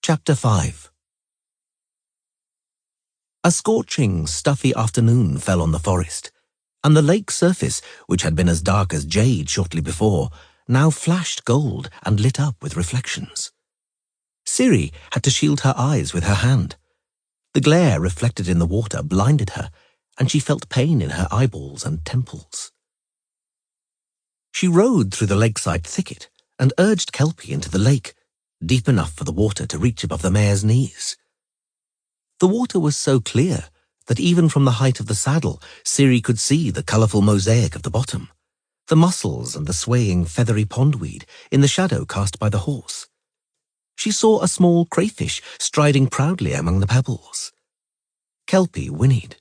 Chapter 5. A scorching, stuffy afternoon fell on the forest, and the lake surface, which had been as dark as jade shortly before, now flashed gold and lit up with reflections. Ciri had to shield her eyes with her hand. The glare reflected in the water blinded her, and she felt pain in her eyeballs and temples. She rode through the lakeside thicket and urged Kelpie into the lake, deep enough for the water to reach above the mare's knees. The water was so clear that even from the height of the saddle, Ciri could see the colourful mosaic of the bottom, the mussels and the swaying feathery pondweed in the shadow cast by the horse. She saw a small crayfish striding proudly among the pebbles. Kelpie whinnied.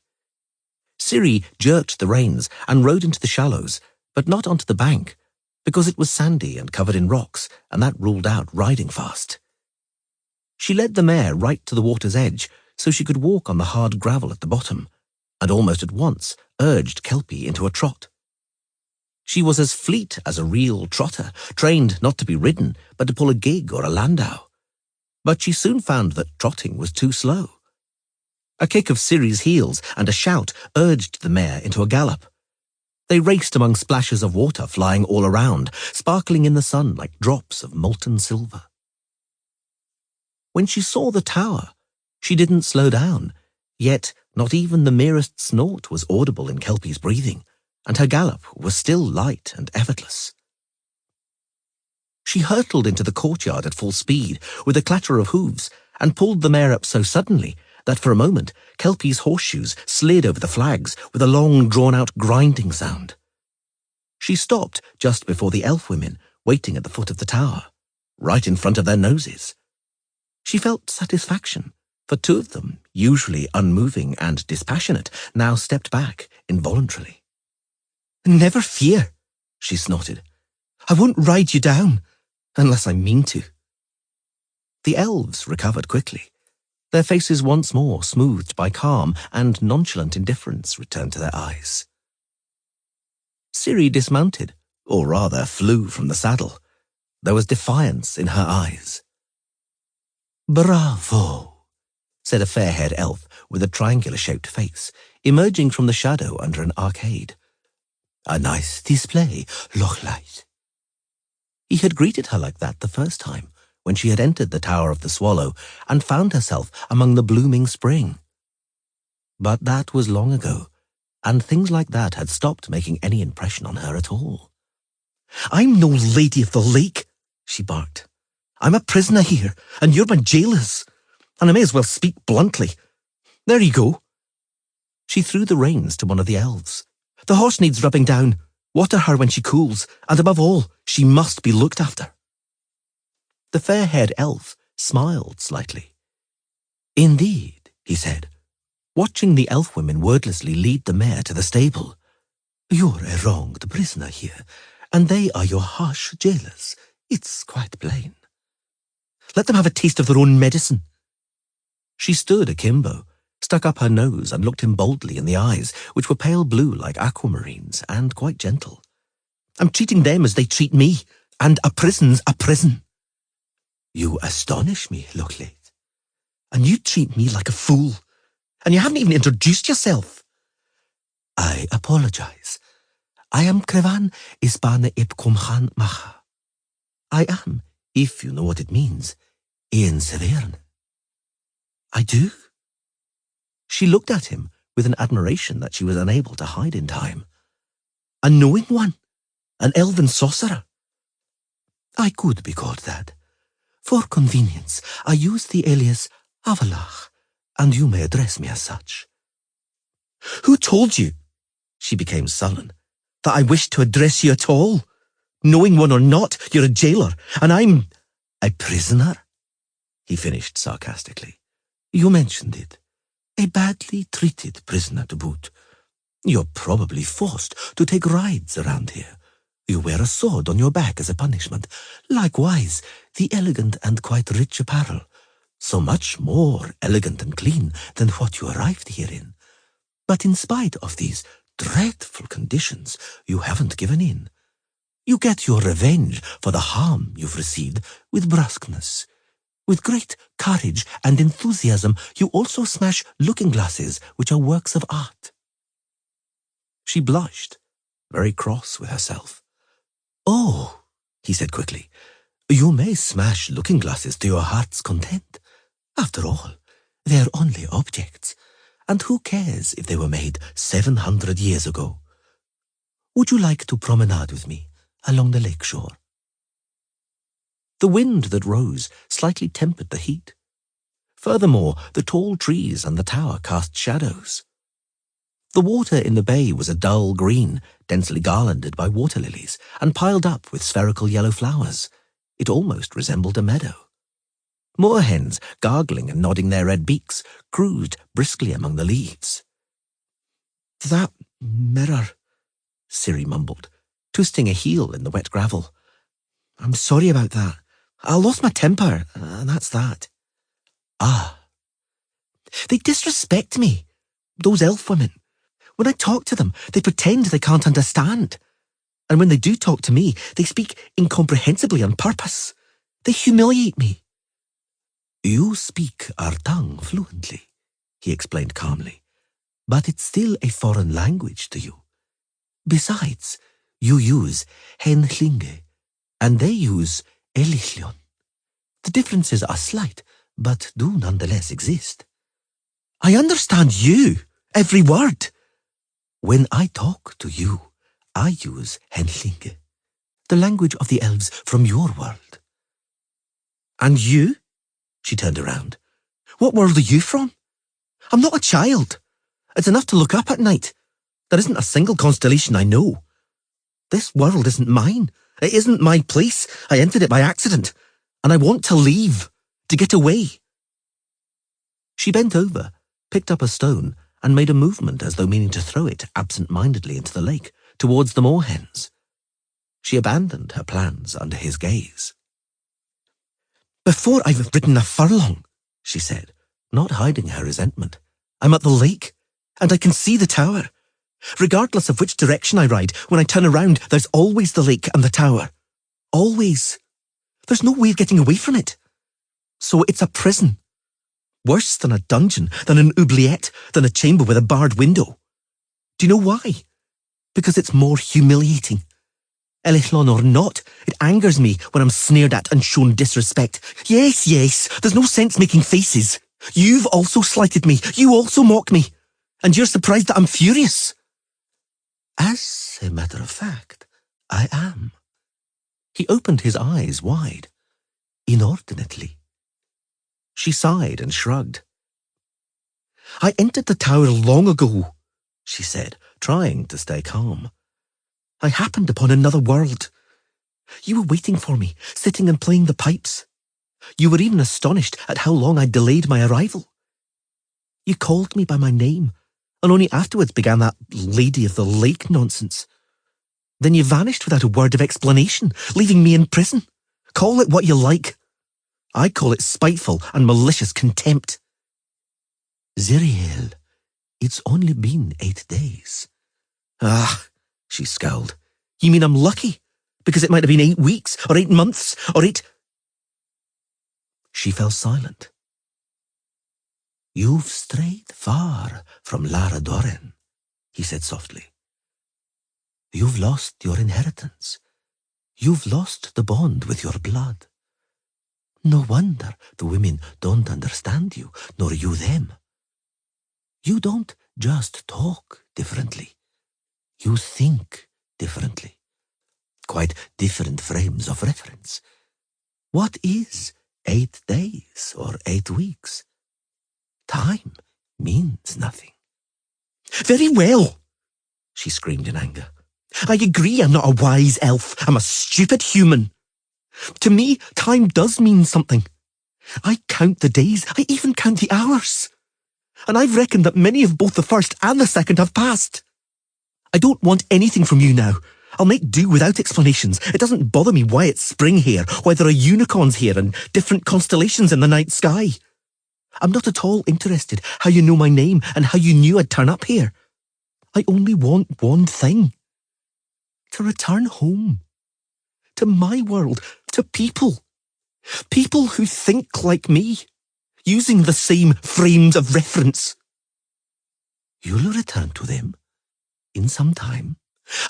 Ciri jerked the reins and rode into the shallows, but not onto the bank, because it was sandy and covered in rocks, and that ruled out riding fast. She led the mare right to the water's edge, so she could walk on the hard gravel at the bottom, and almost at once urged Kelpie into a trot. She was as fleet as a real trotter, trained not to be ridden, but to pull a gig or a landau. But she soon found that trotting was too slow. A kick of Ciri's heels and a shout urged the mare into a gallop. They raced among splashes of water flying all around, sparkling in the sun like drops of molten silver. When she saw the tower, she didn't slow down, yet not even the merest snort was audible in Kelpie's breathing, and her gallop was still light and effortless. She hurtled into the courtyard at full speed, with a clatter of hooves, and pulled the mare up so suddenly that for a moment Kelpie's horseshoes slid over the flags with a long, drawn-out grinding sound. She stopped just before the elf women, waiting at the foot of the tower, right in front of their noses. She felt satisfaction, for two of them, usually unmoving and dispassionate, now stepped back involuntarily. "Never fear," she snorted. "I won't ride you down, unless I mean to." The elves recovered quickly. Their faces once more smoothed by calm, and nonchalant indifference returned to their eyes. Ciri dismounted, or rather flew from the saddle. There was defiance in her eyes. "Bravo," said a fair-haired elf with a triangular-shaped face, emerging from the shadow under an arcade. "A nice display, Lochlight." He had greeted her like that the first time, when she had entered the Tower of the Swallow and found herself among the blooming spring. But that was long ago, and things like that had stopped making any impression on her at all. "I'm no lady of the lake," she barked. "I'm a prisoner here, and you're my jailers, and I may as well speak bluntly. There you go." She threw the reins to one of the elves. "The horse needs rubbing down. Water her when she cools, and above all, she must be looked after." The fair-haired elf smiled slightly. "Indeed," he said, watching the elf women wordlessly lead the mare to the stable. "You're a wronged prisoner here, and they are your harsh jailers. It's quite plain. Let them have a taste of their own medicine." She stood akimbo, stuck up her nose, and looked him boldly in the eyes, which were pale blue like aquamarines and quite gentle. "I'm treating them as they treat me, and a prison's a prison." "You astonish me, Lochlight. And you treat me like a fool, and you haven't even introduced yourself." "I apologize. I am Crevan Ispane Ipcomchan Macha. I am, if you know what it means, Ian Severn." "I do?" She looked at him with an admiration that she was unable to hide in time. "A knowing one, an elven sorcerer." "I could be called that. For convenience, I use the alias Avalach, and you may address me as such." "Who told you," she became sullen, "that I wished to address you at all? Knowing one or not, you're a jailer, and I'm a prisoner," he finished sarcastically. "You mentioned it. A badly treated prisoner to boot. You're probably forced to take rides around here. You wear a sword on your back as a punishment. Likewise, the elegant and quite rich apparel. So much more elegant and clean than what you arrived here in. But in spite of these dreadful conditions, you haven't given in. You get your revenge for the harm you've received with brusqueness. With great courage and enthusiasm, you also smash looking-glasses, which are works of art." She blushed, very cross with herself. "Oh," he said quickly, "you may smash looking-glasses to your heart's content. After all, they are only objects, and who cares if they were made 700 years ago? Would you like to promenade with me along the lake shore?" The wind that rose slightly tempered the heat. Furthermore, the tall trees and the tower cast shadows. The water in the bay was a dull green, densely garlanded by water lilies, and piled up with spherical yellow flowers. It almost resembled a meadow. Moorhens, gargling and nodding their red beaks, cruised briskly among the leaves. "That mirror," Ciri mumbled, twisting a heel in the wet gravel. "I'm sorry about that. I lost my temper, and that's that." "Ah." "They disrespect me, those elf women. When I talk to them, they pretend they can't understand. And when they do talk to me, they speak incomprehensibly on purpose. They humiliate me." "You speak our tongue fluently," he explained calmly, "but it's still a foreign language to you. Besides, you use henhlinge, and they use elichlion. The differences are slight, but do nonetheless exist." "I understand you, every word." "When I talk to you, I use henhlinge, the language of the elves from your world." "And you?" She turned around. "What world are you from? I'm not a child. It's enough to look up at night. There isn't a single constellation I know. This world isn't mine. It isn't my place. I entered it by accident, and I want to leave, to get away." She bent over, picked up a stone, and made a movement as though meaning to throw it absent-mindedly into the lake, towards the moorhens. She abandoned her plans under his gaze. "Before I've ridden a furlong," she said, not hiding her resentment, "I'm at the lake, and I can see the tower. Regardless of which direction I ride, when I turn around, there's always the lake and the tower. Always. There's no way of getting away from it. So it's a prison. Worse than a dungeon, than an oubliette, than a chamber with a barred window. Do you know why? Because it's more humiliating. Elithlon or not, it angers me when I'm sneered at and shown disrespect. Yes, there's no sense making faces. You've also slighted me. You also mock me. And you're surprised that I'm furious." "As a matter of fact, I am." He opened his eyes wide. "Inordinately." She sighed and shrugged. "I entered the tower long ago," she said, trying to stay calm. "I happened upon another world. You were waiting for me, sitting and playing the pipes. You were even astonished at how long I delayed my arrival. You called me by my name, and only afterwards began that Lady of the Lake nonsense. Then you vanished without a word of explanation, leaving me in prison. Call it what you like. I call it spiteful and malicious contempt." "Ziriel, it's only been 8 days. "Ah," she scowled. "You mean I'm lucky? Because it might have been 8 weeks, or 8 months, or 8... She fell silent. "You've strayed far from Lara Doren," he said softly. "You've lost your inheritance. You've lost the bond with your blood. No wonder the women don't understand you, nor you them. You don't just talk differently. You think differently. Quite different frames of reference. What is 8 days or 8 weeks? Time means nothing." "Very well," she screamed in anger. "I agree I'm not a wise elf. I'm a stupid human. To me, time does mean something. I count the days. I even count the hours. And I've reckoned that many of both the first and the second have passed. I don't want anything from you now. I'll make do without explanations. It doesn't bother me why it's spring here, why there are unicorns here and different constellations in the night sky. I'm not at all interested how you know my name and how you knew I'd turn up here. I only want one thing. To return home. To my world. To people. People who think like me, using the same frames of reference. You'll return to them in some time.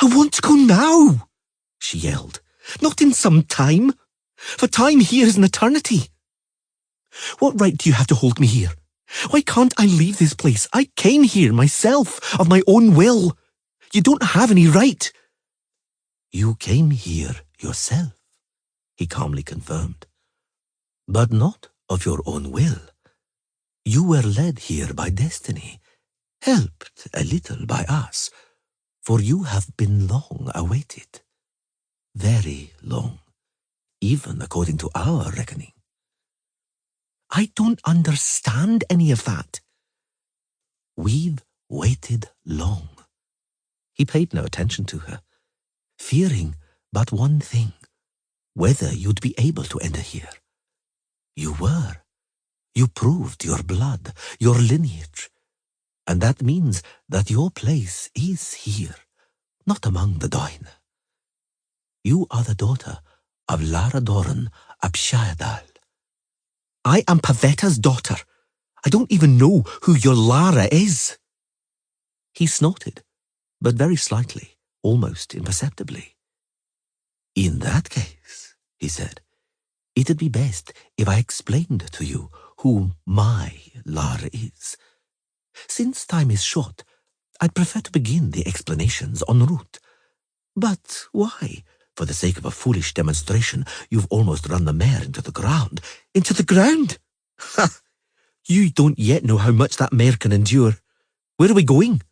I want to go now, she yelled. Not in some time, for time here is an eternity. What right do you have to hold me here? Why can't I leave this place? I came here myself, of my own will. You don't have any right. You came here yourself, he calmly confirmed. But not of your own will. You were led here by destiny, helped a little by us, for you have been long awaited. Very long, even according to our reckoning. I don't understand any of that. We've waited long. He paid no attention to her, fearing but one thing, whether you'd be able to enter here. You were. You proved your blood, your lineage, and that means that your place is here, not among the Dáin. You are the daughter of Lara Doran ap Shairdal. I am Pavetta's daughter. I don't even know who your Lara is. He snorted, but very slightly, almost imperceptibly. In that case, he said, it'd be best if I explained to you who my Lara is. Since time is short, I'd prefer to begin the explanations en route. But why? For the sake of a foolish demonstration, you've almost run the mare into the ground. Into the ground? Ha! You don't yet know how much that mare can endure. Where are we going?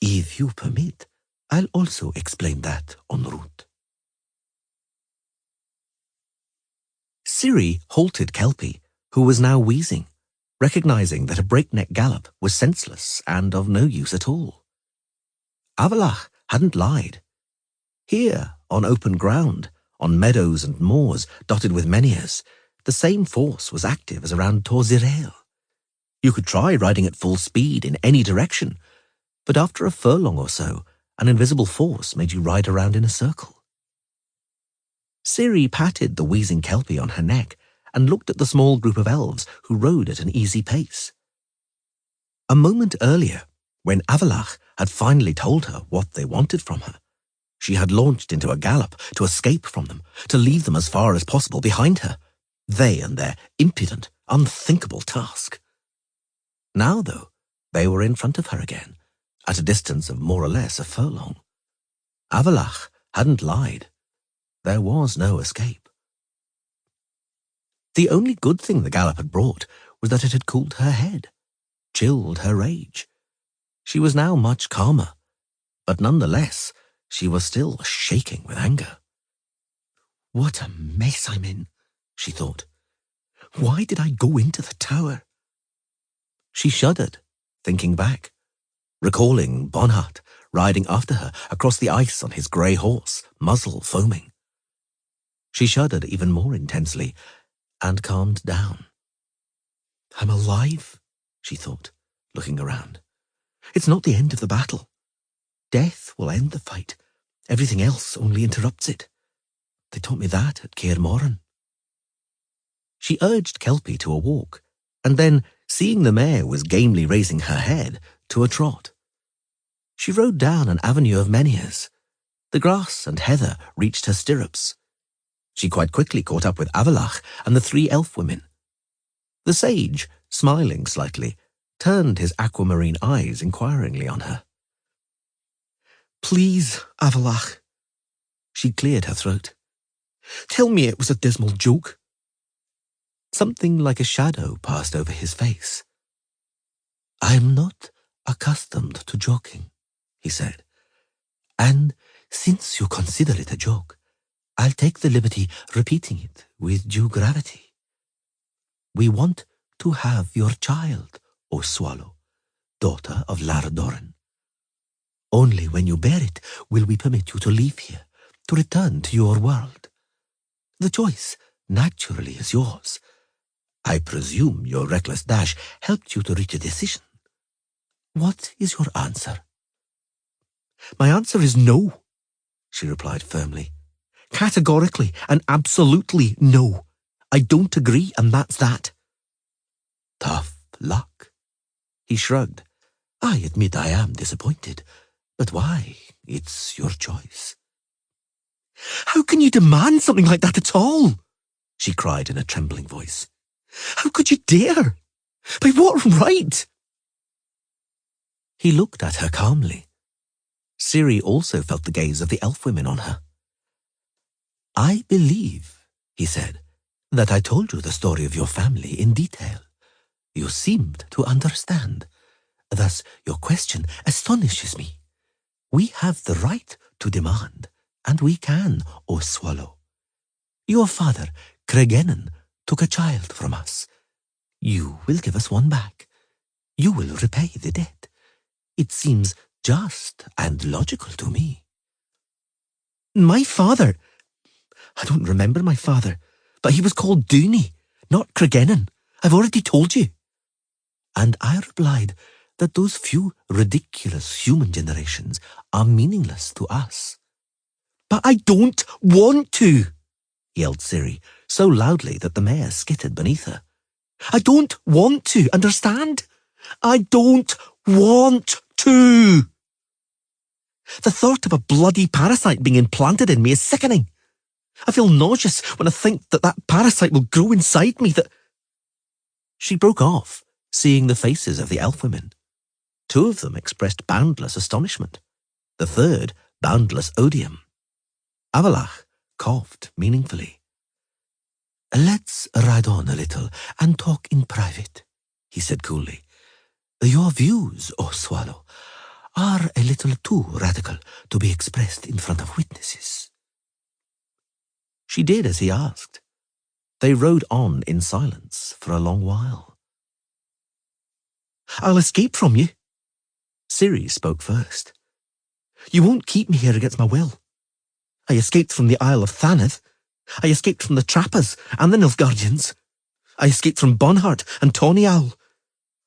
If you permit, I'll also explain that en route. Ciri halted Kelpie, who was now wheezing, recognizing that a breakneck gallop was senseless and of no use at all. Avalach hadn't lied. Here, on open ground, on meadows and moors dotted with menhirs, the same force was active as around Tor Zirael. You could try riding at full speed in any direction, but after a furlong or so, an invisible force made you ride around in a circle. Ciri patted the wheezing Kelpie on her neck and looked at the small group of elves who rode at an easy pace. A moment earlier, when Avalach had finally told her what they wanted from her, she had launched into a gallop to escape from them, to leave them as far as possible behind her, they and their impudent, unthinkable task. Now, though, they were in front of her again, at a distance of more or less a furlong. Avalach hadn't lied. There was no escape. The only good thing the gallop had brought was that it had cooled her head, chilled her rage. She was now much calmer, but nonetheless, she was still shaking with anger. What a mess I'm in, she thought. Why did I go into the tower? She shuddered, thinking back, recalling Bonhart riding after her across the ice on his grey horse, muzzle foaming. She shuddered even more intensely and calmed down. I'm alive, she thought, looking around. It's not the end of the battle. Death will end the fight. Everything else only interrupts it. They taught me that at Caer Moran. She urged Kelpie to a walk, and then, seeing the mare was gamely raising her head, to a trot. She rode down an avenue of menhirs. The grass and heather reached her stirrups. She quite quickly caught up with Avalach and the 3 elf women. The sage, smiling slightly, turned his aquamarine eyes inquiringly on her. Please, Avalach. She cleared her throat. Tell me it was a dismal joke. Something like a shadow passed over his face. I'm not accustomed to joking, he said. And since you consider it a joke, I'll take the liberty repeating it with due gravity. We want to have your child, O Swallow, daughter of Lara Doran. Only when you bear it will we permit you to leave here, to return to your world. The choice, naturally, is yours. I presume your reckless dash helped you to reach a decision. What is your answer? My answer is no, she replied firmly. Categorically and absolutely no. I don't agree, and that's that. Tough luck. He shrugged. I admit I am disappointed. But why? It's your choice. How can you demand something like that at all? She cried in a trembling voice. How could you dare? By what right? He looked at her calmly. Ciri also felt the gaze of the elf women on her. I believe, he said, that I told you the story of your family in detail. You seemed to understand. Thus, your question astonishes me. We have the right to demand, and we can, O Swallow. Your father, Cregennan, took a child from us. You will give us one back. You will repay the debt. It seems just and logical to me. My father? I don't remember my father, but he was called Dooney, not Cregennan. I've already told you. And I replied that those few ridiculous human generations are meaningless to us. But I don't want to, yelled Ciri, so loudly that the mare skittered beneath her. I don't want to, understand? I don't want to. The thought of a bloody parasite being implanted in me is sickening. I feel nauseous when I think that that parasite will grow inside me, that... She broke off, seeing the faces of the elf women. Two of them expressed boundless astonishment. The third, boundless odium. Avalach coughed meaningfully. Let's ride on a little and talk in private, he said coolly. Your views, O Swallow, are a little too radical to be expressed in front of witnesses. She did as he asked. They rode on in silence for a long while. I'll escape from you. Ciri spoke first. You won't keep me here against my will. I escaped from the Isle of Thanedd. I escaped from the Trappers and the Nilfgaardians. I escaped from Bonhart and Tawny Owl.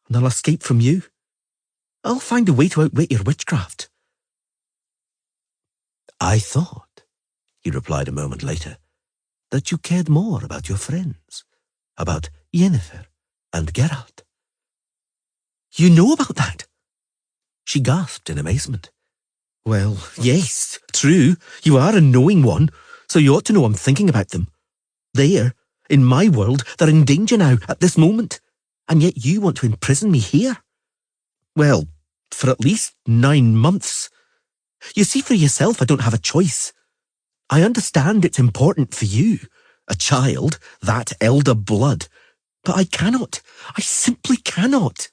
And I'll escape from you. I'll find a way to outwit your witchcraft. I thought, he replied a moment later, that you cared more about your friends, about Yennefer and Geralt. You know about that? She gasped in amazement. Well, yes, true, you are a knowing one, so you ought to know I'm thinking about them. There, in my world, they're in danger now, at this moment, and yet you want to imprison me here? Well, for at least 9 months. You see for yourself I don't have a choice. I understand it's important for you, a child, that elder blood, but I cannot. I simply cannot.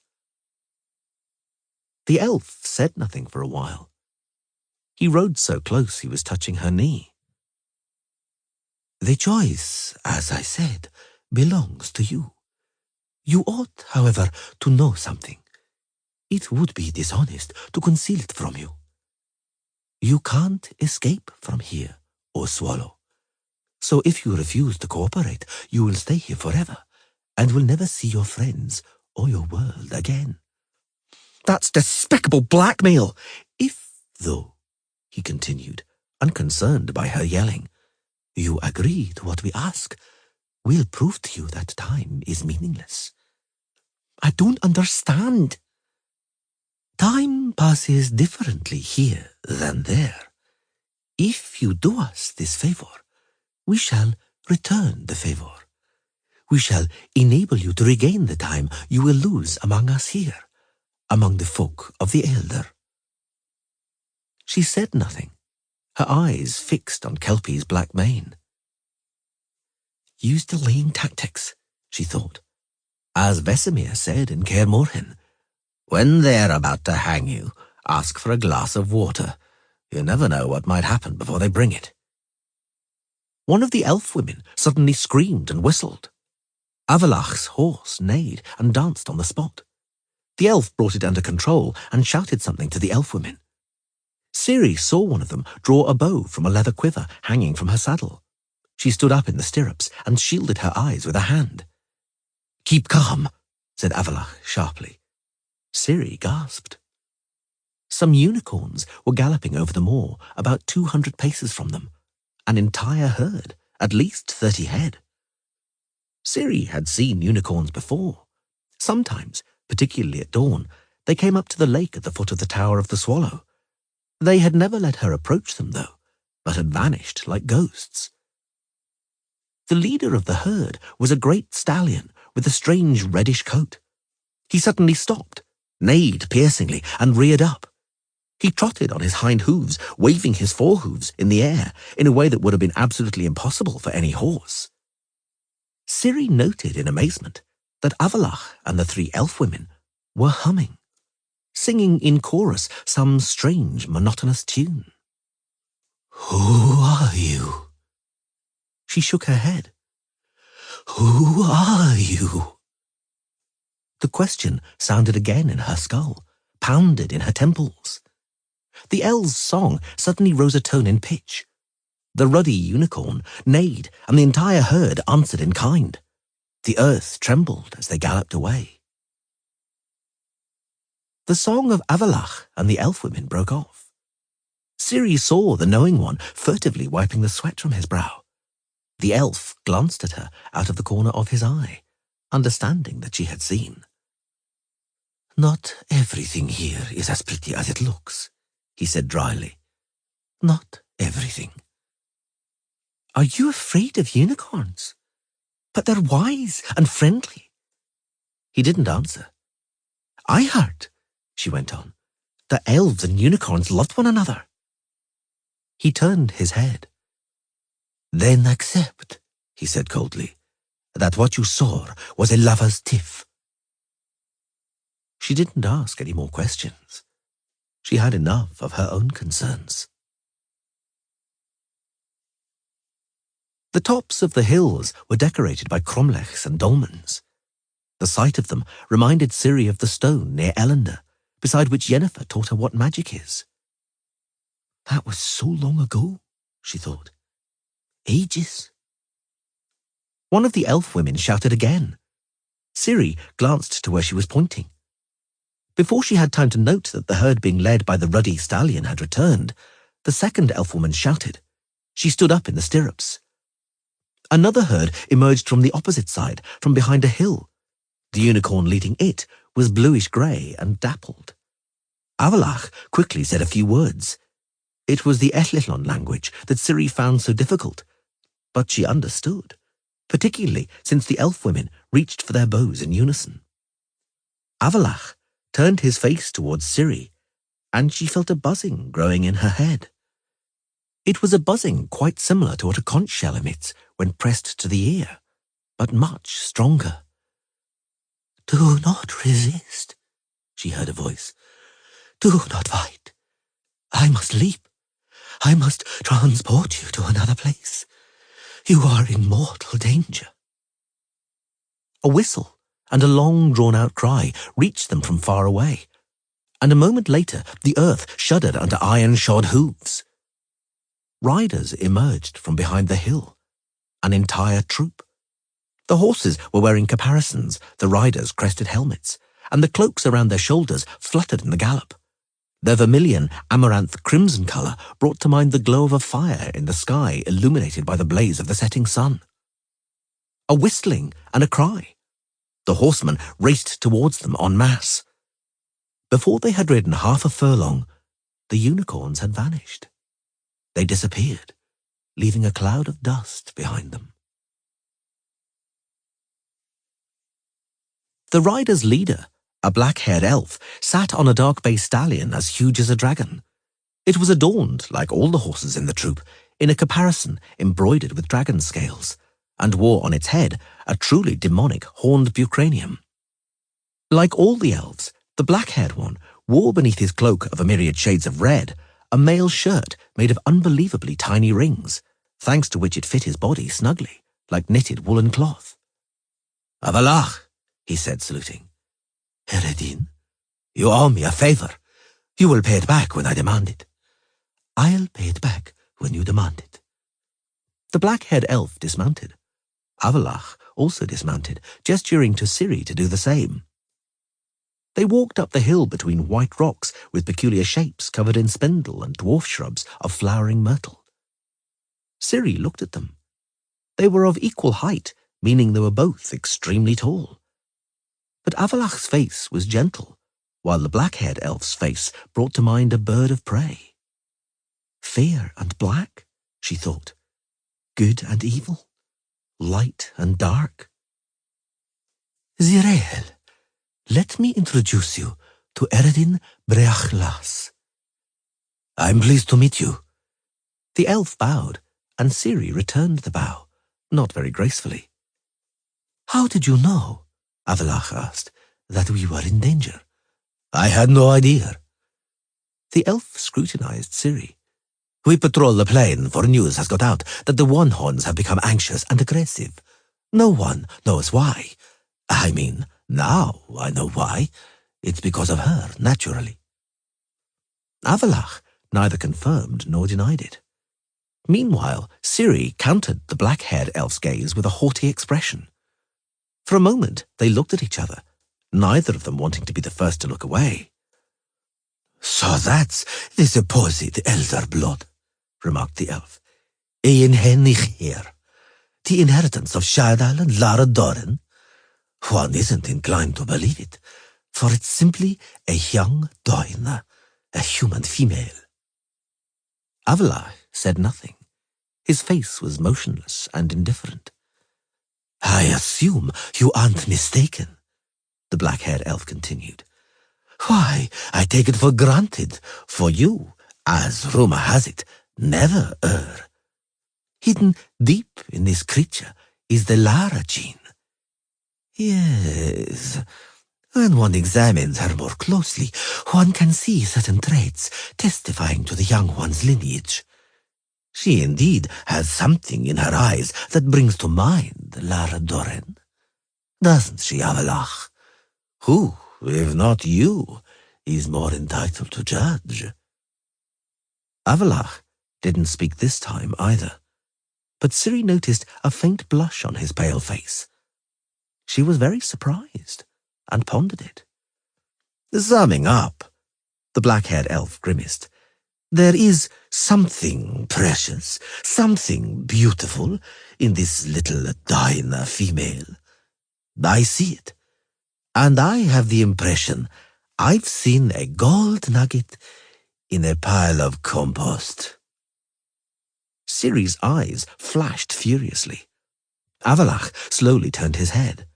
The elf said nothing for a while. He rode so close he was touching her knee. The choice, as I said, belongs to you. You ought, however, to know something. It would be dishonest to conceal it from you. You can't escape from here, O Swallow. So if you refuse to cooperate, you will stay here forever, and will never see your friends or your world again. That's despicable blackmail! If, though, he continued, unconcerned by her yelling, you agree to what we ask, we'll prove to you that time is meaningless. I don't understand. Time passes differently here than there. If you do us this favor, we shall return the favor. We shall enable you to regain the time you will lose among us here, among the folk of the Elder. She said nothing, her eyes fixed on Kelpie's black mane. Use delaying tactics, she thought. As Vesemir said in Kaer Morhen, when they're about to hang you, ask for a glass of water. You never know what might happen before they bring it. One of the elf women suddenly screamed and whistled. Avalach's horse neighed and danced on the spot. The elf brought it under control and shouted something to the elf women. Ciri saw one of them draw a bow from a leather quiver hanging from her saddle. She stood up in the stirrups and shielded her eyes with a hand. Keep calm, said Avalach sharply. Ciri gasped. Some unicorns were galloping over the moor about 200 paces from them, an entire herd, at least 30 head. Ciri had seen unicorns before. Sometimes, particularly at dawn, they came up to the lake at the foot of the Tower of the Swallow. They had never let her approach them, though, but had vanished like ghosts. The leader of the herd was a great stallion with a strange reddish coat. He suddenly stopped, neighed piercingly, and reared up. He trotted on his hind hooves, waving his forehooves in the air in a way that would have been absolutely impossible for any horse. Ciri noted in amazement that Avalach and the three elf women were humming, singing in chorus some strange monotonous tune. "Who are you?" She shook her head. "Who are you?" The question sounded again in her skull, pounded in her temples. The elves' song suddenly rose a tone in pitch. The ruddy unicorn neighed, and the entire herd answered in kind. The earth trembled as they galloped away. The song of Avalach and the elf women broke off. Ciri saw the knowing one furtively wiping the sweat from his brow. The elf glanced at her out of the corner of his eye, understanding that she had seen. "Not everything here is as pretty as it looks," he said dryly. "Not everything." "Are you afraid of unicorns? But they're wise and friendly." He didn't answer. "I heard," she went on, "that elves and unicorns loved one another." He turned his head. "Then accept," he said coldly, "that what you saw was a lover's tiff." She didn't ask any more questions. She had enough of her own concerns. The tops of the hills were decorated by cromlechs and dolmens. The sight of them reminded Ciri of the stone near Ellender, beside which Yennefer taught her what magic is. That was so long ago, she thought. Ages. One of the elf women shouted again. Ciri glanced to where she was pointing. Before she had time to note that the herd being led by the ruddy stallion had returned, the second elf woman shouted. She stood up in the stirrups. Another herd emerged from the opposite side, from behind a hill. The unicorn leading it was bluish-grey and dappled. Avalach quickly said a few words. It was the Ethlilon language that Ciri found so difficult, but she understood, particularly since the elf women reached for their bows in unison. Avalach turned his face towards Ciri, and she felt a buzzing growing in her head. It was a buzzing quite similar to what a conch shell emits when pressed to the ear, but much stronger. "Do not resist," she heard a voice. "Do not fight. I must leap. I must transport you to another place. You are in mortal danger." A whistle and a long drawn-out cry reached them from far away, and a moment later the earth shuddered under iron-shod hooves. Riders emerged from behind the hill, an entire troop. The horses were wearing caparisons, the riders crested helmets, and the cloaks around their shoulders fluttered in the gallop. Their vermilion, amaranth, crimson colour brought to mind the glow of a fire in the sky illuminated by the blaze of the setting sun. A whistling and a cry. The horsemen raced towards them en masse. Before they had ridden half a furlong, the unicorns had vanished. They disappeared, leaving a cloud of dust behind them. The rider's leader, a black-haired elf, sat on a dark bay stallion as huge as a dragon. It was adorned, like all the horses in the troop, in a caparison embroidered with dragon scales, and wore on its head a truly demonic horned bucranium. Like all the elves, the black-haired one wore beneath his cloak of a myriad shades of red a mail shirt made of unbelievably tiny rings, thanks to which it fit his body snugly, like knitted woolen cloth. "Avalach," he said, saluting. "Eredin, you owe me a favour. You will pay it back when I demand it." "I'll pay it back when you demand it." The black-haired elf dismounted. Avalach also dismounted, gesturing to Ciri to do the same. They walked up the hill between white rocks with peculiar shapes covered in spindle and dwarf shrubs of flowering myrtle. Ciri looked at them. They were of equal height, meaning they were both extremely tall. But Avalach's face was gentle, while the black-haired elf's face brought to mind a bird of prey. Fair and black, she thought. Good and evil. Light and dark. Zirael, let me introduce you to Eredin Breachlas. I'm pleased to meet you. The elf bowed, and Ciri returned the bow, not very gracefully. How did you know, Avalach asked, that we were in danger? I had no idea. The elf scrutinized Ciri. We patrol the plain, for news has got out that the One-Horns have become anxious and aggressive. No one knows why. I mean, now I know why. It's because of her, naturally. Avalach neither confirmed nor denied it. Meanwhile, Ciri countered the black-haired elf's gaze with a haughty expression. For a moment, they looked at each other, neither of them wanting to be the first to look away. So that's the supposed elder blood, remarked the elf. Ein Henich here. The inheritance of Shadal and Lara Doran? One isn't inclined to believe it, for it's simply a young Doina, a human female. Avalach said nothing. His face was motionless and indifferent. I assume you aren't mistaken, the black-haired elf continued. Why, I take it for granted, for you, as rumor has it, never err. Hidden deep in this creature is the Lara gene. Yes, when one examines her more closely, one can see certain traits testifying to the young one's lineage. She indeed has something in her eyes that brings to mind Lara Doran. Doesn't she, Avalach? Who, if not you, is more entitled to judge? Avalach didn't speak this time either, but Ciri noticed a faint blush on his pale face. She was very surprised and pondered it. Summing up, the black-haired elf grimaced. There is something precious, something beautiful in this little Daina female. I see it, and I have the impression I've seen a gold nugget in a pile of compost. Ciri's eyes flashed furiously. Avalach slowly turned his head.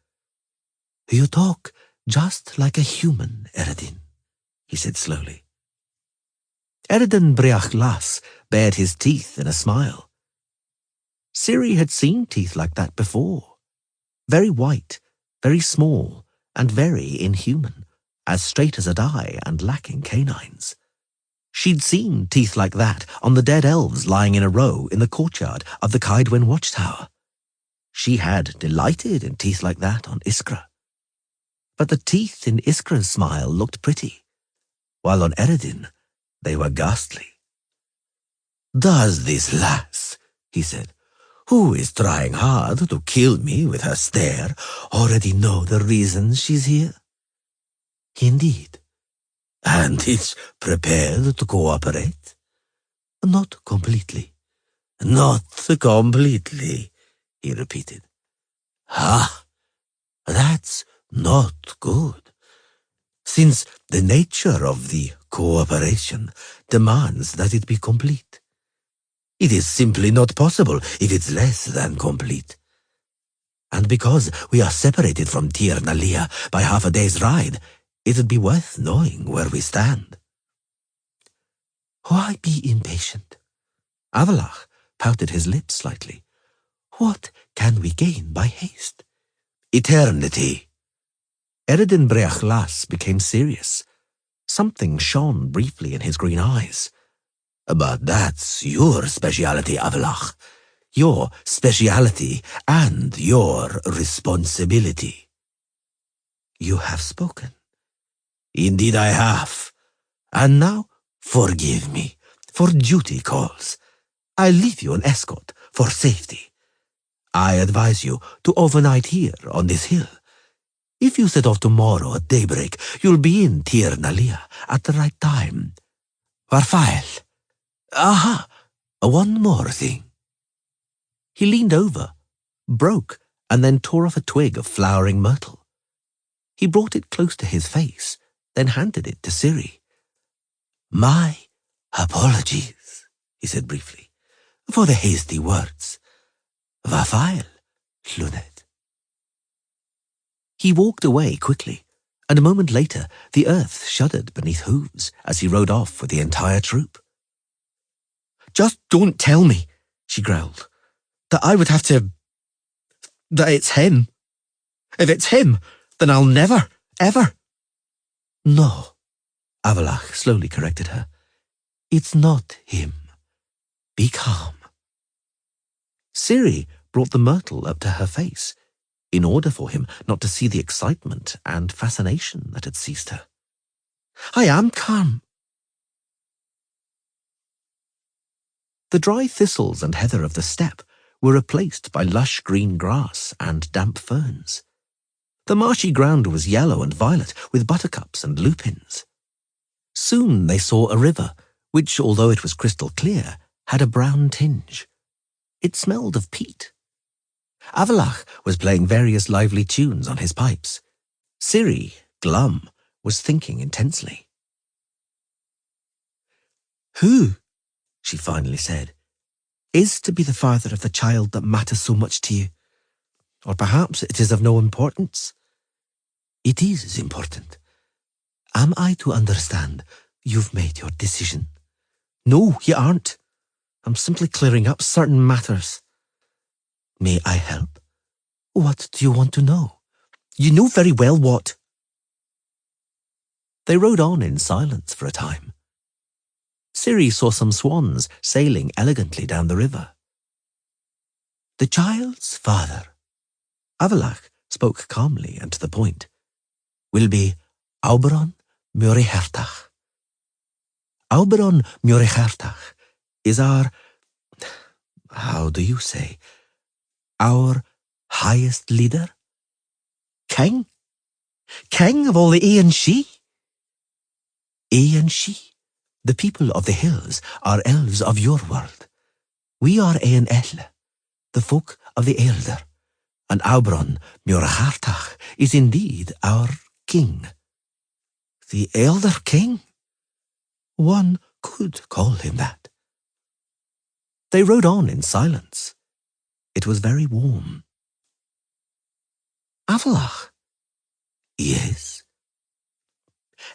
You talk just like a human, Eredin, he said slowly. Eredin Breachlas bared his teeth in a smile. Ciri had seen teeth like that before. Very white, very small, and very inhuman, as straight as a die and lacking canines. She'd seen teeth like that on the dead elves lying in a row in the courtyard of the Kaidwen watchtower. She had delighted in teeth like that on Iskra. But the teeth in Iskra's smile looked pretty, while on Eredin they were ghastly. Does this lass, he said, who is trying hard to kill me with her stare, already know the reason she's here? Indeed. And is prepared to cooperate? Not completely. Not completely, he repeated. Ah, that's not good, since the nature of the cooperation demands that it be complete. It is simply not possible if it's less than complete. And because we are separated from Tir Nalia by half a day's ride, it'd be worth knowing where we stand. Why be impatient? Avalach pouted his lips slightly. What can we gain by haste? Eternity. Eredin Breachlas became serious. Something shone briefly in his green eyes. But that's your speciality, Avalach. Your speciality and your responsibility. You have spoken. Indeed I have. And now, forgive me, for duty calls. I'll leave you an escort for safety. I advise you to overnight here on this hill. If you set off tomorrow at daybreak, you'll be in Tir Nalia at the right time. Varfael. Aha! One more thing. He leaned over, broke and then tore off a twig of flowering myrtle. He brought it close to his face, then handed it to Ciri. "My apologies," he said briefly, "for the hasty words. Vafail, Lunet." He walked away quickly, and a moment later the earth shuddered beneath hooves as he rode off with the entire troop. "Just don't tell me," she growled, "that I would have to... that it's him. If it's him, then I'll never, ever..." "No," Avalach slowly corrected her. "It's not him. Be calm." Ciri brought the myrtle up to her face, in order for him not to see the excitement and fascination that had seized her. "I am calm." The dry thistles and heather of the steppe were replaced by lush green grass and damp ferns. The marshy ground was yellow and violet with buttercups and lupins. Soon they saw a river, which, although it was crystal clear, had a brown tinge. It smelled of peat. Avalach was playing various lively tunes on his pipes. Ciri, glum, was thinking intensely. "Who," she finally said, "is to be the father of the child that matters so much to you? Or perhaps it is of no importance?" "It is important. Am I to understand you've made your decision?" "No, you aren't. I'm simply clearing up certain matters." "May I help? What do you want to know?" "You know very well what." They rode on in silence for a time. Ciri saw some swans sailing elegantly down the river. "The child's father," Avalach spoke calmly and to the point, "will be Auberon Muirchertach. Auberon Muirchertach is our, how do you say, our highest leader? King? King of all the Ae and She? Ae and She, the people of the hills, are elves of your world. We are Ae and Elle, the folk of the Elder, and Auberon Muirchertach is indeed our king." "The Elder King?" "One could call him that." They rode on in silence. It was very warm. "Avalach." "Yes?"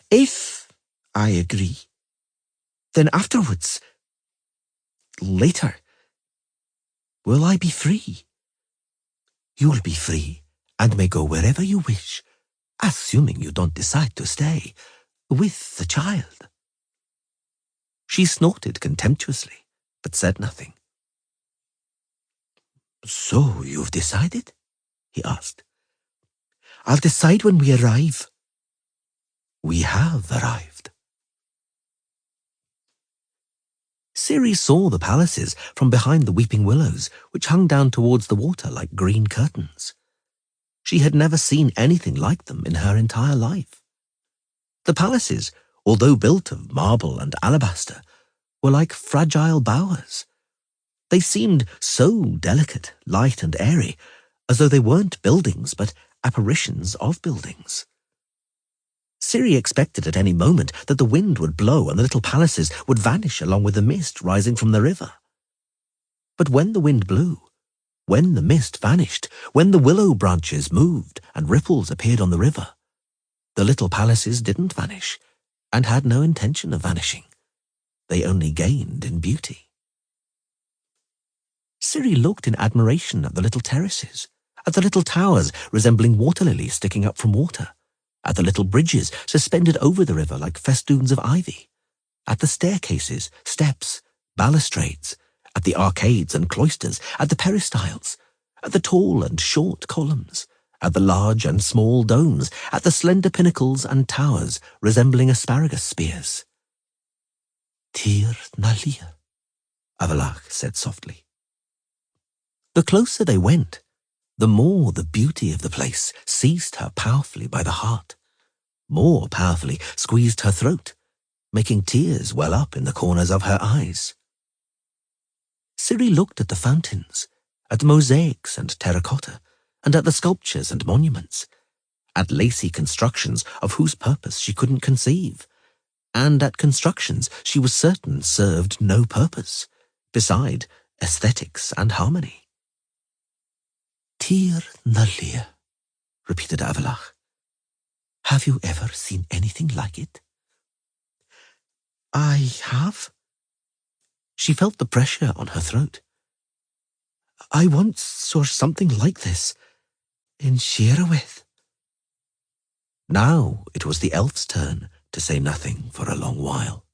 "If I agree, then afterwards, later, will I be free?" "You'll be free and may go wherever you wish, assuming you don't decide to stay with the child." She snorted contemptuously, but said nothing. "So you've decided?" he asked. "I'll decide when we arrive." "We have arrived." Ciri saw the palaces from behind the weeping willows, which hung down towards the water like green curtains. She had never seen anything like them in her entire life. The palaces, although built of marble and alabaster, were like fragile bowers. They seemed so delicate, light and airy, as though they weren't buildings but apparitions of buildings. Ciri expected at any moment that the wind would blow and the little palaces would vanish along with the mist rising from the river. But when the wind blew, when the mist vanished, when the willow branches moved and ripples appeared on the river, the little palaces didn't vanish and had no intention of vanishing. They only gained in beauty. Ciri looked in admiration at the little terraces, at the little towers resembling water lilies sticking up from water, at the little bridges suspended over the river like festoons of ivy, at the staircases, steps, balustrades, at the arcades and cloisters, at the peristyles, at the tall and short columns, at the large and small domes, at the slender pinnacles and towers resembling asparagus spears. "Tir na lir," Avalach said softly. The closer they went, the more the beauty of the place seized her powerfully by the heart, more powerfully squeezed her throat, making tears well up in the corners of her eyes. Ciri looked at the fountains, at the mosaics and terracotta, and at the sculptures and monuments, at lacy constructions of whose purpose she couldn't conceive, and at constructions she was certain served no purpose, beside aesthetics and harmony. Tir na Lia, repeated Avalach. Have you ever seen anything like it? I have. She felt the pressure on her throat. I once saw something like this in Sheerowith. Now it was the elf's turn to say nothing for a long while.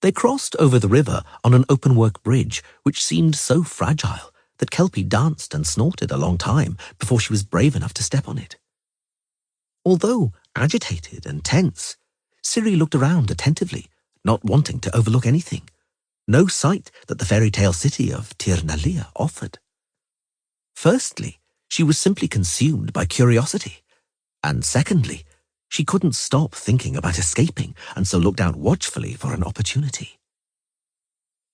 They crossed over the river on an open-work bridge which seemed so fragile that Kelpie danced and snorted a long time before she was brave enough to step on it. Although agitated and tense, Ciri looked around attentively, not wanting to overlook anything. No sight that the fairy tale city of Tir na Lia offered. Firstly, she was simply consumed by curiosity, and secondly, she couldn't stop thinking about escaping and so looked out watchfully for an opportunity.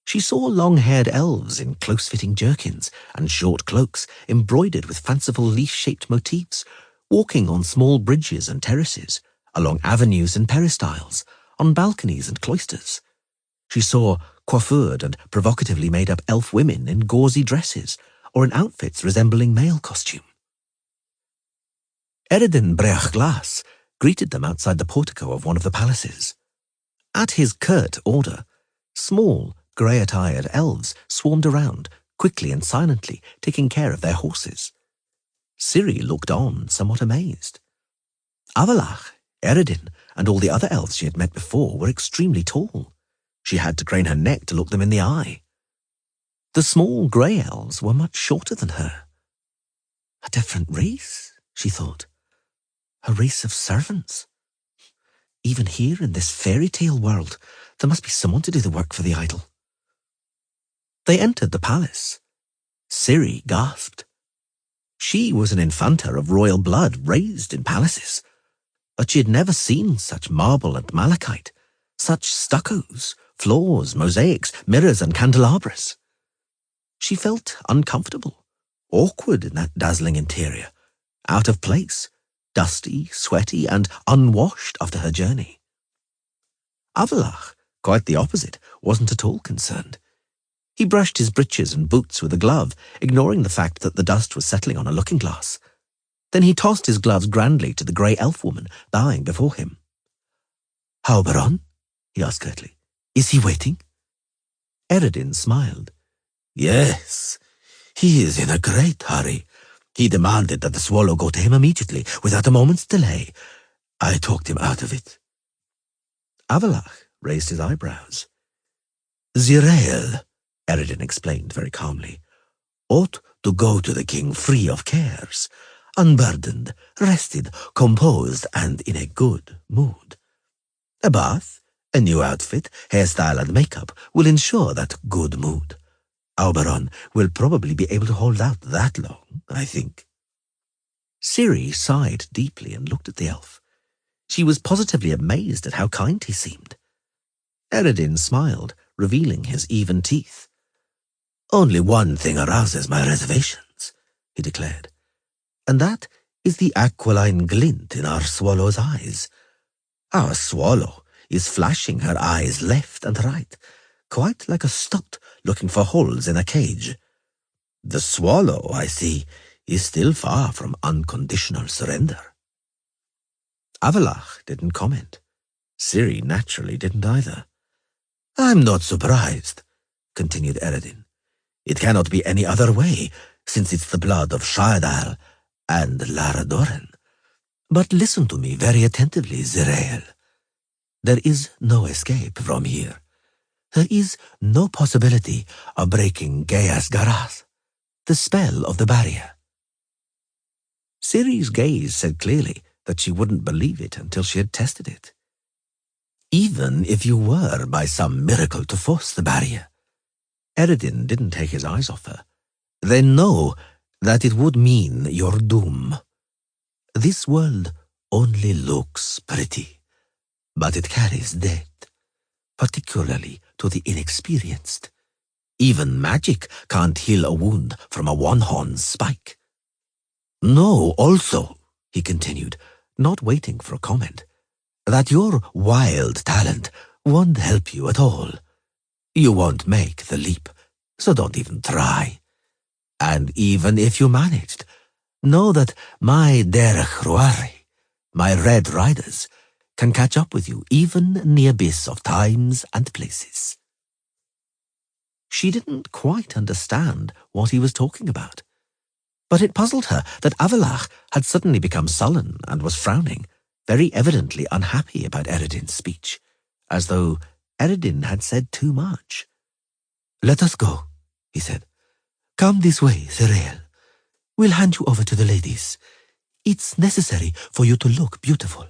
She saw long-haired elves in close-fitting jerkins and short cloaks embroidered with fanciful leaf-shaped motifs, walking on small bridges and terraces, along avenues and peristyles, on balconies and cloisters. She saw coiffured and provocatively made-up elf women in gauzy dresses or in outfits resembling male costume. Eredin Breachglas greeted them outside the portico of one of the palaces. At his curt order, small, grey-attired elves swarmed around, quickly and silently, taking care of their horses. Ciri looked on, somewhat amazed. Avalach, Eredin, and all the other elves she had met before were extremely tall. She had to crane her neck to look them in the eye. The small grey elves were much shorter than her. A different race, she thought. A race of servants. Even here in this fairy tale world, there must be someone to do the work for the idol. They entered the palace. Ciri gasped. She was an infanta of royal blood raised in palaces, but she had never seen such marble and malachite, such stuccos, floors, mosaics, mirrors, and candelabras. She felt uncomfortable, awkward in that dazzling interior, out of place, dusty, sweaty, and unwashed after her journey. Avalach, quite the opposite, wasn't at all concerned. He brushed his breeches and boots with a glove, ignoring the fact that the dust was settling on a looking-glass. Then he tossed his gloves grandly to the grey elf woman, bowing before him. "Hauberon?" he asked curtly. "Is he waiting?" Eredin smiled. "Yes, he is in a great hurry. He demanded that the swallow go to him immediately, without a moment's delay. I talked him out of it." Avalach raised his eyebrows. "Zirael," Eredin explained very calmly, "ought to go to the king free of cares, unburdened, rested, composed, and in a good mood. A bath, a new outfit, hairstyle, and makeup will ensure that good mood. Auberon will probably be able to hold out that long, I think." Ciri sighed deeply and looked at the elf. She was positively amazed at how kind he seemed. Eredin smiled, revealing his even teeth. "Only one thing arouses my reservations," he declared, "and that is the aquiline glint in our swallow's eyes. Our swallow is flashing her eyes left and right, quite like a stoat looking for holes in a cage. The swallow, I see, is still far from unconditional surrender." Avalach didn't comment. Ciri naturally didn't either. "I'm not surprised," continued Eredin. "It cannot be any other way, since it's the blood of Shaedal and Lara Doran. But listen to me very attentively, Zirael. There is no escape from here. There is no possibility of breaking Gaia's Garath, the spell of the barrier." Ciri's gaze said clearly that she wouldn't believe it until she had tested it. "Even if you were by some miracle to force the barrier," Eredin didn't take his eyes off her, "then know that it would mean your doom. This world only looks pretty, but it carries death, particularly to the inexperienced. Even magic can't heal a wound from a one-horn spike. Know also, he continued, not waiting for a comment, that your wild talent won't help you at all. You won't make the leap, so don't even try. And even if you managed, know that my derech ruari, my red riders, can catch up with you even in the abyss of times and places. She didn't quite understand what he was talking about, but it puzzled her that Avalach had suddenly become sullen and was frowning, very evidently unhappy about Eredin's speech, as though Eredin had said too much. "Let us go," he said. "Come this way, Therael. We'll hand you over to the ladies. It's necessary for you to look beautiful.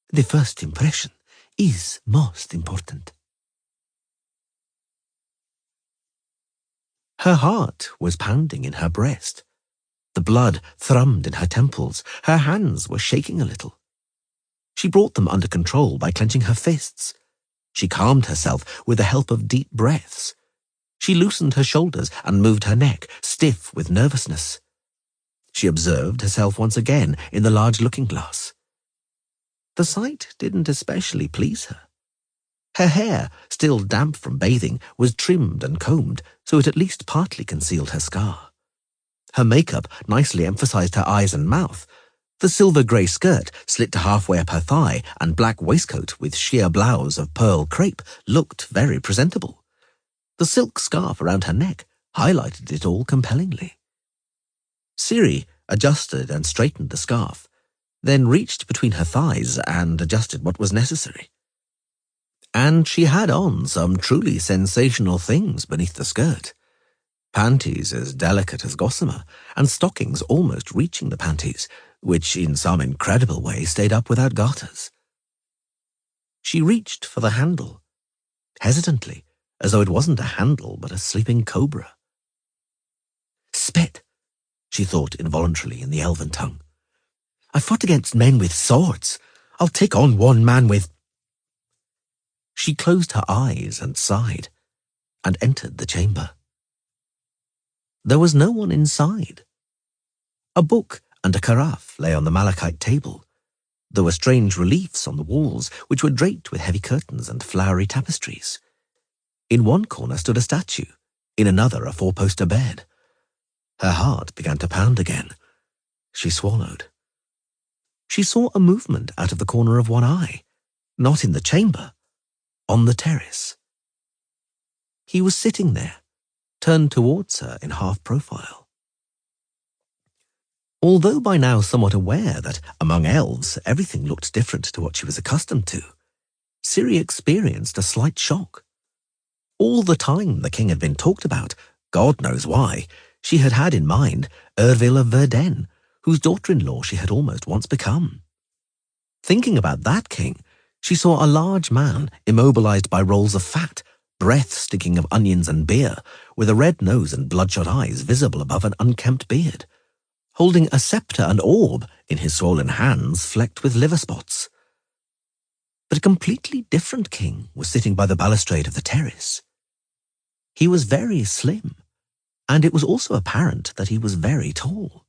The first impression is most important." Her heart was pounding in her breast. The blood thrummed in her temples. Her hands were shaking a little. She brought them under control by clenching her fists. She calmed herself with the help of deep breaths. She loosened her shoulders and moved her neck, stiff with nervousness. She observed herself once again in the large looking-glass. The sight didn't especially please her. Her hair, still damp from bathing, was trimmed and combed, so it at least partly concealed her scar. Her makeup nicely emphasized her eyes and mouth. The silver-grey skirt, slit to halfway up her thigh, and black waistcoat with sheer blouse of pearl crepe looked very presentable. The silk scarf around her neck highlighted it all compellingly. Ciri adjusted and straightened the scarf, then reached between her thighs and adjusted what was necessary. And she had on some truly sensational things beneath the skirt. Panties as delicate as gossamer, and stockings almost reaching the panties, which in some incredible way stayed up without garters. She reached for the handle, hesitantly, as though it wasn't a handle but a sleeping cobra. "Spit," she thought involuntarily in the elven tongue. "I fought against men with swords. I'll take on one man with—" She closed her eyes and sighed, and entered the chamber. There was no one inside. A book and a carafe lay on the malachite table. There were strange reliefs on the walls, which were draped with heavy curtains and flowery tapestries. In one corner stood a statue, in another a four-poster bed. Her heart began to pound again. She swallowed. She saw a movement out of the corner of one eye, not in the chamber, on the terrace. He was sitting there, turned towards her in half-profile. Although by now somewhat aware that among elves everything looked different to what she was accustomed to, Ciri experienced a slight shock. All the time the king had been talked about, God knows why, she had had in mind Ervil of Verden, whose daughter-in-law she had almost once become. Thinking about that king, she saw a large man immobilized by rolls of fat, breath stinking of onions and beer, with a red nose and bloodshot eyes visible above an unkempt beard, holding a scepter and orb in his swollen hands flecked with liver spots. But a completely different king was sitting by the balustrade of the terrace. He was very slim, and it was also apparent that he was very tall.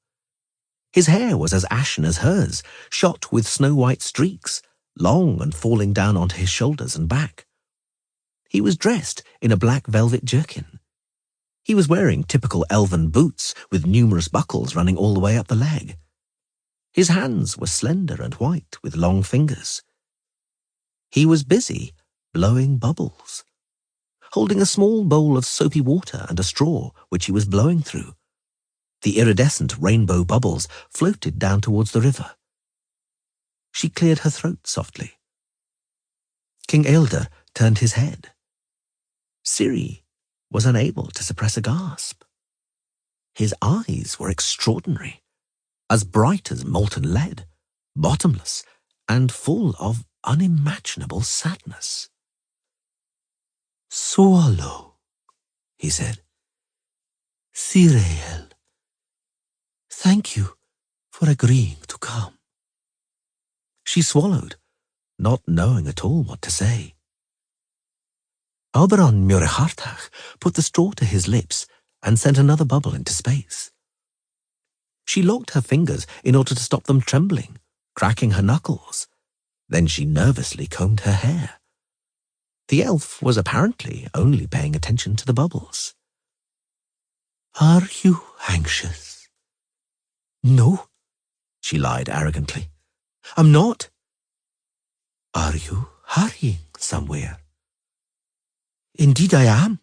His hair was as ashen as hers, shot with snow-white streaks, long and falling down onto his shoulders and back. He was dressed in a black velvet jerkin. He was wearing typical elven boots with numerous buckles running all the way up the leg. His hands were slender and white with long fingers. He was busy blowing bubbles, holding a small bowl of soapy water and a straw which he was blowing through. The iridescent rainbow bubbles floated down towards the river. She cleared her throat softly. King Ealdor turned his head. Ciri was unable to suppress a gasp. His eyes were extraordinary, as bright as molten lead, bottomless, and full of unimaginable sadness. "Swallow," he said. "Therael, thank you for agreeing to come." She swallowed, not knowing at all what to say. Oberon Muirhartach put the straw to his lips and sent another bubble into space. She locked her fingers in order to stop them trembling, cracking her knuckles. Then she nervously combed her hair. The elf was apparently only paying attention to the bubbles. "Are you anxious?" "No," she lied arrogantly. "I'm not." "Are you hurrying somewhere?" "Indeed I am."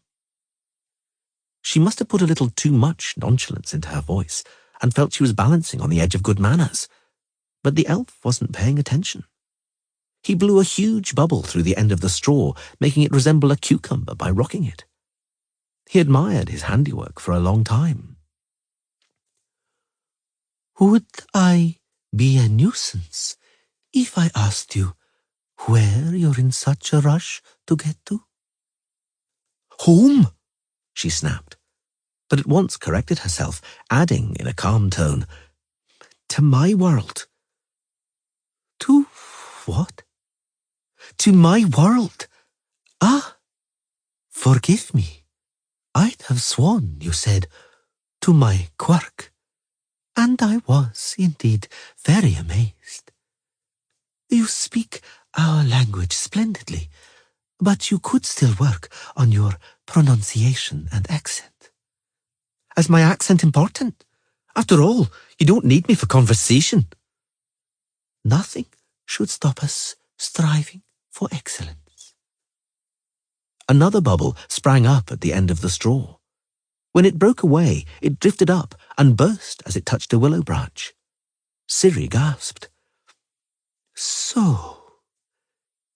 She must have put a little too much nonchalance into her voice and felt she was balancing on the edge of good manners. But the elf wasn't paying attention. He blew a huge bubble through the end of the straw, making it resemble a cucumber by rocking it. He admired his handiwork for a long time. "Would I be a nuisance if I asked you where you're in such a rush to get to?" "Home," she snapped, but at once corrected herself, adding in a calm tone, "To my world." "To what?" "To my world. Ah, forgive me. I'd have sworn you said, to my quirk. And I was, indeed, very amazed. You speak our language splendidly, but you could still work on your pronunciation and accent." "Is my accent important? After all, you don't need me for conversation." "Nothing should stop us striving for excellence." Another bubble sprang up at the end of the straw. When it broke away, it drifted up and burst as it touched a willow branch. Ciri gasped. "So,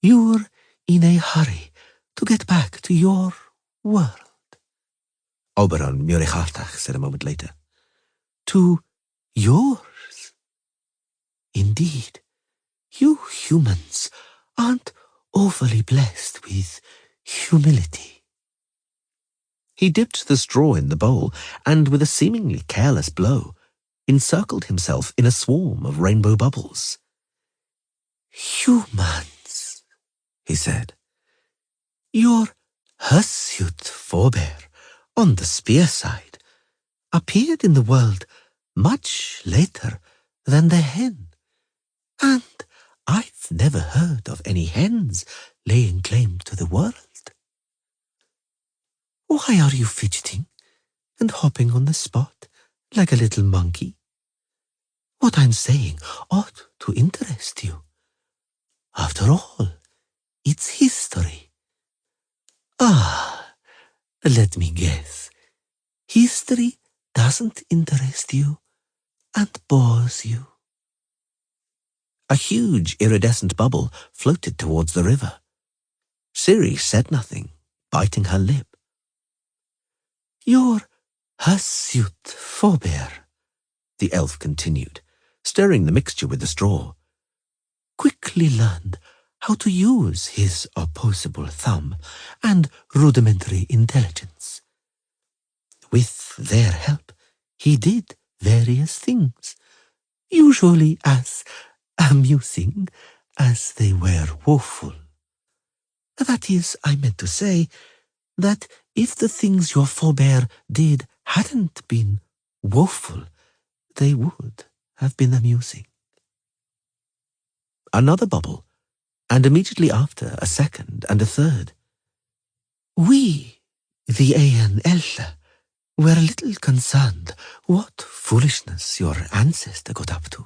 you're in a hurry to get back to your world?" Oberon Muirhartach said a moment later. "To yours? Indeed, you humans aren't overly blessed with humility." He dipped the straw in the bowl and, with a seemingly careless blow, encircled himself in a swarm of rainbow bubbles. "Humans," he said. "Your hirsute forebear on the spear side appeared in the world much later than the hen, and I've never heard of any hens laying claim to the world. Why are you fidgeting and hopping on the spot like a little monkey? What I'm saying ought to interest you. After all, it's history." "Ah, let me guess. History doesn't interest you and bores you." A huge iridescent bubble floated towards the river. Ciri said nothing, biting her lip. "Your hirsute forebear," the elf continued, stirring the mixture with the straw, "quickly learned how to use his opposable thumb and rudimentary intelligence. With their help, he did various things, usually as amusing as they were woeful. That is, I meant to say, that if the things your forebear did hadn't been woeful, they would have been amusing." Another bubble, and immediately after a second and a third. "We, the Aeon Elf, were a little concerned what foolishness your ancestor got up to.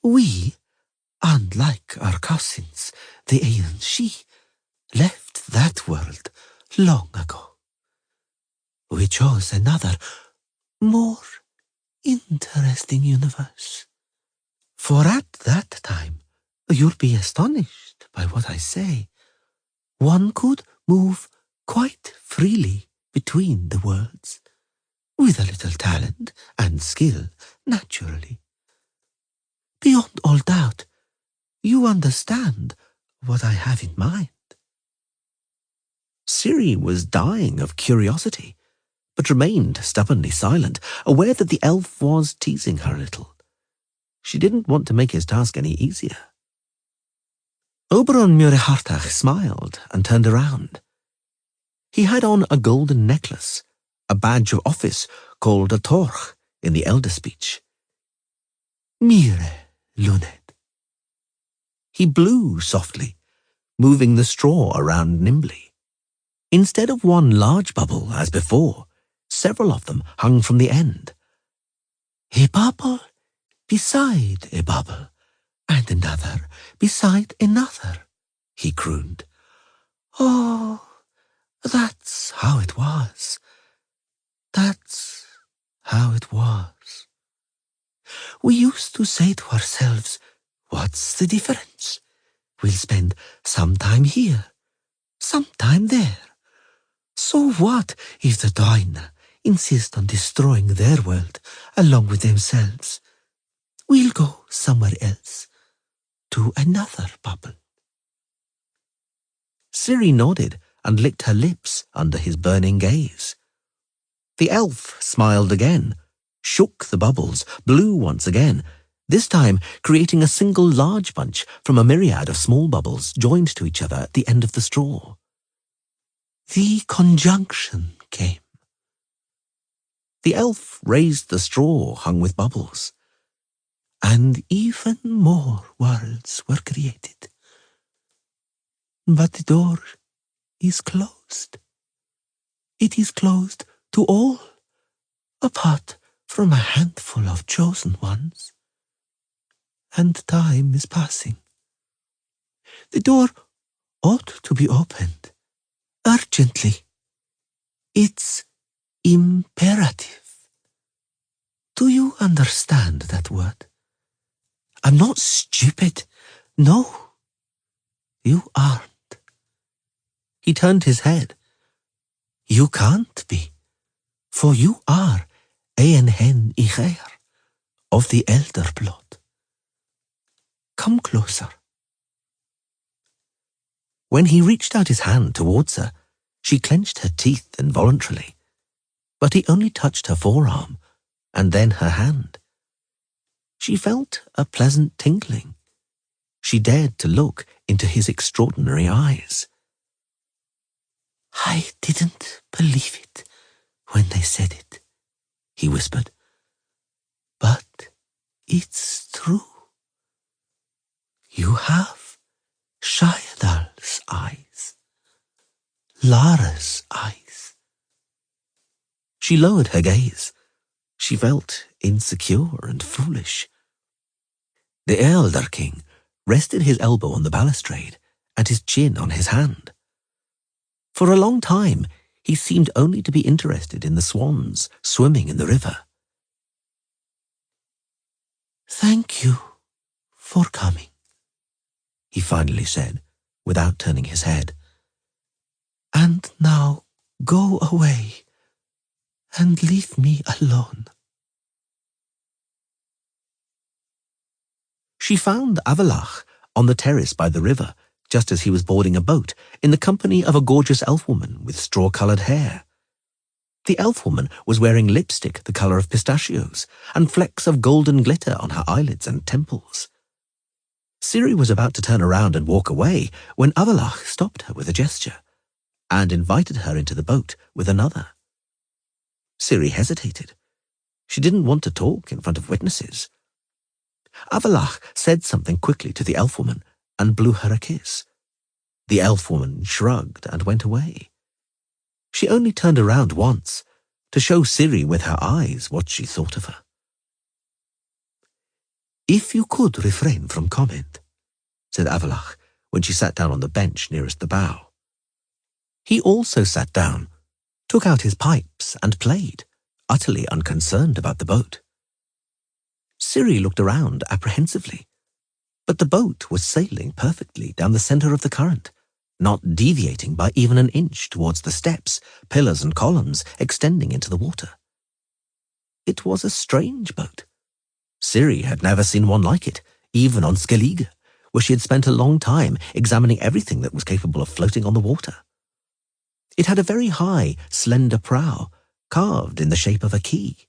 We, unlike our cousins, the Aeon She, left that world long ago. We chose another, more interesting universe. For at that time, you'll be astonished by what I say, one could move quite freely between the worlds, with a little talent and skill, naturally. Beyond all doubt, you understand what I have in mind." Ciri was dying of curiosity, but remained stubbornly silent, aware that the elf was teasing her a little. She didn't want to make his task any easier. Oberon Muirhartach smiled and turned around. He had on a golden necklace, a badge of office called a torch in the elder speech. Mire, Luned. He blew softly, moving the straw around nimbly. Instead of one large bubble, as before, several of them hung from the end. A bubble beside a bubble, and another beside another, he crooned. Oh, that's how it was. That's how it was. We used to say to ourselves, what's the difference? We'll spend some time here, some time there. So what if the Daina insist on destroying their world along with themselves? We'll go somewhere else, to another bubble. Ciri nodded and licked her lips under his burning gaze. The elf smiled again, shook the bubbles, blew once again, this time creating a single large bunch from a myriad of small bubbles joined to each other at the end of the straw. The conjunction came. The elf raised the straw hung with bubbles, and even more worlds were created. But the door is closed. It is closed to all, apart from a handful of chosen ones. And time is passing. The door ought to be opened, urgently. It's imperative. Do you understand that word? I'm not stupid. No, you aren't. He turned his head. You can't be, for you are ein hen icher, of the elder blood. Come closer. When he reached out his hand towards her, she clenched her teeth involuntarily, but he only touched her forearm and then her hand. She felt a pleasant tingling. She dared to look into his extraordinary eyes. I didn't believe it when they said it, he whispered. But it's true. You have Shairdal's eyes, Lara's eyes. She lowered her gaze. She felt insecure and foolish. The Elder King rested his elbow on the balustrade and his chin on his hand. For a long time, he seemed only to be interested in the swans swimming in the river. Thank you for coming, he finally said, without turning his head. And now go away and leave me alone. She found Avalach on the terrace by the river, just as he was boarding a boat, in the company of a gorgeous elf-woman with straw-coloured hair. The elf-woman was wearing lipstick the colour of pistachios, and flecks of golden glitter on her eyelids and temples. Ciri was about to turn around and walk away when Avalach stopped her with a gesture, and invited her into the boat with another. Ciri hesitated. She didn't want to talk in front of witnesses. Avalach said something quickly to the elf-woman and blew her a kiss. The elf-woman shrugged and went away. She only turned around once to show Ciri with her eyes what she thought of her. If you could refrain from comment, said Avalach when she sat down on the bench nearest the bow. He also sat down, took out his pipes and played, utterly unconcerned about the boat. Ciri looked around apprehensively, but the boat was sailing perfectly down the centre of the current, not deviating by even an inch towards the steps, pillars and columns extending into the water. It was a strange boat. Ciri had never seen one like it, even on Skellige, where she had spent a long time examining everything that was capable of floating on the water. It had a very high, slender prow, carved in the shape of a key.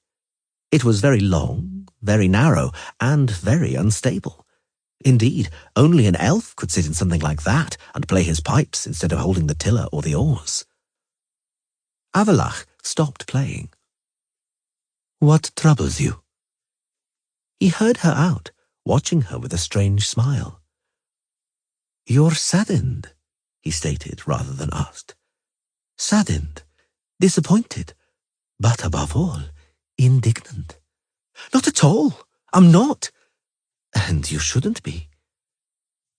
It was very long, very narrow, and very unstable. Indeed, only an elf could sit in something like that and play his pipes instead of holding the tiller or the oars. Avalach stopped playing. "What troubles you?" He heard her out, watching her with a strange smile. "You're saddened," he stated rather than asked. "Saddened, disappointed, but above all, indignant." "Not at all. I'm not." "And you shouldn't be."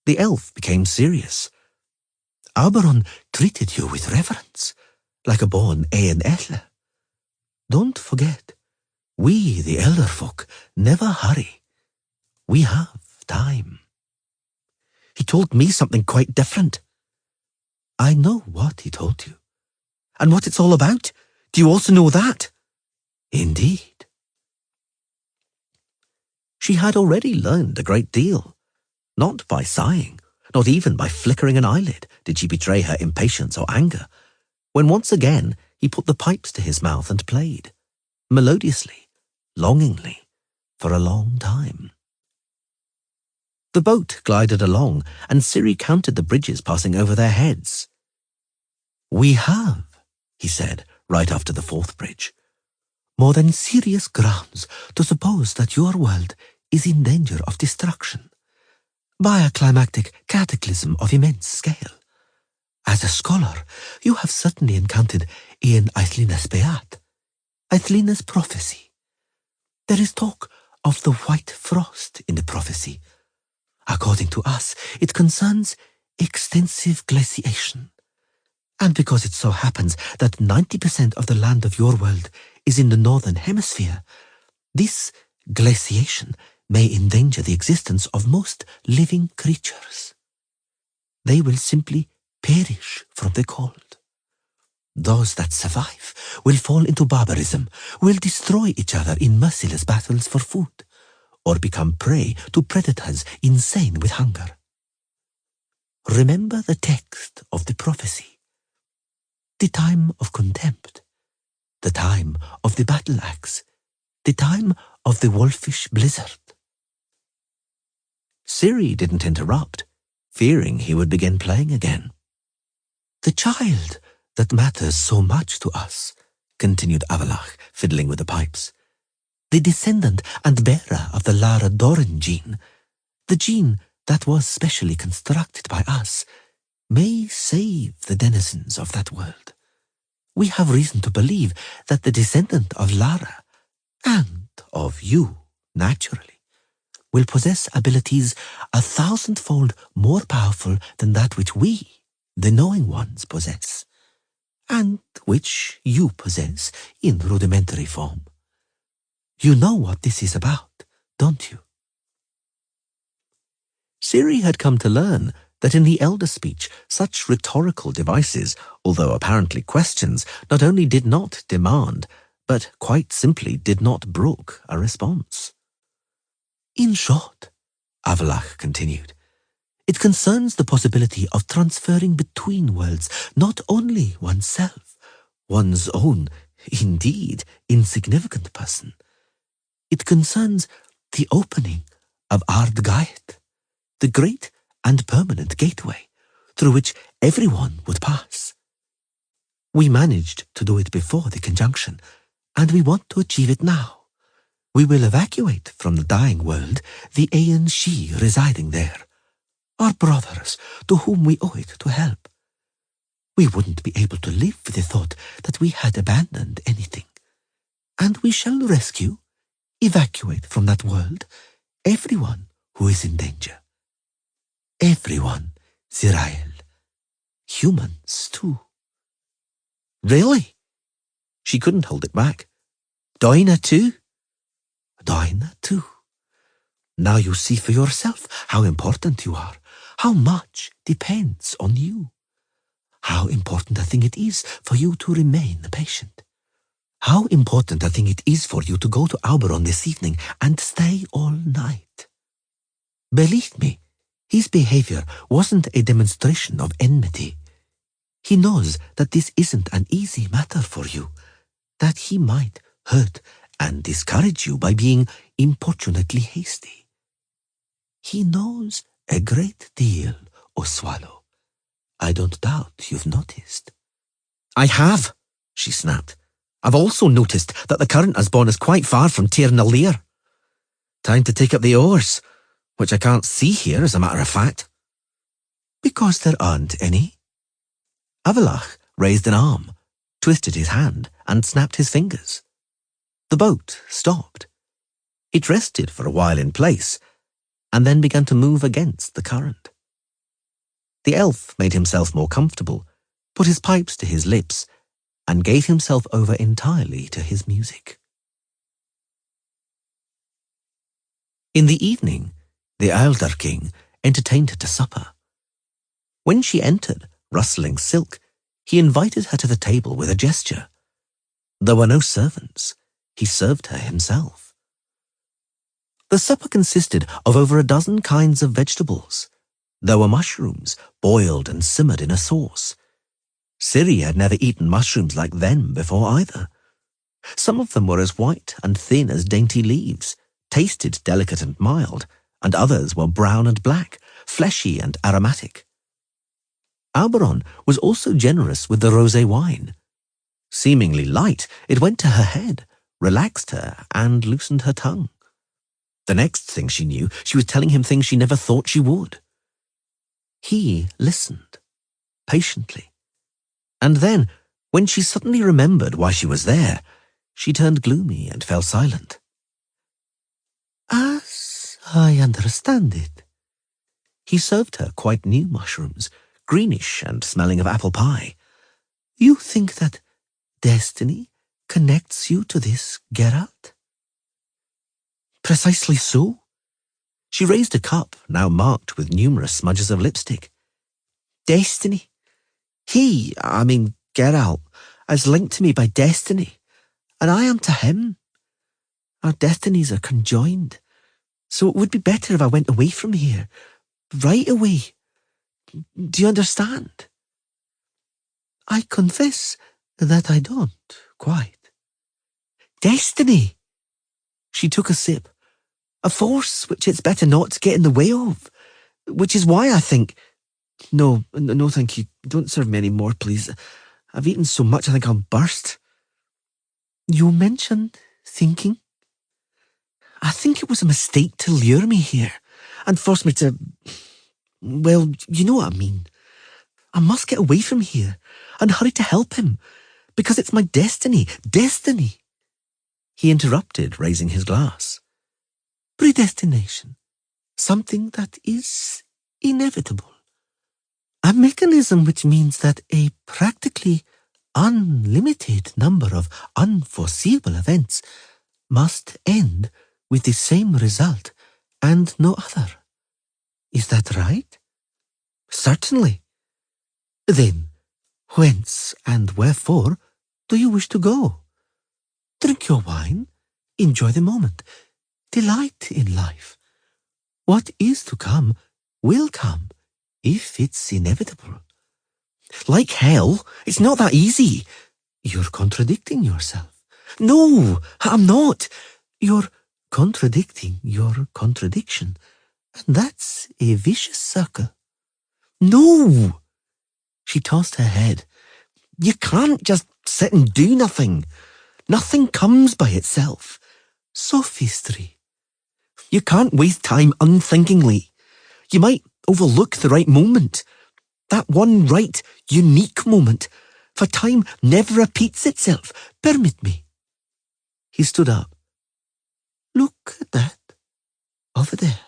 The elf became serious. "Auberon treated you with reverence, like a born Aen Elle. Don't forget, we, the elder folk, never hurry. We have time." "He told me something quite different." "I know what he told you." "And what it's all about? Do you also know that?" "Indeed." She had already learned a great deal. Not by sighing, not even by flickering an eyelid, did she betray her impatience or anger, when once again he put the pipes to his mouth and played, melodiously, longingly, for a long time. The boat glided along, and Ciri counted the bridges passing over their heads. "We have," he said, right after the fourth bridge, "more than serious grounds to suppose that your world is in danger of destruction by a climactic cataclysm of immense scale. As a scholar, you have certainly encountered Ian Aethlina's Beat, Aethlina's prophecy. There is talk of the white frost in the prophecy. According to us, it concerns extensive glaciation. And because it so happens that 90% of the land of your world is in the northern hemisphere, this glaciation may endanger the existence of most living creatures. They will simply perish from the cold. Those that survive will fall into barbarism, will destroy each other in merciless battles for food, or become prey to predators insane with hunger. Remember the text of the prophecy. The time of contempt, the time of the battle axe, the time of the wolfish blizzard." Ciri didn't interrupt, fearing he would begin playing again. "The child that matters so much to us," continued Avalach, fiddling with the pipes, "the descendant and bearer of the Lara Doran gene, the gene that was specially constructed by us, may save the denizens of that world. We have reason to believe that the descendant of Lara, and of you, naturally, will possess abilities 1,000-fold more powerful than that which we, the knowing ones, possess, and which you possess in rudimentary form. You know what this is about, don't you?" Ciri had come to learn that in the elder speech, such rhetorical devices, although apparently questions, not only did not demand, but quite simply did not brook a response. "In short," Avalach continued, "it concerns the possibility of transferring between worlds not only oneself, one's own, indeed, insignificant person. It concerns the opening of Ardgaet, the great and permanent gateway through which everyone would pass. We managed to do it before the conjunction, and we want to achieve it now. We will evacuate from the dying world the Aen She residing there, our brothers to whom we owe it to help. We wouldn't be able to live with the thought that we had abandoned anything, and we shall rescue, evacuate from that world everyone who is in danger. Everyone, Zirael. Humans, too." "Really?" She couldn't hold it back. "Dinah, too?" "Dinah, too. Now you see for yourself how important you are, how much depends on you, how important a thing it is for you to remain patient, how important a thing it is for you to go to Auberon this evening and stay all night. Believe me, his behavior wasn't a demonstration of enmity. He knows that this isn't an easy matter for you, that he might hurt and discourage you by being importunately hasty. He knows a great deal, O Swallow. I don't doubt you've noticed." "I have," she snapped. "I've also noticed that the current has borne us quite far from Tir na Lir. Time to take up the oars, which I can't see here, as a matter of fact." "Because there aren't any." Avalach raised an arm, twisted his hand, and snapped his fingers. The boat stopped. It rested for a while in place, and then began to move against the current. The elf made himself more comfortable, put his pipes to his lips, and gave himself over entirely to his music. In the evening, the Elder King entertained her to supper. When she entered, rustling silk, he invited her to the table with a gesture. There were no servants. He served her himself. The supper consisted of over a dozen kinds of vegetables. There were mushrooms, boiled and simmered in a sauce. Ciri had never eaten mushrooms like them before either. Some of them were as white and thin as dainty leaves, tasted delicate and mild, and others were brown and black, fleshy and aromatic. Alberon was also generous with the rosé wine. Seemingly light, it went to her head, relaxed her, and loosened her tongue. The next thing she knew, she was telling him things she never thought she would. He listened, patiently. And then, when she suddenly remembered why she was there, she turned gloomy and fell silent. "As I understand it." He served her quite new mushrooms, greenish and smelling of apple pie. "You think that destiny connects you to this Geralt?" "Precisely so." She raised a cup, now marked with numerous smudges of lipstick. "Destiny. Geralt, is linked to me by destiny, and I am to him. Our destinies are conjoined, so it would be better if I went away from here, right away. Do you understand?" "I confess that I don't, quite." "Destiny." She took a sip. "A force which it's better not to get in the way of, which is why I think—" No, thank you. Don't serve me any more, please. I've eaten so much I think I'll burst." "You mentioned thinking?" "I think it was a mistake to lure me here and force me to... Well, you know what I mean. I must get away from here and hurry to help him, because it's my destiny. Destiny." He interrupted, raising his glass. "Predestination. Something that is inevitable. A mechanism which means that a practically unlimited number of unforeseeable events must end with the same result and no other. Is that right?" "Certainly." "Then, whence and wherefore do you wish to go? Drink your wine, enjoy the moment, delight in life. What is to come will come, if it's inevitable." "Like hell, it's not that easy." "You're contradicting yourself." "No, I'm not." "You're contradicting your contradiction, and that's a vicious circle." "No." She tossed her head. "You can't just sit and do nothing. Nothing comes by itself." "Sophistry." "You can't waste time unthinkingly. You might overlook the right moment. That one right, unique moment. For time never repeats itself. Permit me." He stood up. "Look at that. Over there."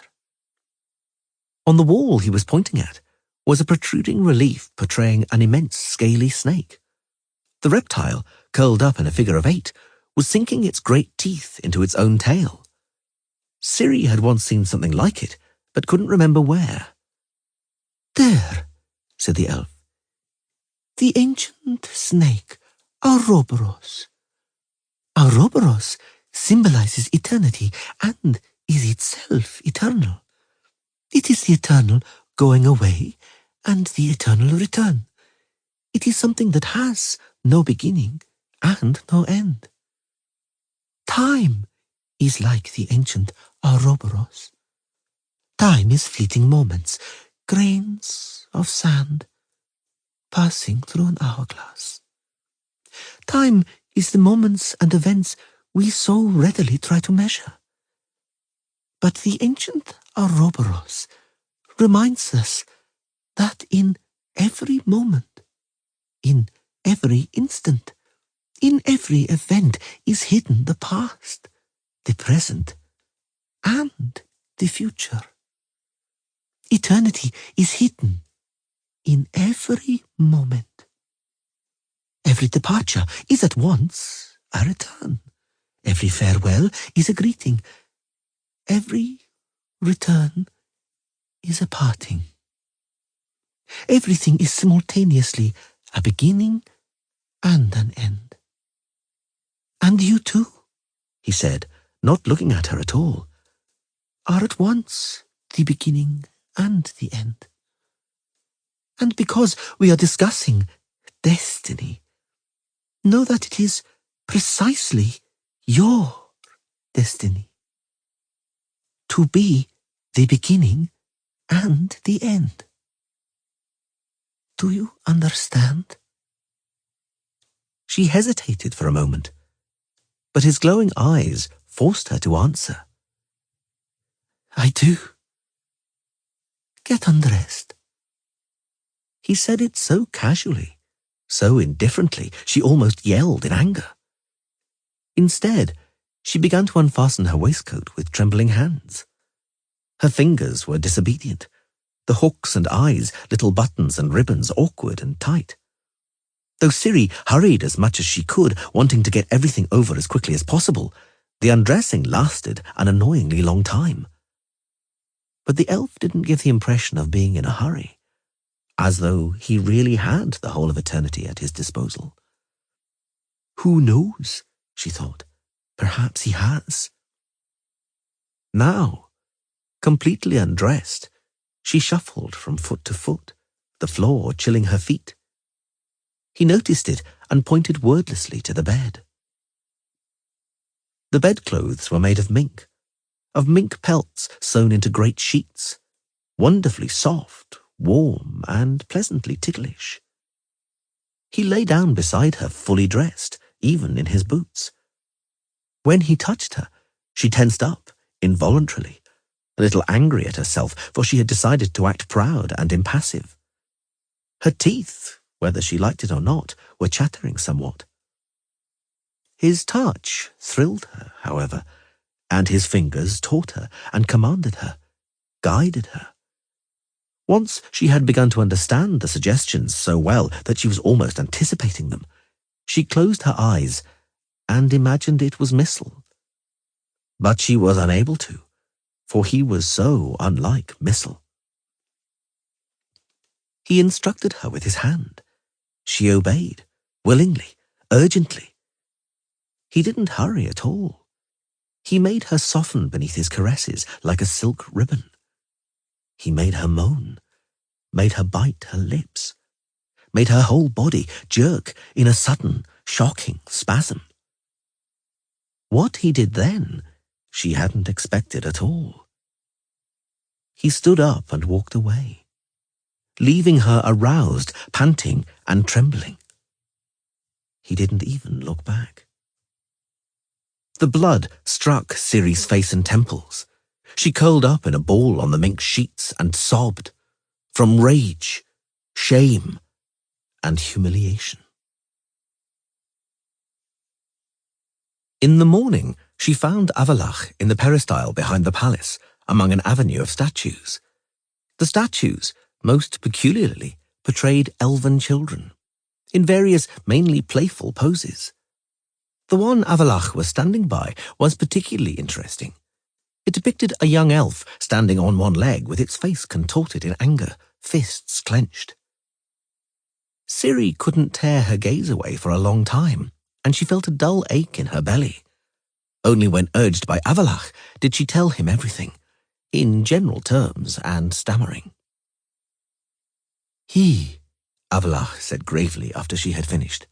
On the wall he was pointing at was a protruding relief portraying an immense scaly snake. The reptile, curled up in a figure of 8, was sinking its great teeth into its own tail. Ciri had once seen something like it, but couldn't remember where. "There," said the elf. "The ancient snake, Ouroboros. Ouroboros symbolizes eternity and is itself eternal. It is the eternal going away and the eternal return. It is something that has no beginning and no end. Time is like the ancient Ouroboros. Time is fleeting moments, grains of sand passing through an hourglass. Time is the moments and events we so readily try to measure. But the ancient Ouroboros reminds us that in every moment, in every instant, in every event is hidden the past, the present, and the future. Eternity is hidden in every moment. Every departure is at once a return. Every farewell is a greeting. Every return is a parting. Everything is simultaneously a beginning and an end. And you too, he said, not looking at her at all, are at once the beginning and the end. And because we are discussing destiny, know that it is precisely your destiny to be the beginning and the end. Do you understand? She hesitated for a moment, but his glowing eyes forced her to answer. I do. Get undressed. He said it so casually, so indifferently, she almost yelled in anger. Instead, she began to unfasten her waistcoat with trembling hands. Her fingers were disobedient, the hooks and eyes, little buttons and ribbons awkward and tight. Though Ciri hurried as much as she could, wanting to get everything over as quickly as possible, the undressing lasted an annoyingly long time. But the elf didn't give the impression of being in a hurry, as though he really had the whole of eternity at his disposal. Who knows, she thought. Perhaps he has. Now, completely undressed, she shuffled from foot to foot, the floor chilling her feet. He noticed it and pointed wordlessly to the bed. The bedclothes were made of mink pelts sewn into great sheets, wonderfully soft, warm, and pleasantly ticklish. He lay down beside her fully dressed, even in his boots. When he touched her, she tensed up, involuntarily, a little angry at herself, for she had decided to act proud and impassive. Her teeth, whether she liked it or not, were chattering somewhat. His touch thrilled her, however, and his fingers taught her and commanded her, guided her. Once she had begun to understand the suggestions so well that she was almost anticipating them, she closed her eyes and imagined it was Missel. But she was unable to, for he was so unlike Missel. He instructed her with his hand. She obeyed, willingly, urgently. He didn't hurry at all. He made her soften beneath his caresses like a silk ribbon. He made her moan, made her bite her lips, made her whole body jerk in a sudden, shocking spasm. What he did then, she hadn't expected at all. He stood up and walked away, leaving her aroused, panting and trembling. He didn't even look back. The blood struck Ciri's face and temples. She curled up in a ball on the mink sheets and sobbed, from rage, shame, and humiliation. In the morning, she found Avalach in the peristyle behind the palace, among an avenue of statues. The statues, most peculiarly, portrayed elven children, in various mainly playful poses. The one Avalach was standing by was particularly interesting. It depicted a young elf standing on one leg with its face contorted in anger, fists clenched. Ciri couldn't tear her gaze away for a long time, and she felt a dull ache in her belly. Only when urged by Avalach did she tell him everything, in general terms and stammering. He, Avalach said gravely after she had finished,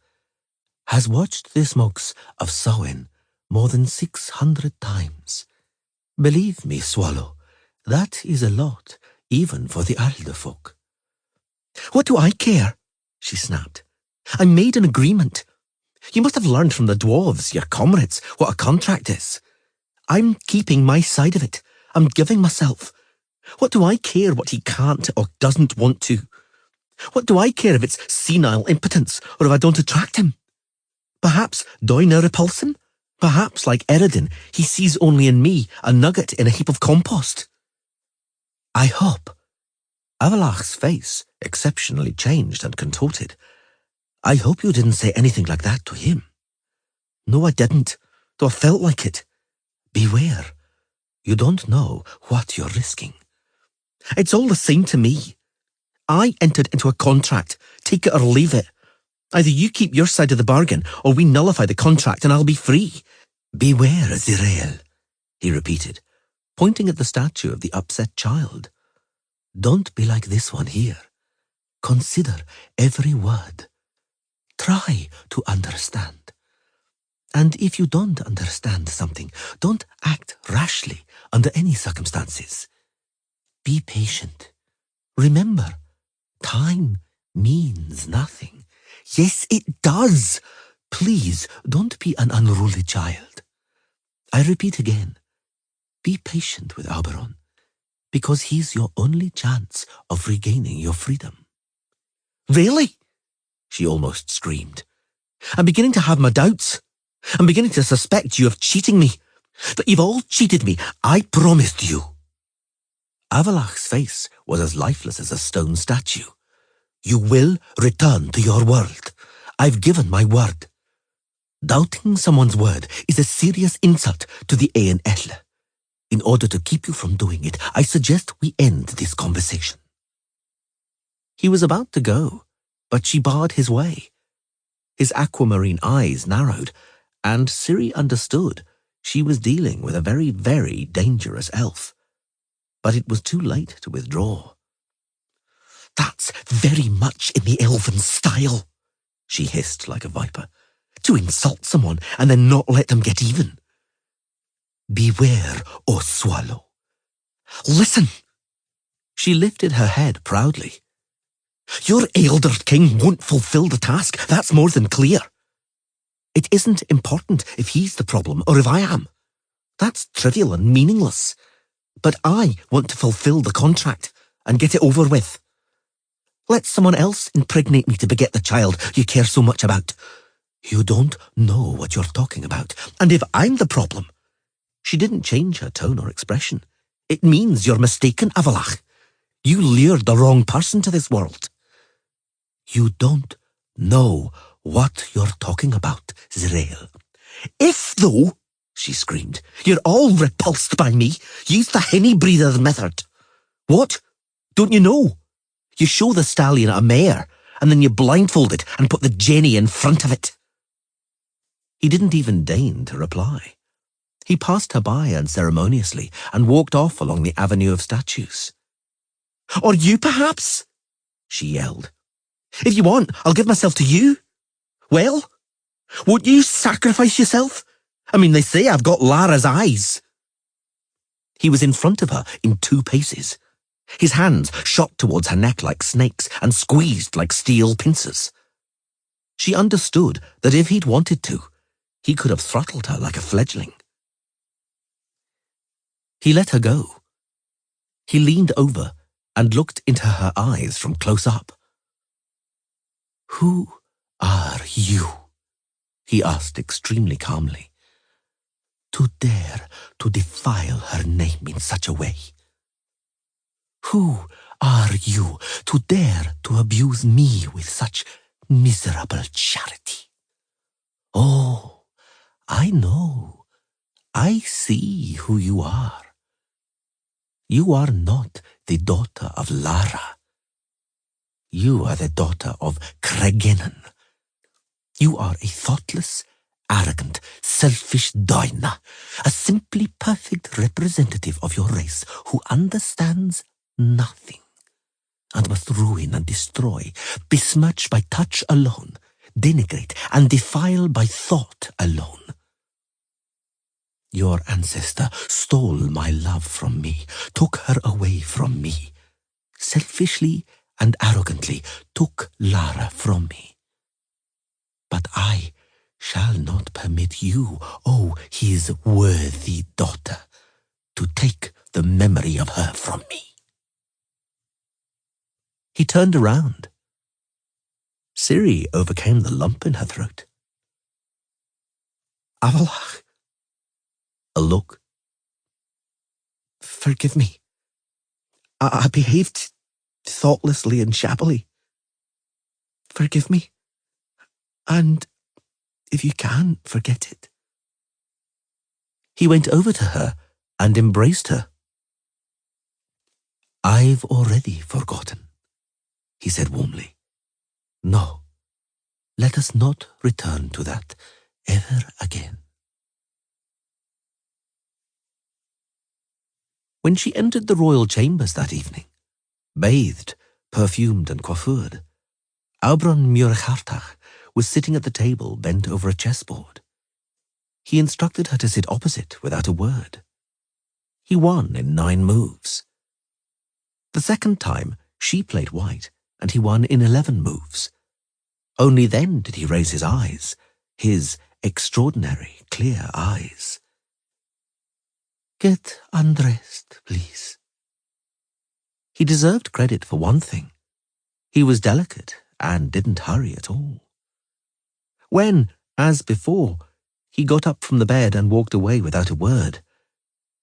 has watched the smokes of Samhain more than 600 times. Believe me, Swallow, that is a lot, even for the Alderfolk. What do I care? She snapped. I made an agreement. You must have learned from the dwarves, your comrades, what a contract is. I'm keeping my side of it. I'm giving myself. What do I care what he can't or doesn't want to? What do I care if it's senile impotence or if I don't attract him? Perhaps Doina repulse him? Perhaps, like Eredin, he sees only in me a nugget in a heap of compost. I hope. Avalach's face exceptionally changed and contorted. I hope you didn't say anything like that to him. No, I didn't, though I felt like it. Beware. You don't know what you're risking. It's all the same to me. I entered into a contract. Take it or leave it. Either you keep your side of the bargain, or we nullify the contract and I'll be free. Beware, Zirael, he repeated, pointing at the statue of the upset child. Don't be like this one here. Consider every word. Try to understand. And if you don't understand something, don't act rashly under any circumstances. Be patient. Remember, time means nothing. Yes, it does. Please, don't be an unruly child. I repeat again, be patient with Oberon, because he's your only chance of regaining your freedom. Really? She almost screamed. I'm beginning to have my doubts. I'm beginning to suspect you of cheating me. That you've all cheated me. I promised you. Avalach's face was as lifeless as a stone statue. You will return to your world. I've given my word. Doubting someone's word is a serious insult to the Aen Etle. In order to keep you from doing it, I suggest we end this conversation. He was about to go, but she barred his way. His aquamarine eyes narrowed, and Ciri understood she was dealing with a very, very dangerous elf. But it was too late to withdraw. That's very much in the elven style, she hissed like a viper, to insult someone and then not let them get even. Beware, O swallow. Listen! She lifted her head proudly. Your elder king won't fulfill the task, that's more than clear. It isn't important if he's the problem or if I am. That's trivial and meaningless. But I want to fulfill the contract and get it over with. Let someone else impregnate me to beget the child you care so much about. You don't know what you're talking about. And if I'm the problem... She didn't change her tone or expression. It means you're mistaken, Avalach. You lured the wrong person to this world. You don't know what you're talking about, Zirael. If, though, she screamed, you're all repulsed by me, use the henny-breather method. What? Don't you know? You show the stallion a mare, and then you blindfold it and put the jenny in front of it. He didn't even deign to reply. He passed her by unceremoniously and walked off along the avenue of statues. Or you, perhaps? She yelled. If you want, I'll give myself to you. Well, won't you sacrifice yourself? I mean, they say I've got Lara's eyes. He was in front of her in 2 paces. His hands shot towards her neck like snakes and squeezed like steel pincers. She understood that if he'd wanted to, he could have throttled her like a fledgling. He let her go. He leaned over and looked into her eyes from close up. Who are you? He asked extremely calmly. To dare to defile her name in such a way. Who are you to dare to abuse me with such miserable charity? Oh, I know. I see who you are. You are not the daughter of Lara. You are the daughter of Cregennan. You are a thoughtless, arrogant, selfish Doina, a simply perfect representative of your race who understands nothing and must ruin and destroy, besmirch by touch alone, denigrate and defile by thought alone. Your ancestor stole my love from me, took her away from me, selfishly and arrogantly took Lara from me. But I shall not permit you, oh, his worthy daughter, to take the memory of her from me. He turned around. Ciri overcame the lump in her throat. Avalach. A look. Forgive me. I behaved thoughtlessly and shabbily. Forgive me. And if you can, forget it. He went over to her and embraced her. I've already forgotten, he said warmly. No, let us not return to that ever again. When she entered the royal chambers that evening, bathed, perfumed and coiffured, Aubron Muirchartach was sitting at the table bent over a chessboard. He instructed her to sit opposite without a word. He won in 9 moves. The second time, she played white, and he won in 11 moves. Only then did he raise his eyes, his extraordinary, clear eyes. Get undressed, please. He deserved credit for one thing. He was delicate and didn't hurry at all. When, as before, he got up from the bed and walked away without a word,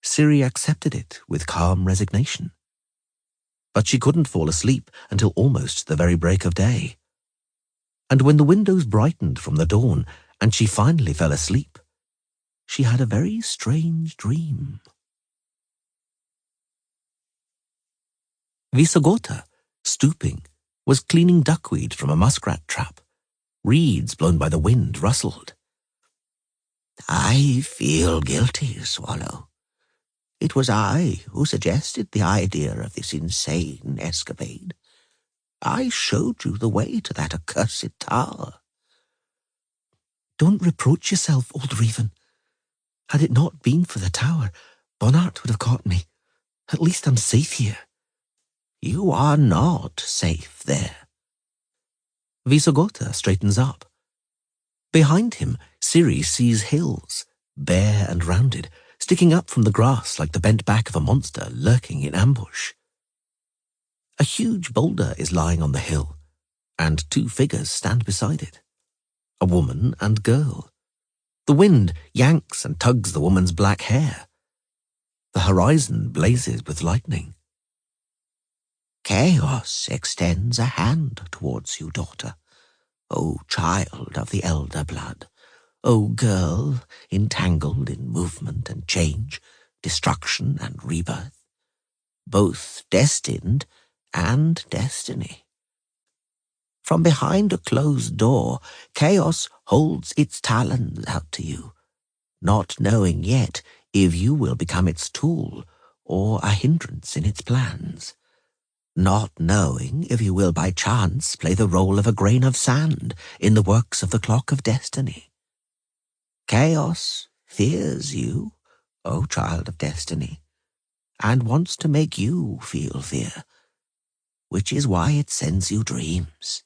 Ciri accepted it with calm resignation. But she couldn't fall asleep until almost the very break of day. And when the windows brightened from the dawn and she finally fell asleep, she had a very strange dream. Visogota, stooping, was cleaning duckweed from a muskrat trap. Reeds blown by the wind rustled. I feel guilty, Swallow. It was I who suggested the idea of this insane escapade. I showed you the way to that accursed tower. Don't reproach yourself, old Reven. Had it not been for the tower, Bonhart would have caught me. At least I'm safe here. You are not safe there. Visogota straightens up. Behind him, Ciri sees hills, bare and rounded, sticking up from the grass like the bent back of a monster lurking in ambush. A huge boulder is lying on the hill, and 2 figures stand beside it. A woman and girl. The wind yanks and tugs the woman's black hair. The horizon blazes with lightning. Chaos extends a hand towards you, daughter. O child of the elder blood. O girl entangled in movement and change, destruction and rebirth. Both destined and destiny. From behind a closed door, chaos holds its talons out to you, not knowing yet if you will become its tool or a hindrance in its plans, not knowing if you will by chance play the role of a grain of sand in the works of the clock of destiny. Chaos fears you, O child of destiny, and wants to make you feel fear, which is why it sends you dreams.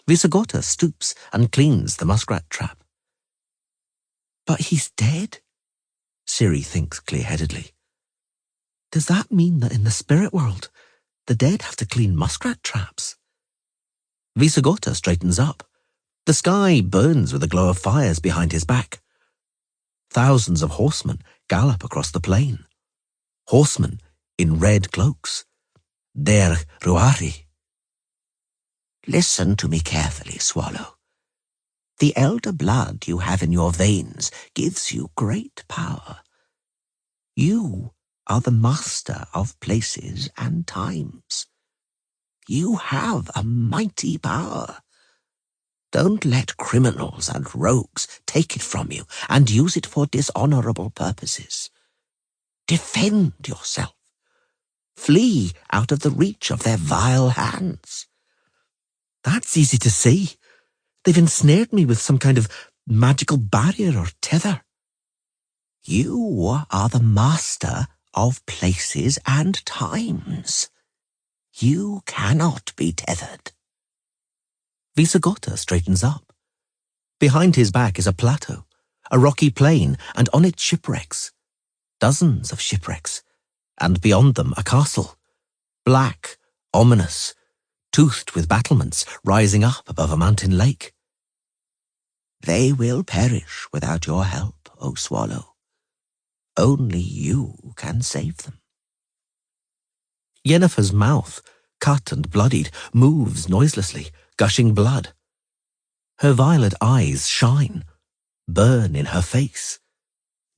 Visogota stoops and cleans the muskrat trap. But he's dead, Ciri thinks clear-headedly. Does that mean that in the spirit world, the dead have to clean muskrat traps? Visogota straightens up. The sky burns with the glow of fires behind his back. Thousands of horsemen gallop across the plain. Horsemen in red cloaks. Der Ruari. Listen to me carefully, Swallow. The elder blood you have in your veins gives you great power. You are the master of places and times. You have a mighty power. Don't let criminals and rogues take it from you and use it for dishonorable purposes. Defend yourself. Flee out of the reach of their vile hands. That's easy to say. They've ensnared me with some kind of magical barrier or tether. You are the master of places and times. You cannot be tethered. Visogota straightens up. Behind his back is a plateau, a rocky plain, and on it shipwrecks. Dozens of shipwrecks, and beyond them a castle, black, ominous, toothed with battlements rising up above a mountain lake. They will perish without your help, O swallow. Only you can save them. Yennefer's mouth, cut and bloodied, moves noiselessly, gushing blood. Her violet eyes shine, burn in her face.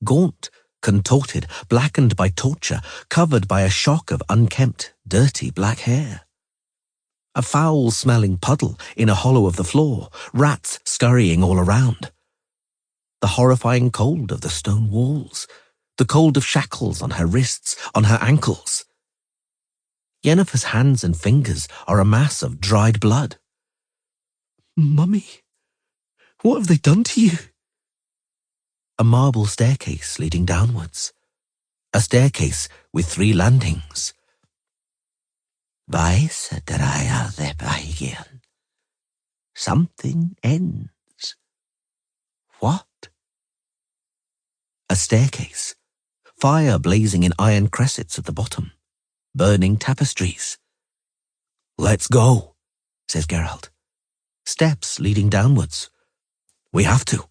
Gaunt, contorted, blackened by torture, covered by a shock of unkempt, dirty black hair. A foul-smelling puddle in a hollow of the floor, rats scurrying all around. The horrifying cold of the stone walls, the cold of shackles on her wrists, on her ankles. Yennefer's hands and fingers are a mass of dried blood. Mummy, what have they done to you? A marble staircase leading downwards. A staircase with 3 landings. Weise Dreier beigehen. Something ends. What? A staircase. Fire blazing in iron cressets at the bottom. Burning tapestries. Let's go, says Geralt. Steps leading downwards. We have to.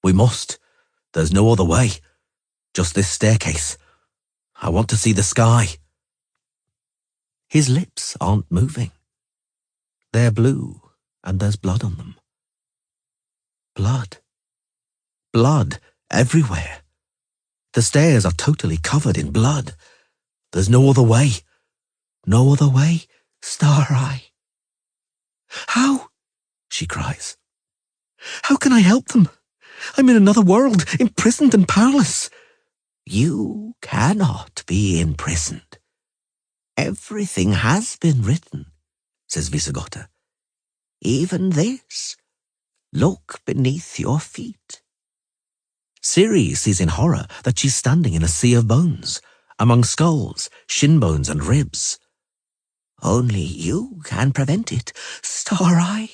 We must. There's no other way. Just this staircase. I want to see the sky. His lips aren't moving. They're blue, and there's blood on them. Blood. Blood everywhere. The stairs are totally covered in blood. There's no other way. No other way, Star-Eye. How? She cries. How can I help them? I'm in another world, imprisoned and powerless. You cannot be imprisoned. Everything has been written, says Visegota. Even this. Look beneath your feet. Ciri sees in horror that she's standing in a sea of bones, among skulls, shin bones and ribs. Only you can prevent it, Star-Eye.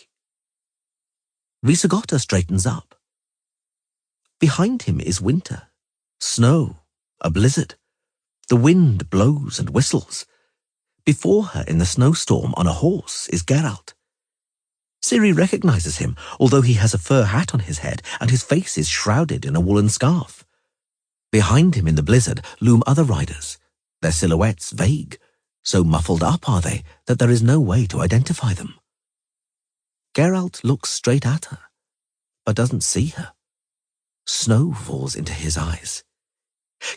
Visegota straightens up. Behind him is winter, snow, a blizzard. The wind blows and whistles. Before her in the snowstorm on a horse is Geralt. Ciri recognizes him, although he has a fur hat on his head and his face is shrouded in a woolen scarf. Behind him in the blizzard loom other riders, their silhouettes vague. So muffled up are they that there is no way to identify them. Geralt looks straight at her, but doesn't see her. Snow falls into his eyes.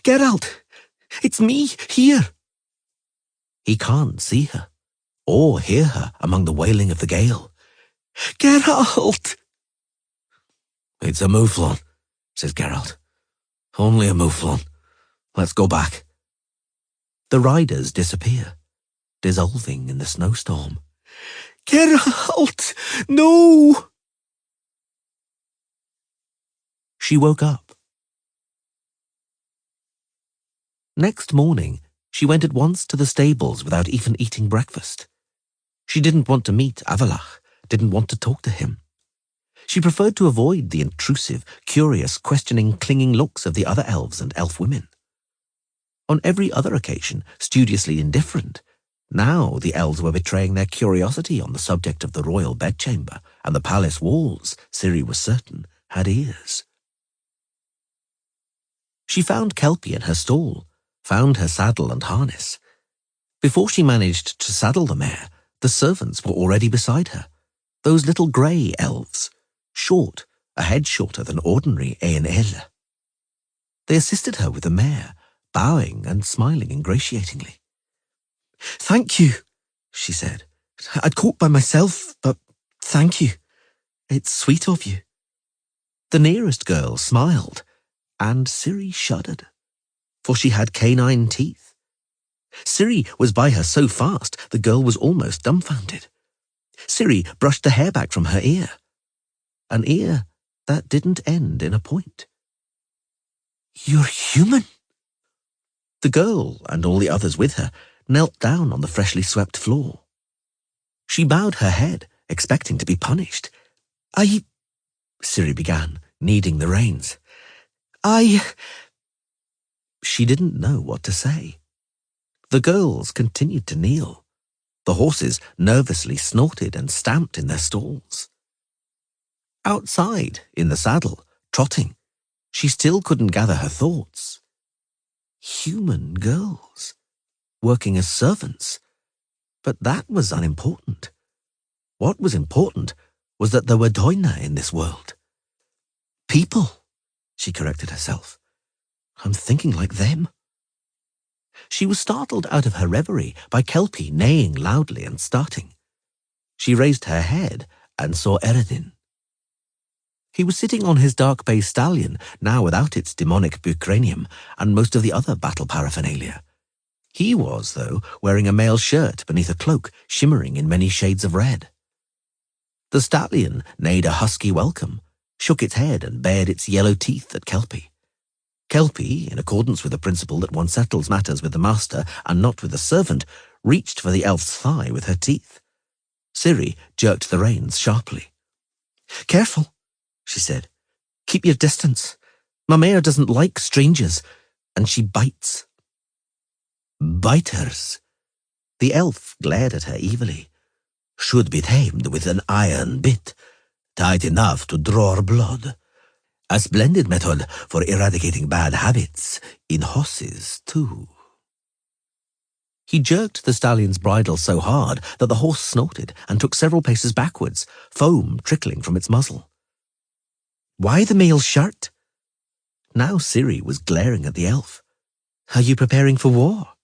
Geralt! It's me, here! He can't see her, or hear her among the wailing of the gale. Geralt! It's a mouflon, says Geralt. Only a mouflon. Let's go back. The riders disappear, dissolving in the snowstorm. Geralt! No! She woke up. Next morning, she went at once to the stables without even eating breakfast. She didn't want to meet Avalach, didn't want to talk to him. She preferred to avoid the intrusive, curious, questioning, clinging looks of the other elves and elf women. On every other occasion, studiously indifferent, now the elves were betraying their curiosity on the subject of the royal bedchamber, and the palace walls, Ciri was certain, had ears. She found Kelpie in her stall, found her saddle and harness. Before she managed to saddle the mare, the servants were already beside her, those little grey elves, short, a head shorter than ordinary Aenelle. They assisted her with the mare, bowing and smiling ingratiatingly. Thank you, she said. I'd caught by myself, but thank you. It's sweet of you. The nearest girl smiled, and Ciri shuddered, for she had canine teeth. Ciri was by her so fast the girl was almost dumbfounded. Ciri brushed the hair back from her ear, an ear that didn't end in a point. You're human. The girl, and all the others with her, knelt down on the freshly swept floor. She bowed her head, expecting to be punished. Ciri began, kneading the reins. She didn't know what to say. The girls continued to kneel. The horses nervously snorted and stamped in their stalls. Outside, in the saddle, trotting, she still couldn't gather her thoughts. Human girls, working as servants. But that was unimportant. What was important was that there were Doina in this world. People, she corrected herself. I'm thinking like them. She was startled out of her reverie by Kelpie neighing loudly and starting. She raised her head and saw Eredin. He was sitting on his dark bay stallion, now without its demonic bucranium and most of the other battle paraphernalia. He was, though, wearing a mail shirt beneath a cloak shimmering in many shades of red. The stallion neighed a husky welcome, shook its head and bared its yellow teeth at Kelpie. Kelpie, in accordance with the principle that one settles matters with the master and not with the servant, reached for the elf's thigh with her teeth. Ciri jerked the reins sharply. Careful, she said. Keep your distance. My mare doesn't like strangers, and she bites. Biters. The elf glared at her evilly. Should be tamed with an iron bit, tight enough to draw blood. A splendid method for eradicating bad habits in horses, too. He jerked the stallion's bridle so hard that the horse snorted and took several paces backwards, foam trickling from its muzzle. Why the mail shirt? Now Ciri was glaring at the elf. Are you preparing for war?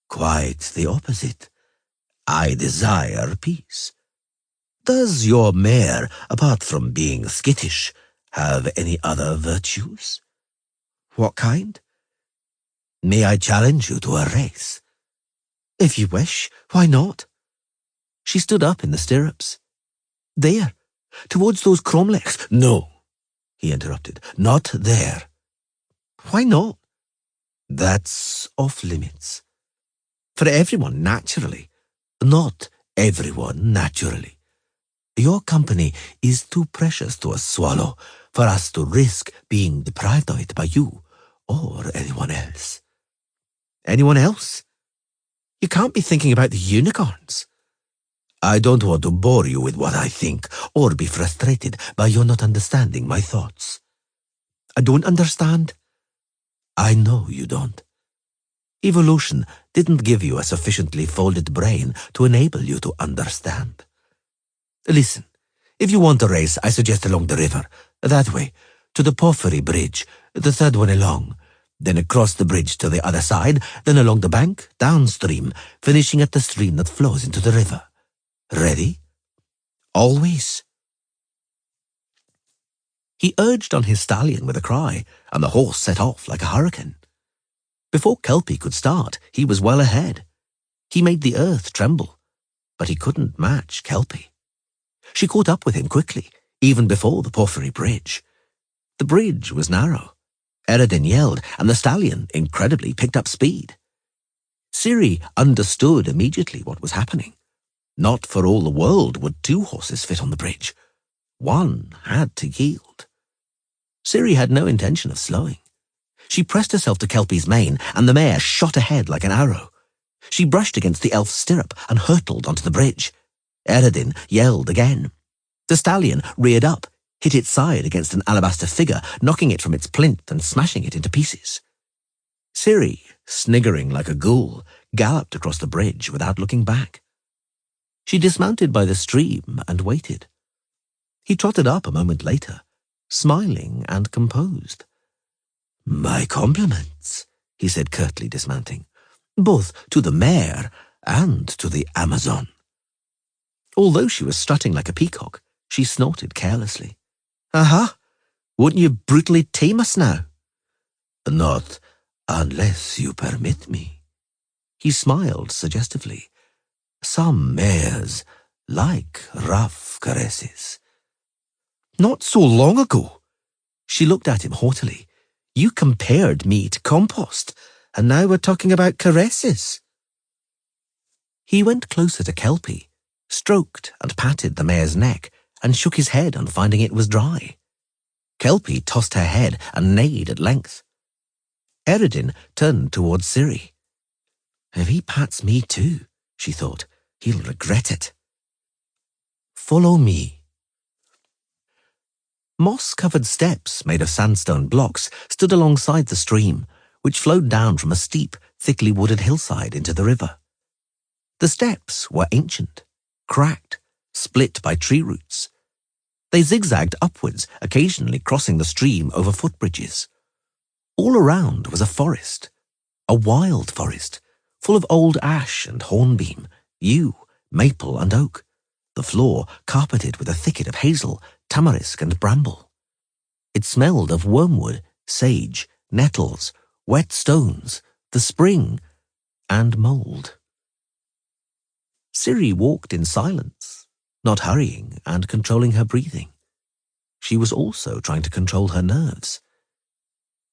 Quite the opposite. I desire peace. Does your mare, apart from being skittish, have any other virtues? What kind? May I challenge you to a race? If you wish, why not? She stood up in the stirrups. There, towards those cromlechs. No, he interrupted, not there. Why not? That's off limits. For everyone, naturally. Not everyone, naturally. Your company is too precious to a swallow for us to risk being deprived of it by you or anyone else. Anyone else? You can't be thinking about the unicorns. I don't want to bore you with what I think or be frustrated by your not understanding my thoughts. I don't understand. I know you don't. Evolution didn't give you a sufficiently folded brain to enable you to understand. Listen, if you want a race, I suggest along the river, that way, to the Porphyry Bridge, the third one along, then across the bridge to the other side, then along the bank, downstream, finishing at the stream that flows into the river. Ready? Always. He urged on his stallion with a cry, and the horse set off like a hurricane. Before Kelpie could start, he was well ahead. He made the earth tremble, but he couldn't match Kelpie. She caught up with him quickly, even before the Porphyry Bridge. The bridge was narrow. Eredin yelled, and the stallion, incredibly, picked up speed. Ciri understood immediately what was happening. Not for all the world would two horses fit on the bridge. One had to yield. Ciri had no intention of slowing. She pressed herself to Kelpie's mane, and the mare shot ahead like an arrow. She brushed against the elf's stirrup and hurtled onto the bridge. Eredin yelled again. The stallion reared up, hit its side against an alabaster figure, knocking it from its plinth and smashing it into pieces. Ciri, sniggering like a ghoul, galloped across the bridge without looking back. She dismounted by the stream and waited. He trotted up a moment later, smiling and composed. My compliments, he said curtly, dismounting, both to the mare and to the Amazon. Although she was strutting like a peacock, she snorted carelessly. Aha! Won't you brutally tame us now? Not unless you permit me. He smiled suggestively. Some mares like rough caresses. Not so long ago. She looked at him haughtily. You compared me to compost, and now we're talking about caresses. He went closer to Kelpie, stroked and patted the mare's neck, and shook his head on finding it was dry. Kelpie tossed her head and neighed at length. Eredin turned towards Ciri. If he pats me too, she thought, he'll regret it. Follow me. Moss-covered steps made of sandstone blocks stood alongside the stream, which flowed down from a steep, thickly wooded hillside into the river. The steps were ancient, cracked, split by tree roots. They zigzagged upwards, occasionally crossing the stream over footbridges. All around was a forest, a wild forest, full of old ash and hornbeam, yew, maple and oak, the floor carpeted with a thicket of hazel, tamarisk and bramble. It smelled of wormwood, sage, nettles, wet stones, the spring, and mould. Ciri walked in silence, not hurrying and controlling her breathing. She was also trying to control her nerves.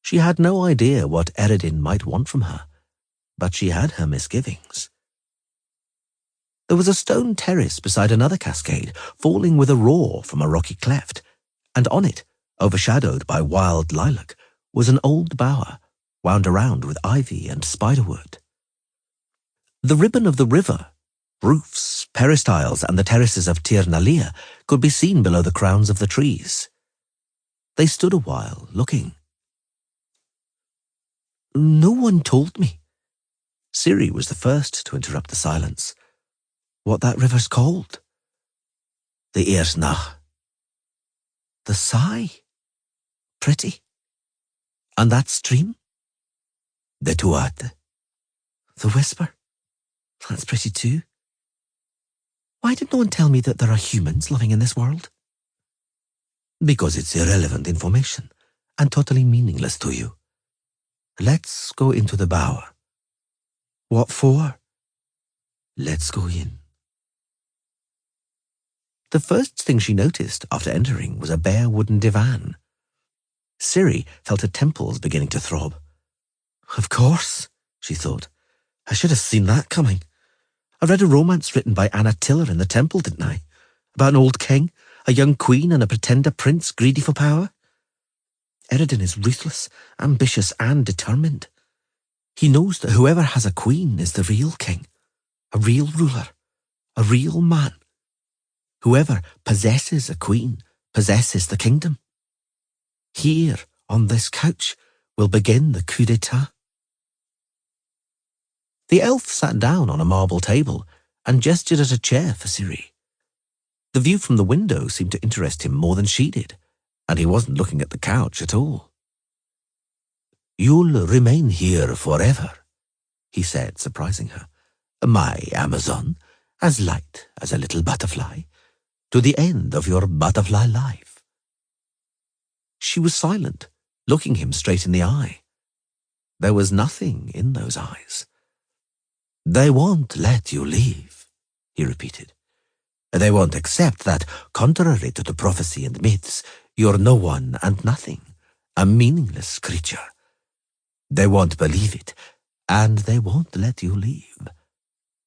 She had no idea what Eredin might want from her, but she had her misgivings. There was a stone terrace beside another cascade, falling with a roar from a rocky cleft, and on it, overshadowed by wild lilac, was an old bower, wound around with ivy and spiderwood. The ribbon of the river, roofs, peristyles, and the terraces of Tir Nalia could be seen below the crowns of the trees. They stood a while, looking. No one told me. Ciri was the first to interrupt the silence. What that river's called? The Earsnach. The sigh? Pretty. And that stream? The Tuatha. The whisper? That's pretty too. Why did no one tell me that there are humans living in this world? Because it's irrelevant information and totally meaningless to you. Let's go into the bower. What for? Let's go in. The first thing she noticed after entering was a bare wooden divan. Ciri felt her temples beginning to throb. Of course, she thought. I should have seen that coming. I read a romance written by Anna Tiller in the temple, didn't I? About an old king, a young queen, and a pretender prince greedy for power. Eredin is ruthless, ambitious, and determined. He knows that whoever has a queen is the real king, a real ruler, a real man. Whoever possesses a queen possesses the kingdom. Here, on this couch, will begin the coup d'etat. The elf sat down on a marble table and gestured at a chair for Ciri. The view from the window seemed to interest him more than she did, and he wasn't looking at the couch at all. You'll remain here forever, he said, surprising her. My Amazon, as light as a little butterfly, to the end of your butterfly life. She was silent, looking him straight in the eye. There was nothing in those eyes. They won't let you leave, he repeated. They won't accept that, contrary to the prophecy and myths, you're no one and nothing, a meaningless creature. They won't believe it, and they won't let you leave.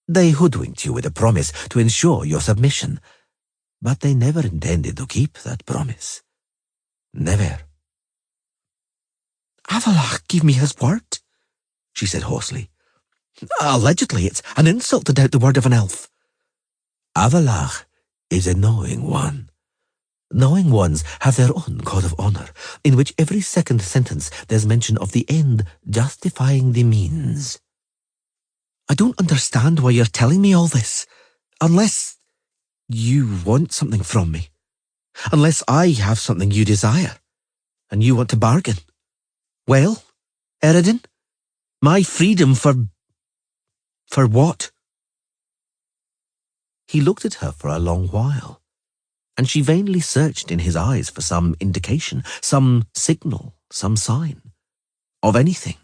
They hoodwinked you with a promise to ensure your submission, but they never intended to keep that promise. Never. Avalach gave me his word, she said hoarsely. Allegedly, it's an insult to doubt the word of an elf. Avalach is a knowing one. Knowing ones have their own code of honor, in which every second sentence there's mention of the end justifying the means. I don't understand why you're telling me all this, unless you want something from me. Unless I have something you desire, and you want to bargain. Well, Eredin, my freedom for what? He looked at her for a long while, and she vainly searched in his eyes for some indication, some signal, some sign, of anything.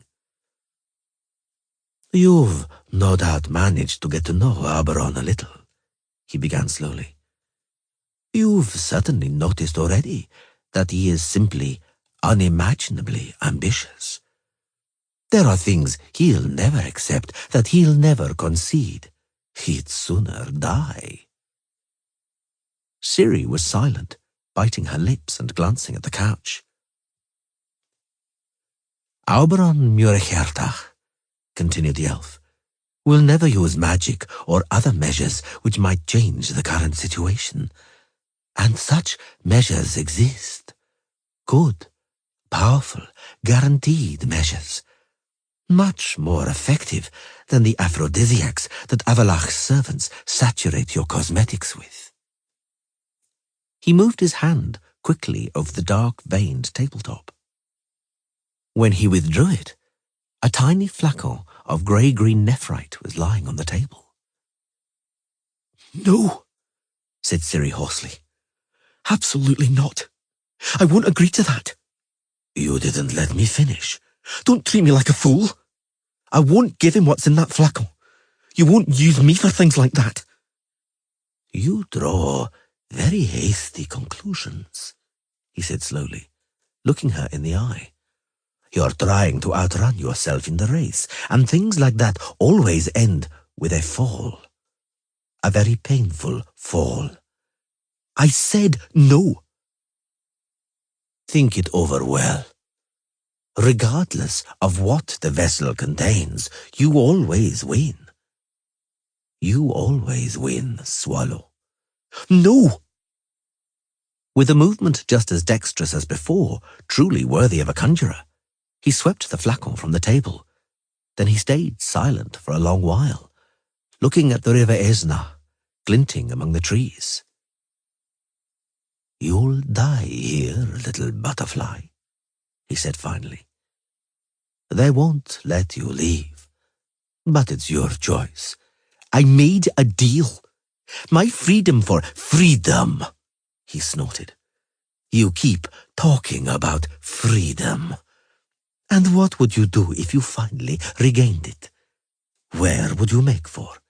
You've no doubt managed to get to know Oberon a little, he began slowly. You've certainly noticed already that he is simply unimaginably ambitious. There are things he'll never accept, that he'll never concede. He'd sooner die. Ciri was silent, biting her lips and glancing at the couch. Auberon Muirchertach, continued the elf, will never use magic or other measures which might change the current situation. And such measures exist. Good, powerful, guaranteed measures. Much more effective than the aphrodisiacs that Avalach's servants saturate your cosmetics with. He moved his hand quickly over the dark-veined tabletop. When he withdrew it, a tiny flacon of grey-green nephrite was lying on the table. "No," said Ciri hoarsely. "Absolutely not. I won't agree to that." "You didn't let me finish." "Don't treat me like a fool. I won't give him what's in that flacon. You won't use me for things like that." "You draw very hasty conclusions," he said slowly, looking her in the eye. "You're trying to outrun yourself in the race, and things like that always end with a fall. A very painful fall. I said no." "Think it over well. Regardless of what the vessel contains, you always win. You always win, Swallow." "No!" With a movement just as dexterous as before, truly worthy of a conjurer, he swept the flacon from the table. Then he stayed silent for a long while, looking at the river Esna, glinting among the trees. "You'll die here, little butterfly," he said finally. "They won't let you leave, but it's your choice. I made a deal. My freedom for freedom," he snorted. "You keep talking about freedom. And what would you do if you finally regained it? Where would you make for?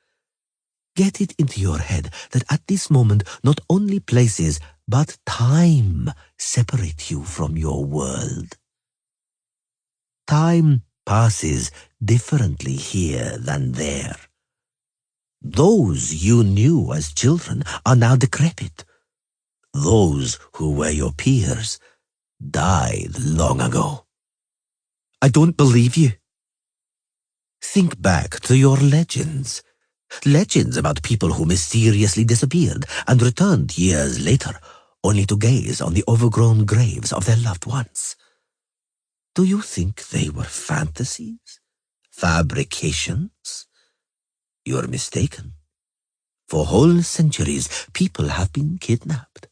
Get it into your head that at this moment not only places but time separate you from your world. Time passes differently here than there. Those you knew as children are now decrepit. Those who were your peers died long ago." "I don't believe you." "Think back to your legends. Legends about people who mysteriously disappeared and returned years later, only to gaze on the overgrown graves of their loved ones. Do you think they were fantasies? Fabrications? You're mistaken. For whole centuries, people have been kidnapped,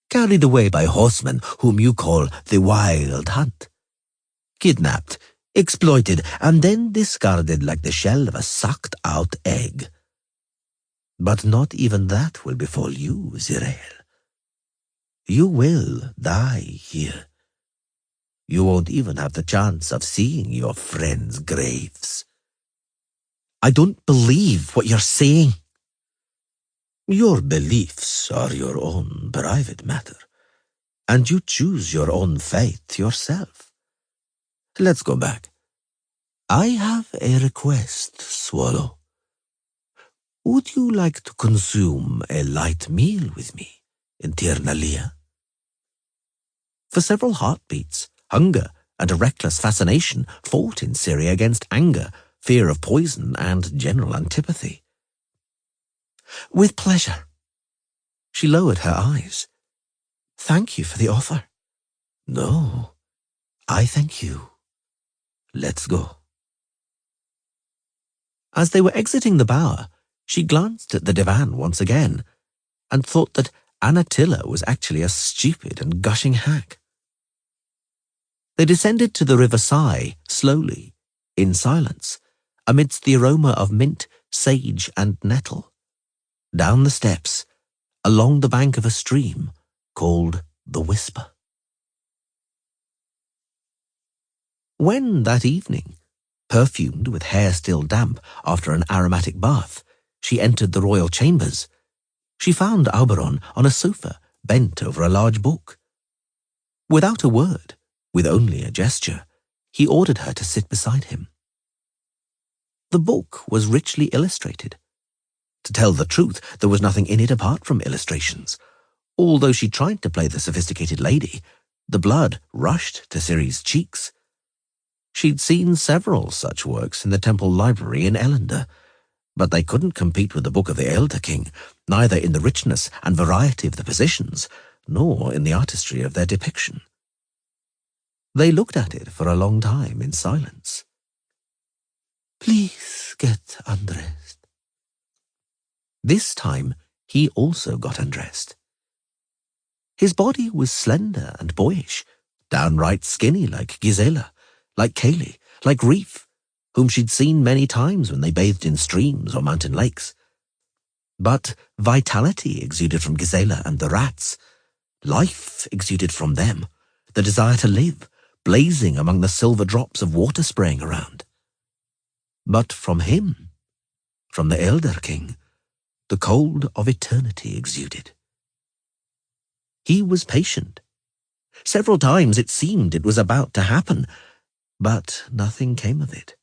carried away by horsemen whom you call the Wild Hunt. Kidnapped, exploited, and then discarded like the shell of a sucked-out egg. But not even that will befall you, Zirael. You will die here. You won't even have the chance of seeing your friends' graves." "I don't believe what you're saying." "Your beliefs are your own private matter, and you choose your own fate yourself. Let's go back. I have a request, Swallow. Would you like to consume a light meal with me in Tirnalia?" For several heartbeats, hunger and a reckless fascination fought in Ciri against anger, fear of poison, and general antipathy. "With pleasure." She lowered her eyes. "Thank you for the offer." "No, I thank you. Let's go." As they were exiting the bower, she glanced at the divan once again and thought that Anatilla was actually a stupid and gushing hack. They descended to the River Sai slowly, in silence, amidst the aroma of mint, sage, and nettle, down the steps, along the bank of a stream called the Whisper. When that evening, perfumed with hair still damp after an aromatic bath, she entered the royal chambers, she found Auberon on a sofa bent over a large book. Without a word, with only a gesture, he ordered her to sit beside him. The book was richly illustrated. To tell the truth, there was nothing in it apart from illustrations. Although she tried to play the sophisticated lady, the blood rushed to Ciri's cheeks. She'd seen several such works in the temple library in Ellender, but they couldn't compete with the Book of the Elder King, neither in the richness and variety of the positions, nor in the artistry of their depiction. They looked at it for a long time in silence. "Please get undressed." This time he also got undressed. His body was slender and boyish, downright skinny like Gisela, like Cayley, like Reef, whom she'd seen many times when they bathed in streams or mountain lakes. But vitality exuded from Gisela and the rats. Life exuded from them, the desire to live, blazing among the silver drops of water spraying around. But from him, from the Elder King, the cold of eternity exuded. He was patient. Several times it seemed it was about to happen, but nothing came of it.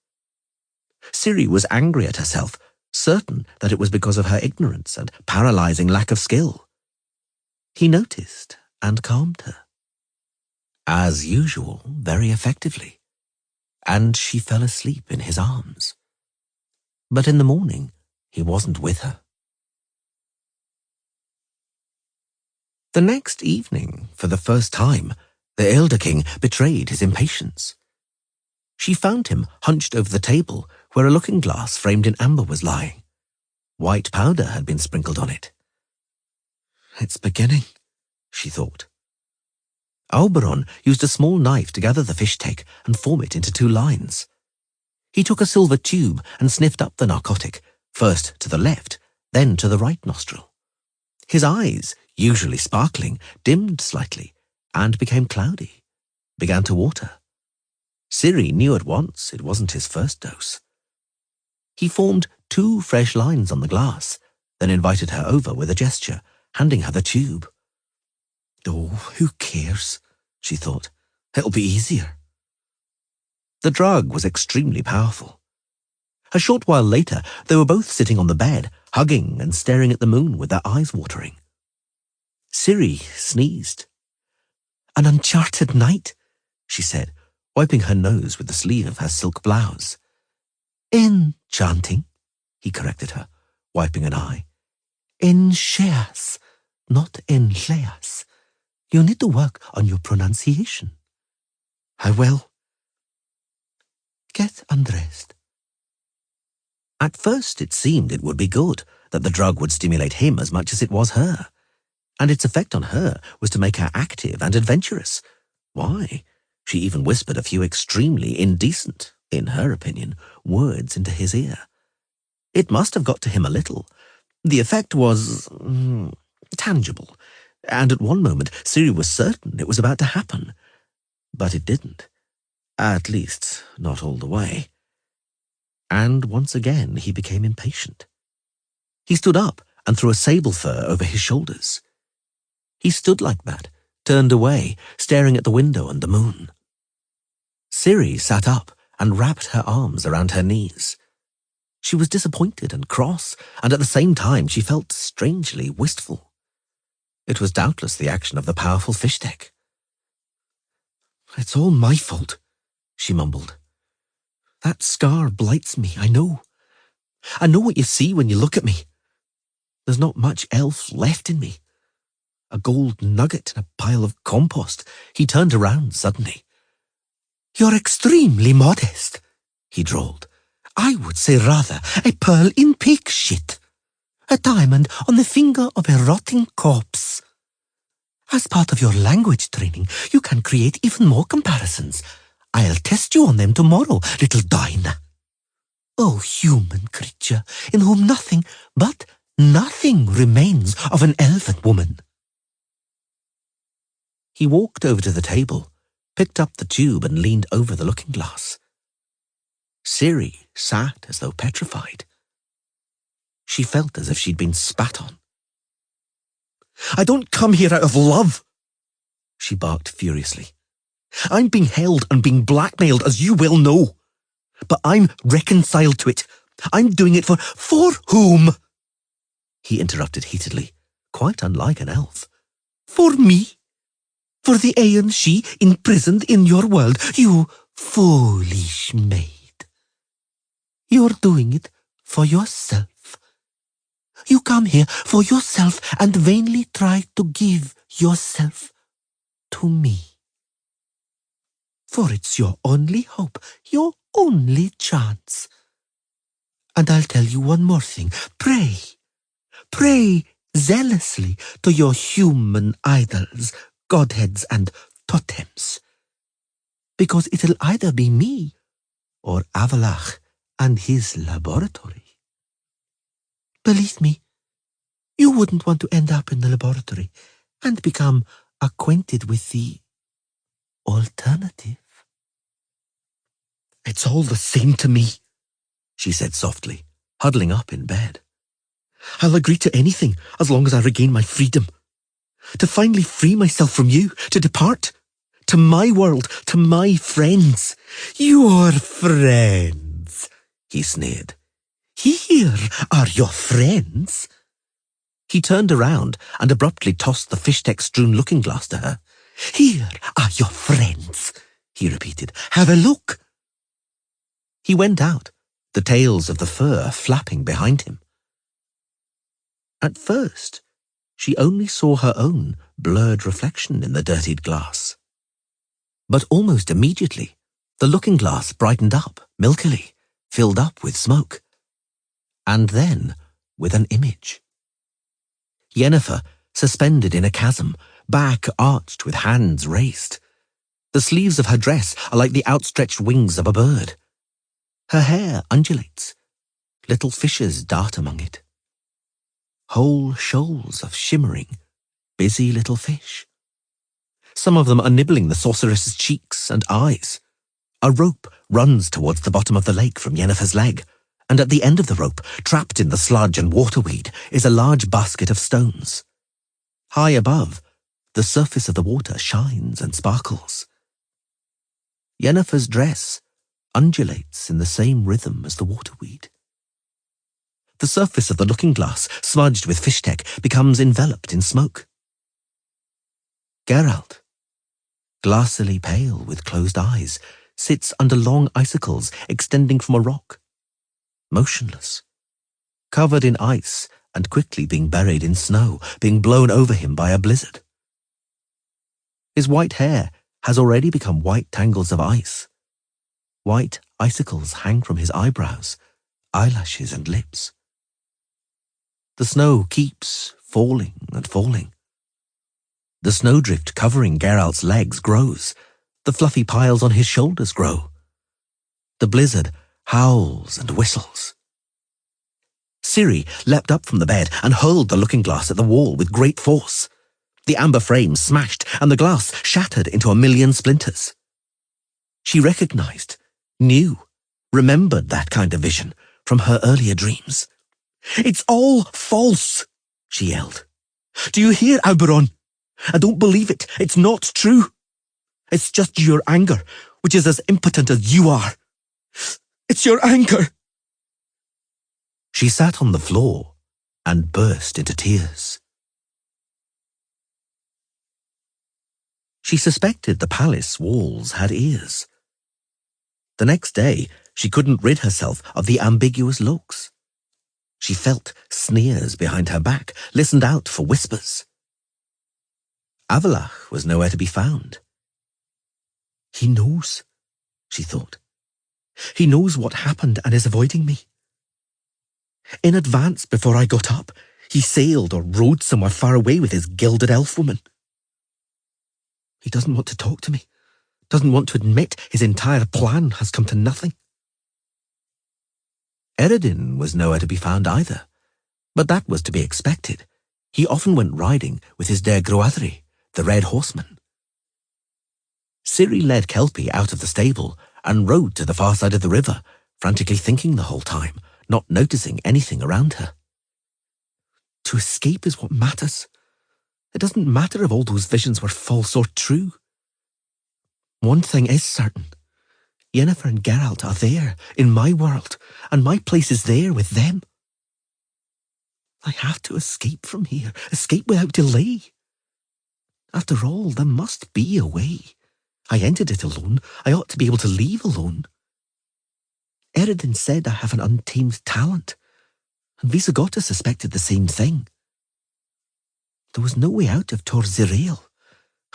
Ciri was angry at herself, certain that it was because of her ignorance and paralyzing lack of skill. He noticed and calmed her. As usual, very effectively, and she fell asleep in his arms. But in the morning, he wasn't with her. The next evening, for the first time, the Elder King betrayed his impatience. She found him hunched over the table where a looking-glass framed in amber was lying. White powder had been sprinkled on it. "It's beginning," she thought. Auberon used a small knife to gather the fish-take and form it into 2 lines. He took a silver tube and sniffed up the narcotic, first to the left, then to the right nostril. His eyes, usually sparkling, dimmed slightly and became cloudy, began to water. Ciri knew at once it wasn't his first dose. He formed 2 fresh lines on the glass, then invited her over with a gesture, handing her the tube. "Oh, who cares?" she thought. "It'll be easier." The drug was extremely powerful. A short while later, they were both sitting on the bed, hugging and staring at the moon with their eyes watering. Ciri sneezed. "An uncharted night," she said, wiping her nose with the sleeve of her silk blouse. "Enchanting," he corrected her, wiping an eye. "Encheas, not encheas. You need to work on your pronunciation." "I will." "Get undressed." At first it seemed it would be good, that the drug would stimulate him as much as it was her, and its effect on her was to make her active and adventurous. Why, she even whispered a few extremely indecent, in her opinion, words into his ear. It must have got to him a little. The effect was tangible, and at one moment Ciri was certain it was about to happen. But it didn't. At least, not all the way. And once again he became impatient. He stood up and threw a sable fur over his shoulders. He stood like that, turned away, staring at the window and the moon. Ciri sat up and wrapped her arms around her knees. She was disappointed and cross, and at the same time she felt strangely wistful. It was doubtless the action of the powerful fish-deck. "It's all my fault," she mumbled. "That scar blights me, I know. I know what you see when you look at me. There's not much elf left in me. A gold nugget in a pile of compost." He turned around suddenly. "You're extremely modest," he drawled. "I would say rather a pearl in pig shit. A diamond on the finger of a rotting corpse. As part of your language training, you can create even more comparisons. I'll test you on them tomorrow, little Dinah. Oh, human creature, in whom nothing but nothing remains of an elven woman." He walked over to the table, picked up the tube and leaned over the looking-glass. Ciri sat as though petrified. She felt as if she'd been spat on. "I don't come here out of love," she barked furiously. "I'm being held and being blackmailed, as you well know. But I'm reconciled to it. I'm doing it for whom?" He interrupted heatedly, quite unlike an elf. For me? For the Aeon she imprisoned in your world, you foolish maid. You're doing it for yourself. You come here for yourself and vainly try to give yourself to me. For it's your only hope, your only chance. And I'll tell you one more thing. Pray. Pray zealously to your human idols, godheads and totems. Because it'll either be me or Avalach and his laboratory. Believe me, you wouldn't want to end up in the laboratory and become acquainted with the alternative. It's all the same to me, she said softly, huddling up in bed. I'll agree to anything as long as I regain my freedom. To finally free myself from you, to depart. To my world, to my friends. Your friends, he sneered. Here are your friends. He turned around and abruptly tossed the fish-tech-strewn looking-glass to her. Here are your friends, he repeated. Have a look. He went out, the tails of the fur flapping behind him. At first, she only saw her own blurred reflection in the dirtied glass. But almost immediately, the looking-glass brightened up, milkily, filled up with smoke. And then with an image. Yennefer, suspended in a chasm, back arched with hands raised. The sleeves of her dress are like the outstretched wings of a bird. Her hair undulates. Little fishes dart among it. Whole shoals of shimmering, busy little fish. Some of them are nibbling the sorceress's cheeks and eyes. A rope runs towards the bottom of the lake from Yennefer's leg, and at the end of the rope, trapped in the sludge and waterweed, is a large basket of stones. High above, the surface of the water shines and sparkles. Yennefer's dress undulates in the same rhythm as the waterweed. The surface of the looking-glass, smudged with fish-tech, becomes enveloped in smoke. Geralt, glassily pale with closed eyes, sits under long icicles extending from a rock, motionless, covered in ice and quickly being buried in snow, being blown over him by a blizzard. His white hair has already become white tangles of ice. White icicles hang from his eyebrows, eyelashes and lips. The snow keeps falling and falling. The snowdrift covering Geralt's legs grows. The fluffy piles on his shoulders grow. The blizzard howls and whistles. Ciri leapt up from the bed and hurled the looking-glass at the wall with great force. The amber frame smashed and the glass shattered into a million splinters. She recognized, knew, remembered that kind of vision from her earlier dreams. It's all false, she yelled. Do you hear, Oberon? I don't believe it. It's not true. It's just your anger, which is as impotent as you are. It's your anger. She sat on the floor and burst into tears. She suspected the palace walls had ears. The next day, she couldn't rid herself of the ambiguous looks. She felt sneers behind her back, listened out for whispers. Avalach was nowhere to be found. He knows, she thought. He knows what happened and is avoiding me. In advance, before I got up, he sailed or rode somewhere far away with his gilded elf woman. He doesn't want to talk to me, doesn't want to admit his entire plan has come to nothing. Eredin was nowhere to be found either, but that was to be expected. He often went riding with his Der Gruadri, the red horseman. Ciri led Kelpie out of the stable and rode to the far side of the river, frantically thinking the whole time, not noticing anything around her. To escape is what matters. It doesn't matter if all those visions were false or true. One thing is certain. Yennefer and Geralt are there, in my world, and my place is there with them. I have to escape from here, escape without delay. After all, there must be a way. I entered it alone. I ought to be able to leave alone. Eredin said I have an untamed talent, and Visagota suspected the same thing. There was no way out of Tor Zirael.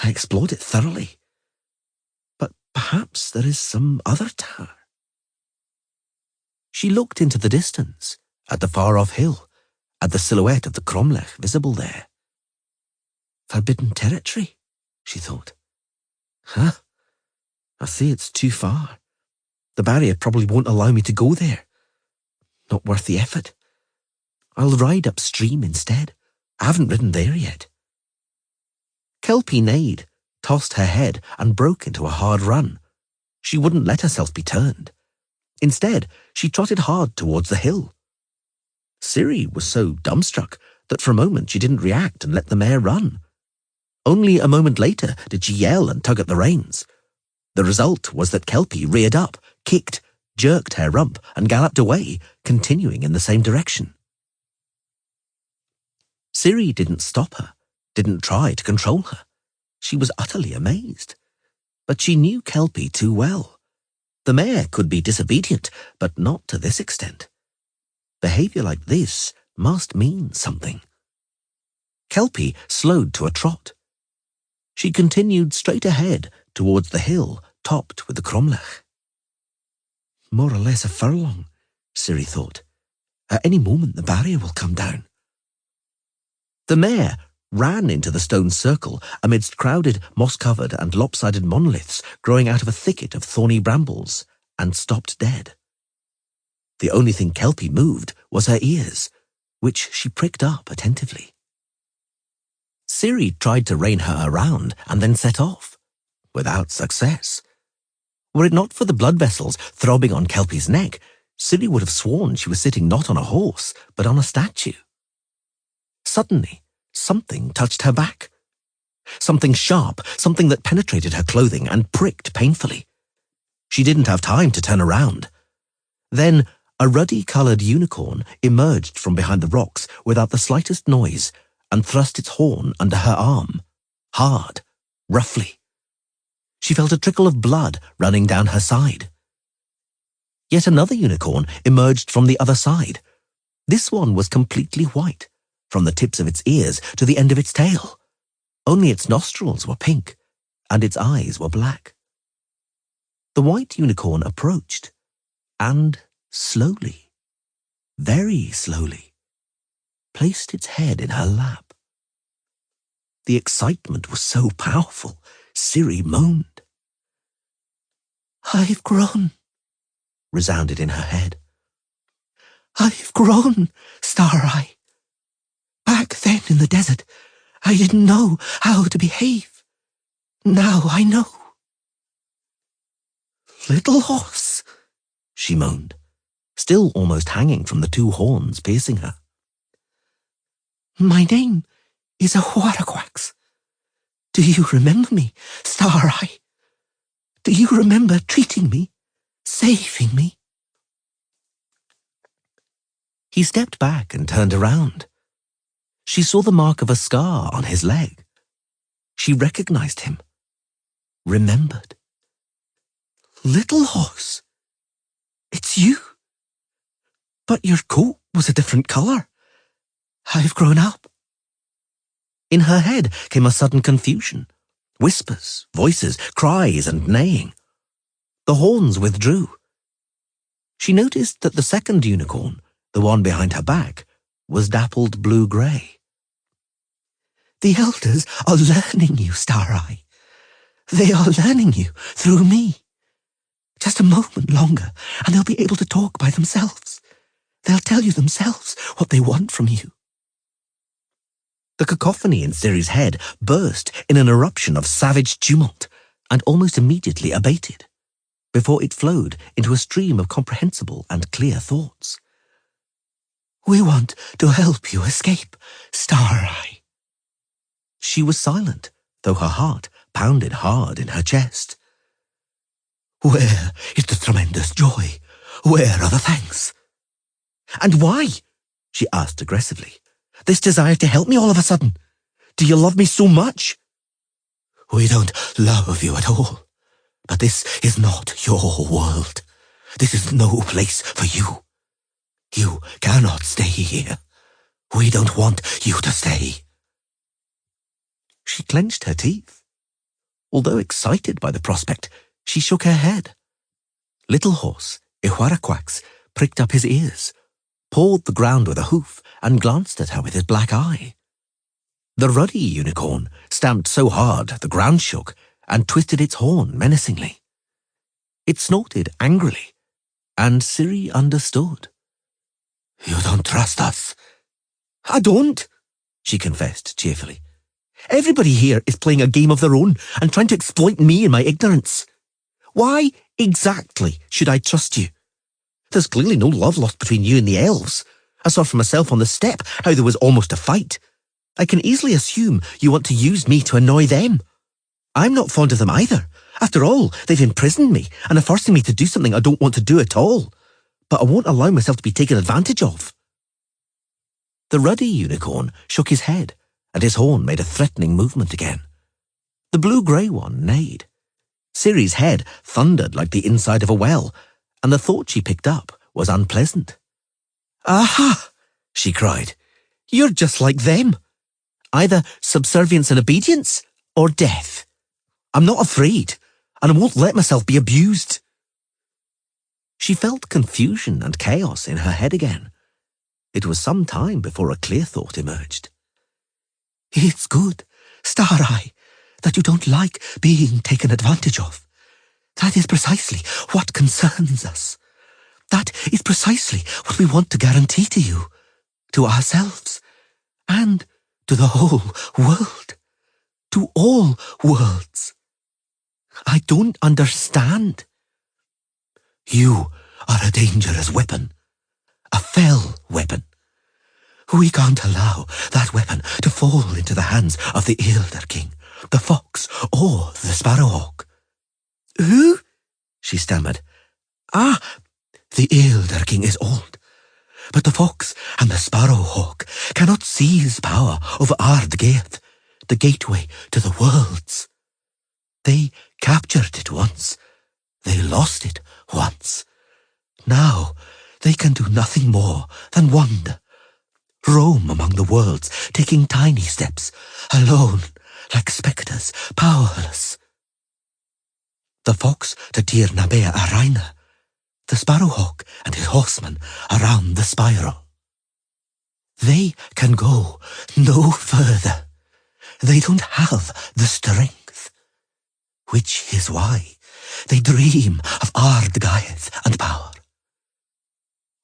I explored it thoroughly. But perhaps there is some other tower. She looked into the distance, at the far-off hill, at the silhouette of the cromlech visible there. Forbidden territory, she thought. Huh? I see it's too far. The barrier probably won't allow me to go there. Not worth the effort. I'll ride upstream instead. I haven't ridden there yet. Kelpie neighed, tossed her head, and broke into a hard run. She wouldn't let herself be turned. Instead, she trotted hard towards the hill. Ciri was so dumbstruck that for a moment she didn't react and let the mare run. Only a moment later did she yell and tug at the reins. The result was that Kelpie reared up, kicked, jerked her rump, and galloped away, continuing in the same direction. Ciri didn't stop her, didn't try to control her. She was utterly amazed. But she knew Kelpie too well. The mare could be disobedient, but not to this extent. Behaviour like this must mean something. Kelpie slowed to a trot. She continued straight ahead towards the hill topped with the cromlech. More or less a furlong, Ciri thought. At any moment the barrier will come down. The mare ran into the stone circle amidst crowded, moss-covered and lopsided monoliths growing out of a thicket of thorny brambles, and stopped dead. The only thing Kelpie moved was her ears, which she pricked up attentively. Ciri tried to rein her around and then set off, without success. Were it not for the blood vessels throbbing on Kelpie's neck, Ciri would have sworn she was sitting not on a horse, but on a statue. Suddenly, something touched her back. Something sharp, something that penetrated her clothing and pricked painfully. She didn't have time to turn around. Then, a ruddy-coloured unicorn emerged from behind the rocks without the slightest noise and thrust its horn under her arm, hard, roughly. She felt a trickle of blood running down her side. Yet another unicorn emerged from the other side. This one was completely white, from the tips of its ears to the end of its tail. Only its nostrils were pink, and its eyes were black. The white unicorn approached, and slowly, very slowly, placed its head in her lap. The excitement was so powerful, Ciri moaned. "I've grown," resounded in her head. "I've grown, Star-Eye. Back then in the desert, I didn't know how to behave. Now I know." "Little horse," she moaned, still almost hanging from the two horns piercing her. "My name is a Huaraquax. Do you remember me, Star-Eye? Do you remember treating me, saving me?" He stepped back and turned around. She saw the mark of a scar on his leg. She recognized him, remembered. "Little horse, it's you. But your coat was a different colour. I've grown up." In her head came a sudden confusion. Whispers, voices, cries, and neighing. The horns withdrew. She noticed that the second unicorn, the one behind her back, was dappled blue-grey. "The elders are learning you, Star-Eye. They are learning you through me. Just a moment longer, and they'll be able to talk by themselves. They'll tell you themselves what they want from you." The cacophony in Ciri's head burst in an eruption of savage tumult and almost immediately abated, before it flowed into a stream of comprehensible and clear thoughts. "We want to help you escape, Star-Eye." She was silent, though her heart pounded hard in her chest. "Where is the tremendous joy? Where are the thanks?" "And why?" she asked aggressively. "This desire to help me all of a sudden? Do you love me so much?" We don't love you at all. But this is not your world. This is no place for you. You cannot stay here. We don't want you to stay. She clenched her teeth. Although excited by the prospect, she shook her head. Little Horse, Ihuaraquax, pricked up his ears, pawed the ground with a hoof, and glanced at her with his black eye. The ruddy unicorn stamped so hard the ground shook and twisted its horn menacingly. It snorted angrily, and Ciri understood. You don't trust us. I don't, she confessed cheerfully. Everybody here is playing a game of their own and trying to exploit me and my ignorance. Why exactly should I trust you? There's clearly no love lost between you and the elves. I saw for myself on the step how there was almost a fight. I can easily assume you want to use me to annoy them. I'm not fond of them either. After all, they've imprisoned me and are forcing me to do something I don't want to do at all. But I won't allow myself to be taken advantage of. The ruddy unicorn shook his head, and his horn made a threatening movement again. The blue-grey one neighed. Ciri's head thundered like the inside of a well, and the thought she picked up was unpleasant. Aha! She cried. You're just like them. Either subservience and obedience, or death. I'm not afraid, and I won't let myself be abused. She felt confusion and chaos in her head again. It was some time before a clear thought emerged. It's good, Star-Eye, that you don't like being taken advantage of. That is precisely what concerns us. That is precisely what we want to guarantee to you, to ourselves, and to the whole world, to all worlds. I don't understand. You are a dangerous weapon, a fell weapon. We can't allow that weapon to fall into the hands of the Elder King, the Fox, or the Sparrowhawk. Who? She stammered. Ah, the Elder King is old, but the Fox and the Sparrowhawk cannot seize power over Ardgate, the gateway to the worlds. They captured it once. They lost it once. Now they can do nothing more than wander, roam among the worlds, taking tiny steps, alone, like spectres, powerless. The Fox to Tir Nabea Araina, the Sparrowhawk and his horsemen around the spiral. They can go no further. They don't have the strength, which is why they dream of Ardgaieth and power.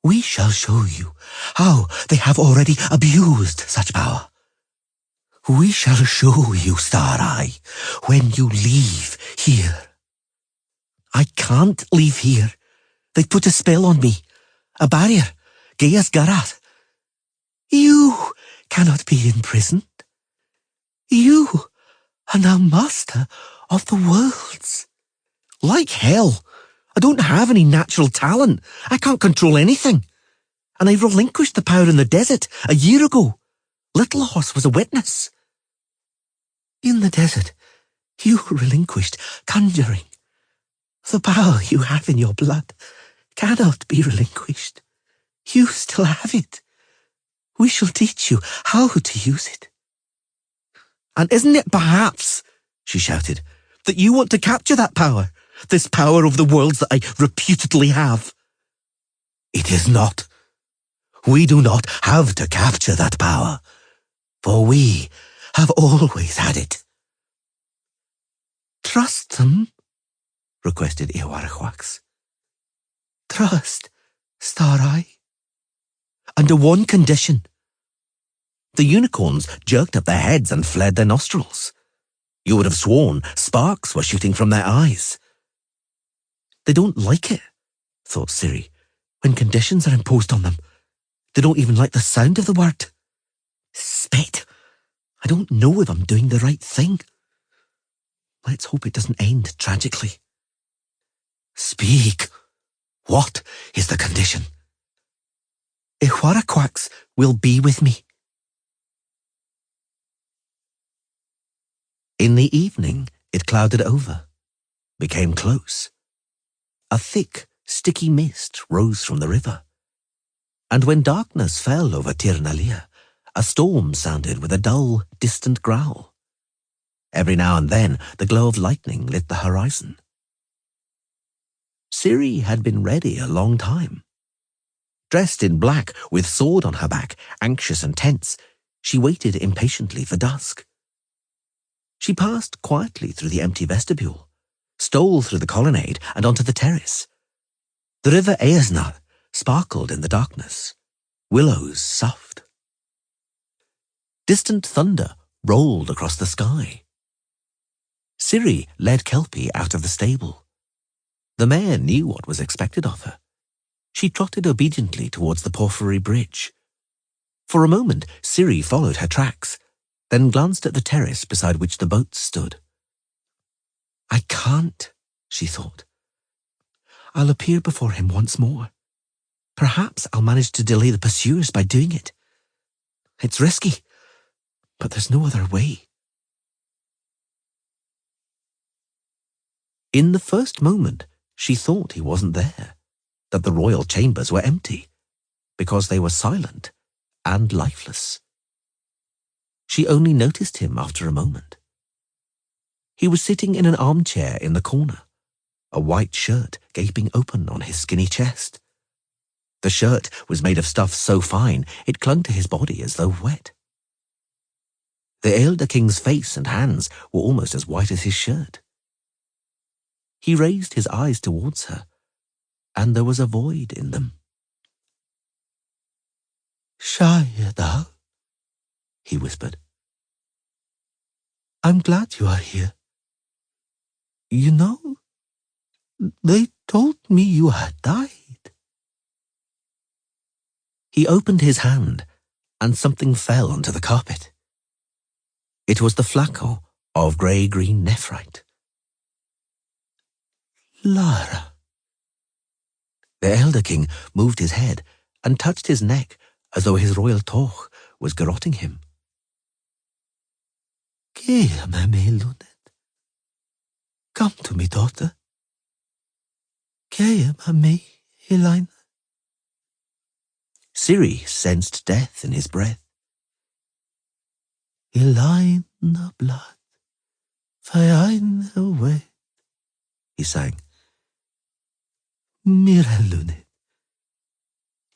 We shall show you how they have already abused such power. We shall show you, Star-Eye, when you leave here. I can't leave here. They've put a spell on me. A barrier. Gaia's Garat. You cannot be imprisoned. You are now master of the worlds. Like hell. I don't have any natural talent. I can't control anything. And I relinquished the power in the desert a year ago. Little Horse was a witness. In the desert, you relinquished conjuring. The power you have in your blood cannot be relinquished. You still have it. We shall teach you how to use it. And isn't it perhaps, she shouted, that you want to capture that power? This power of the worlds that I reputedly have? It is not. We do not have to capture that power, for we have always had it. Trust them, requested Ihuaraquax. Trust, Star-Eye. Under one condition. The unicorns jerked up their heads and flared their nostrils. You would have sworn sparks were shooting from their eyes. They don't like it, thought Ciri, when conditions are imposed on them. They don't even like the sound of the word. Spit. I don't know if I'm doing the right thing. Let's hope it doesn't end tragically. Speak. What is the condition? Ihuaraquax will be with me. In the evening, It clouded over, became close. A thick, sticky mist rose from the river. And when darkness fell over Tir Nalia, a storm sounded with a dull, distant growl. Every now and then, the glow of lightning lit the horizon. Ciri had been ready a long time. Dressed in black, with sword on her back, anxious and tense, she waited impatiently for dusk. She passed quietly through the empty vestibule, stole through the colonnade and onto the terrace. The river Easnar sparkled in the darkness, willows soft. Distant thunder rolled across the sky. Ciri led Kelpie out of the stable. The mare knew what was expected of her. She trotted obediently towards the porphyry bridge. For a moment, Ciri followed her tracks, then glanced at the terrace beside which the boats stood. I can't, she thought. I'll appear before him once more. Perhaps I'll manage to delay the pursuers by doing it. It's risky, but there's no other way. In the first moment, she thought he wasn't there, that the royal chambers were empty, because they were silent and lifeless. She only noticed him after a moment. He was sitting in an armchair in the corner, a white shirt gaping open on his skinny chest. The shirt was made of stuff so fine it clung to his body as though wet. The Elder King's face and hands were almost as white as his shirt. He raised his eyes towards her, and there was a void in them. Shayada, he whispered. I'm glad you are here. You know, they told me you had died. He opened his hand, and something fell onto the carpet. It was the flacon of grey-green nephrite. Lara. The Elder King moved his head and touched his neck as though his royal toch was garrotting him. Come to me, daughter. Ciri sensed death in his breath. Elaine blood, feine away, he sang. Mirelune,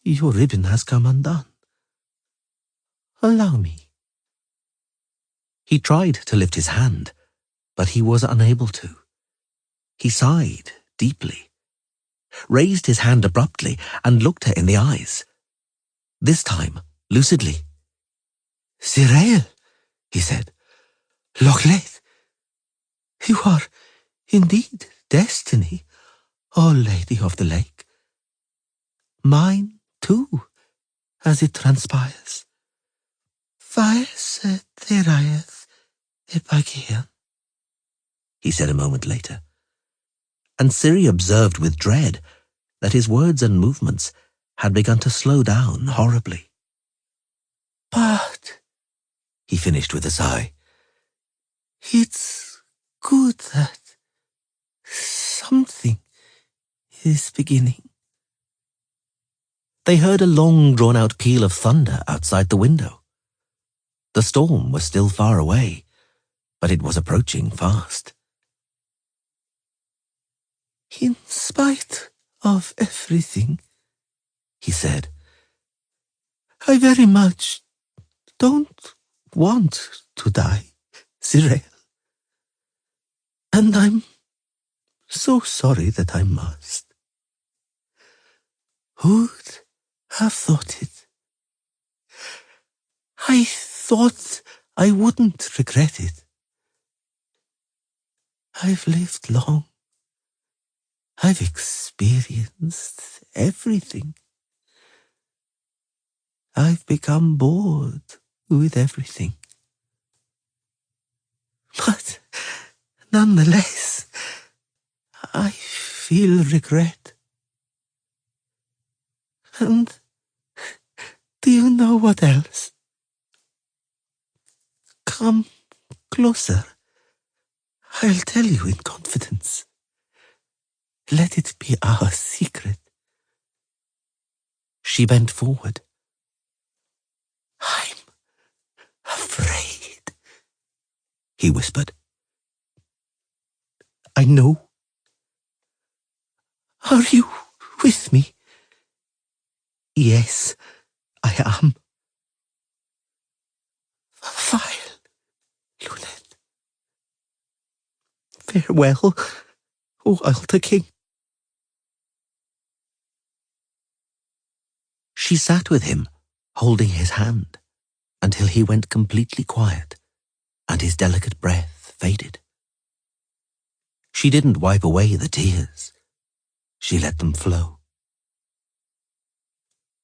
your ribbon has come undone. Allow me. He tried to lift his hand, but he was unable to. He sighed deeply, raised his hand abruptly, and looked her in the eyes. This time, lucidly. Cirael, he said. Lochlet, you are indeed destiny, O Lady of the Lake. Mine, too, as it transpires. Vaes theraeth epagian, he said a moment later, and Ciri observed with dread that his words and movements had begun to slow down horribly. But, he finished with a sigh, it's good that something is beginning. They heard a long drawn-out peal of thunder outside the window. The storm was still far away, but it was approaching fast. In spite of everything, he said, I very much don't want to die, Cirael. And I'm so sorry that I must. Who'd have thought it? I thought I wouldn't regret it. I've lived long. I've experienced everything. I've become bored with everything. But nonetheless, I feel regret. And do you know what else? Come closer. I'll tell you in confidence. Let it be our secret. She bent forward. I'm afraid, he whispered. I know. Are you with me? Yes, I am. Vile Lunette. Farewell, O Altar King. She sat with him, holding his hand, until he went completely quiet, and his delicate breath faded. She didn't wipe away the tears. She let them flow.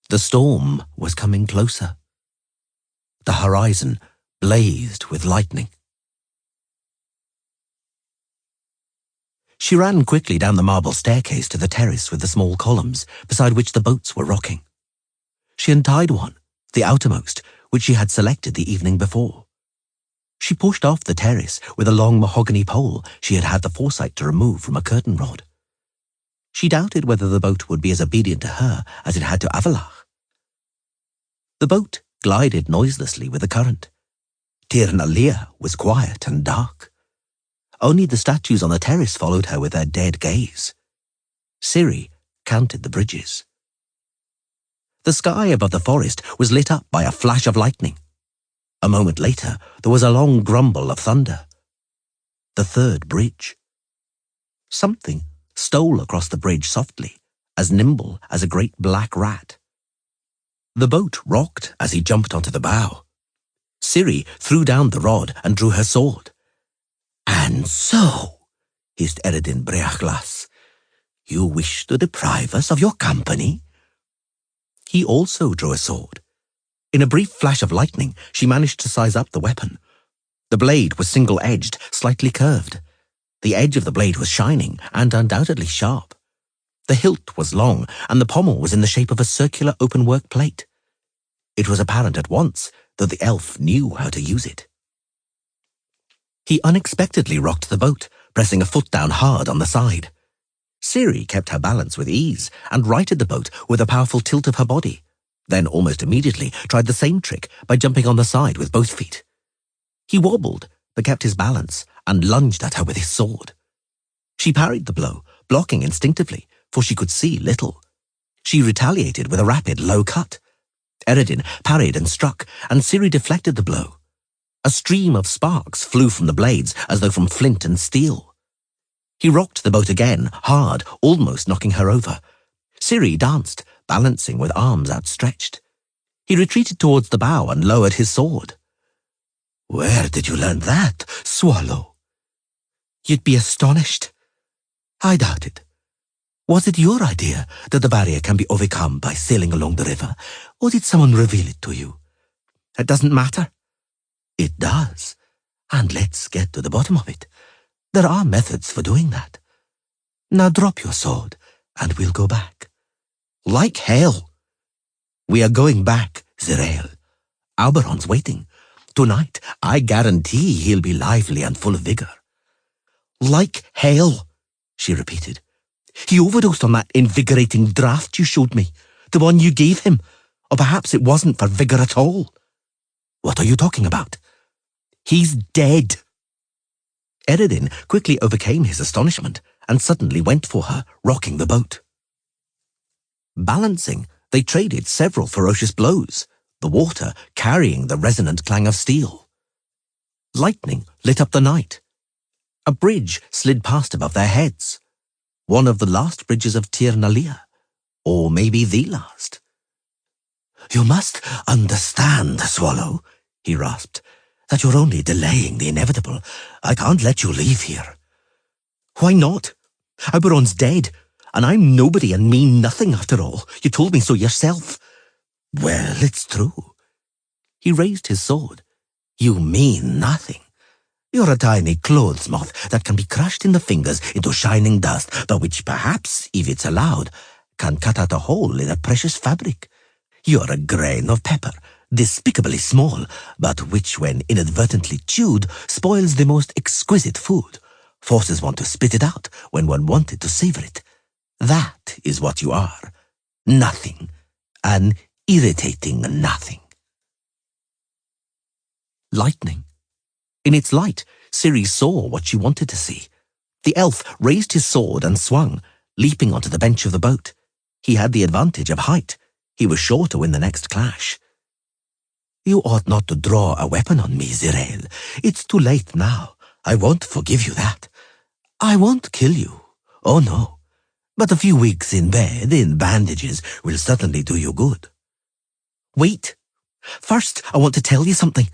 The storm was coming closer. The horizon blazed with lightning. She ran quickly down the marble staircase to the terrace with the small columns beside which the boats were rocking. She untied one, the outermost, which she had selected the evening before. She pushed off the terrace with a long mahogany pole she had had the foresight to remove from a curtain rod. She doubted whether the boat would be as obedient to her as it had to Avalach. The boat glided noiselessly with the current. Tir na Lia was quiet and dark. Only the statues on the terrace followed her with their dead gaze. Ciri counted the bridges. The sky above the forest was lit up by a flash of lightning. A moment later, there was a long grumble of thunder. The third bridge. Something stole across the bridge softly, as nimble as a great black rat. The boat rocked as he jumped onto the bow. Ciri threw down the rod and drew her sword. "And so," hissed Eredin Breachglas, "you wish to deprive us of your company?" He also drew a sword. In a brief flash of lightning, she managed to size up the weapon. The blade was single-edged, slightly curved. The edge of the blade was shining and undoubtedly sharp. The hilt was long, and the pommel was in the shape of a circular open-work plate. It was apparent at once that the elf knew how to use it. He unexpectedly rocked the boat, pressing a foot down hard on the side. Ciri kept her balance with ease and righted the boat with a powerful tilt of her body, then almost immediately tried the same trick by jumping on the side with both feet. He wobbled, but kept his balance and lunged at her with his sword. She parried the blow, blocking instinctively, for she could see little. She retaliated with a rapid, low cut. Eredin parried and struck, and Ciri deflected the blow. A stream of sparks flew from the blades as though from flint and steel. He rocked the boat again, hard, almost knocking her over. Ciri danced, balancing with arms outstretched. He retreated towards the bow and lowered his sword. "Where did you learn that, Swallow?" "You'd be astonished." "I doubt it. Was it your idea that the barrier can be overcome by sailing along the river, or did someone reveal it to you?" "It doesn't matter." "It does, and let's get to the bottom of it. There are methods for doing that. Now drop your sword, and we'll go back." "Like hell." "We are going back, Zirael. Alberon's waiting. Tonight, I guarantee he'll be lively and full of vigor." "Like hell," she repeated. "He overdosed on that invigorating draught you showed me, the one you gave him, or perhaps it wasn't for vigor at all." "What are you talking about?" "He's dead." Eredin quickly overcame his astonishment and suddenly went for her, rocking the boat. Balancing, they traded several ferocious blows, the water carrying the resonant clang of steel. Lightning lit up the night. A bridge slid past above their heads. One of the last bridges of Tir na Lia, or maybe the last. "You must understand, Swallow," he rasped, "that you're only delaying the inevitable. I can't let you leave here." "Why not? Alberon's dead, and I'm nobody and mean nothing after all. You told me so yourself." "Well, it's true." He raised his sword. "You mean nothing. You're a tiny clothes moth that can be crushed in the fingers into shining dust, but which perhaps, if it's allowed, can cut out a hole in a precious fabric. You're a grain of pepper, despicably small, but which, when inadvertently chewed, spoils the most exquisite food. Forces want to spit it out when one wanted to savor it. That is what you are. Nothing. An irritating nothing. Lightning. In its light, Ciri saw what she wanted to see. The elf raised his sword and swung, leaping onto the bench of the boat. He had the advantage of height. He was sure to win the next clash. You ought not to draw a weapon on me, Zirael. It's too late now. I won't forgive you that. I won't kill you. Oh, no. But a few weeks in bed, in bandages, will certainly do you good. Wait. First, I want to tell you something.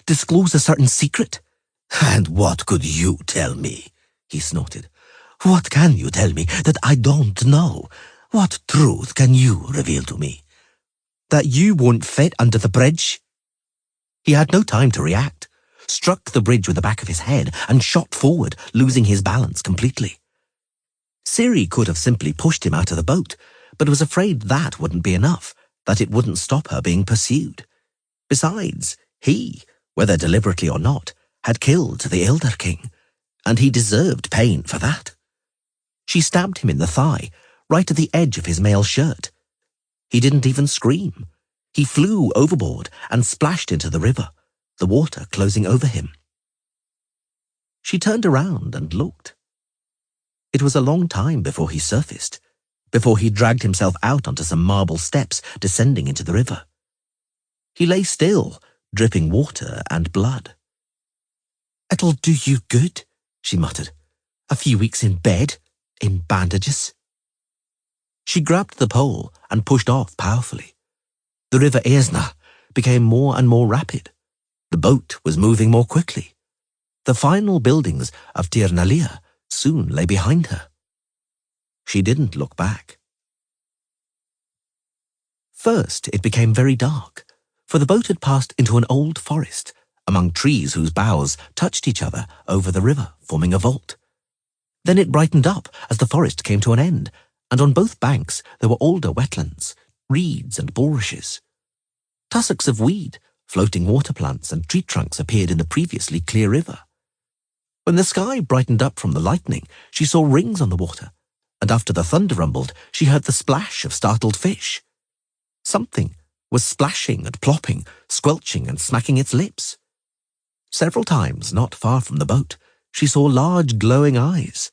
Disclose a certain secret. And what could you tell me? He snorted. What can you tell me that I don't know? What truth can you reveal to me? That you won't fit under the bridge? He had no time to react, struck the bridge with the back of his head and shot forward, losing his balance completely. Ciri could have simply pushed him out of the boat, but was afraid that wouldn't be enough, that it wouldn't stop her being pursued. Besides, he, whether deliberately or not, had killed the Elder King, and he deserved pain for that. She stabbed him in the thigh, right at the edge of his mail shirt. He didn't even scream. He flew overboard and splashed into the river, the water closing over him. She turned around and looked. It was a long time before he surfaced, before he dragged himself out onto some marble steps descending into the river. He lay still, dripping water and blood. It'll do you good, she muttered. A few weeks in bed, in bandages. She grabbed the pole and pushed off powerfully. The river Aesna became more and more rapid. The boat was moving more quickly. The final buildings of Tirnalia soon lay behind her. She didn't look back. First, it became very dark, for the boat had passed into an old forest, among trees whose boughs touched each other over the river, forming a vault. Then it brightened up as the forest came to an end, and on both banks there were older wetlands, reeds and bulrushes. Tussocks of weed, floating water plants and tree trunks appeared in the previously clear river. When the sky brightened up from the lightning, she saw rings on the water, and after the thunder rumbled, she heard the splash of startled fish. Something was splashing and plopping, squelching and smacking its lips. Several times, not far from the boat, she saw large glowing eyes.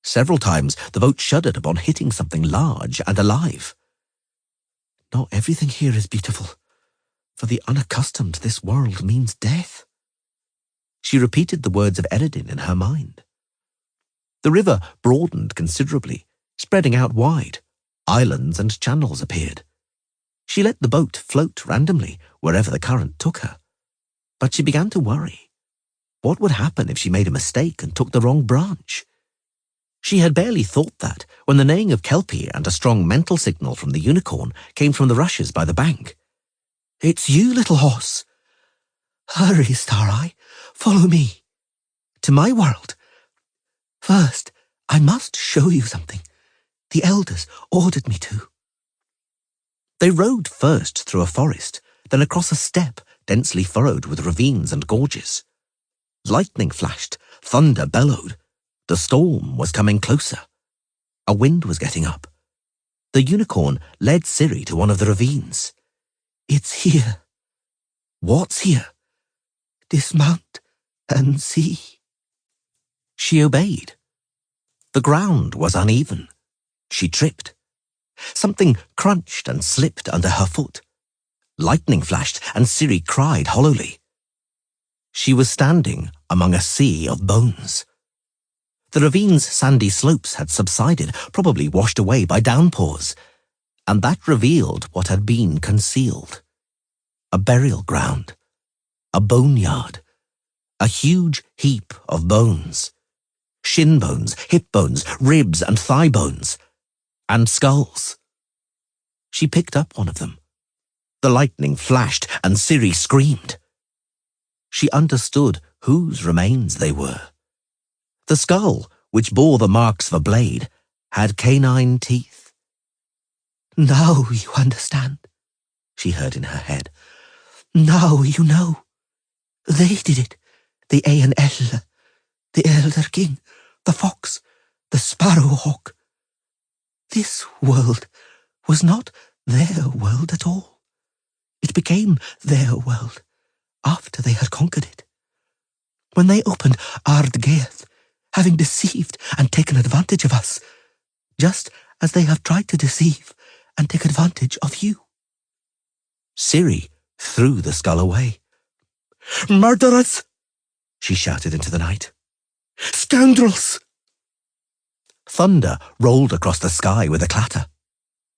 Several times the boat shuddered upon hitting something large and alive. Not everything here is beautiful. For the unaccustomed, this world means death. She repeated the words of Eredin in her mind. The river broadened considerably, spreading out wide. Islands and channels appeared. She let the boat float randomly wherever the current took her. But she began to worry. What would happen if she made a mistake and took the wrong branch? She had barely thought that when the neighing of Kelpie and a strong mental signal from the unicorn came from the rushes by the bank. It's you, little horse. Hurry, Star-Eye. Follow me. To my world. First, I must show you something. The elders ordered me to. They rode first through a forest, then across a steppe densely furrowed with ravines and gorges. Lightning flashed, thunder bellowed. The storm was coming closer. A wind was getting up. The unicorn led Ciri to one of the ravines. It's here. What's here? Dismount and see. She obeyed. The ground was uneven. She tripped. Something crunched and slipped under her foot. Lightning flashed and Ciri cried hollowly. She was standing among a sea of bones. The ravine's sandy slopes had subsided, probably washed away by downpours, and that revealed what had been concealed. A burial ground, a boneyard, a huge heap of bones. Shin bones, hip bones, ribs and thigh bones, and skulls. She picked up one of them. The lightning flashed and Ciri screamed. She understood whose remains they were. The skull, which bore the marks of a blade, had canine teeth. Now you understand, she heard in her head. Now you know. They did it, the Aen Elle, the Elder King. the fox, the sparrowhawk. This world was not their world at all. It became their world after they had conquered it. When they opened Ardgeath, having deceived and taken advantage of us, just as they have tried to deceive and take advantage of you. Ciri threw the skull away. "Murderers!" she shouted into the night. "Scoundrels!" Thunder rolled across the sky with a clatter.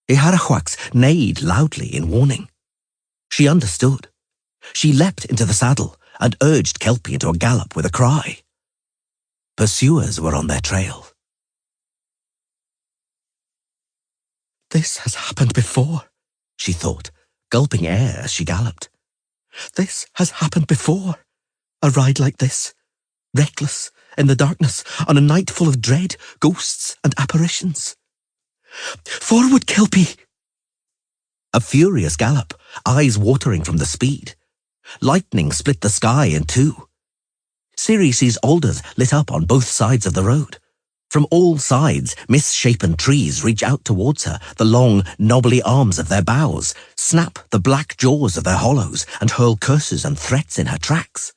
Iharachwax neighed loudly in warning. She understood. She leapt into the saddle and urged Kelpie into a gallop with a cry. Pursuers were on their trail. "This has happened before," she thought, gulping air as she galloped. "This has happened before. A ride like this, reckless, in the darkness, on a night full of dread, ghosts, and apparitions. Forward, Kelpie!" A furious gallop, eyes watering from the speed. Lightning split the sky in two. Ciri sees alders lit up on both sides of the road. From all sides, misshapen trees reach out towards her, the long, knobbly arms of their boughs, snap the black jaws of their hollows, and hurl curses and threats in her tracks.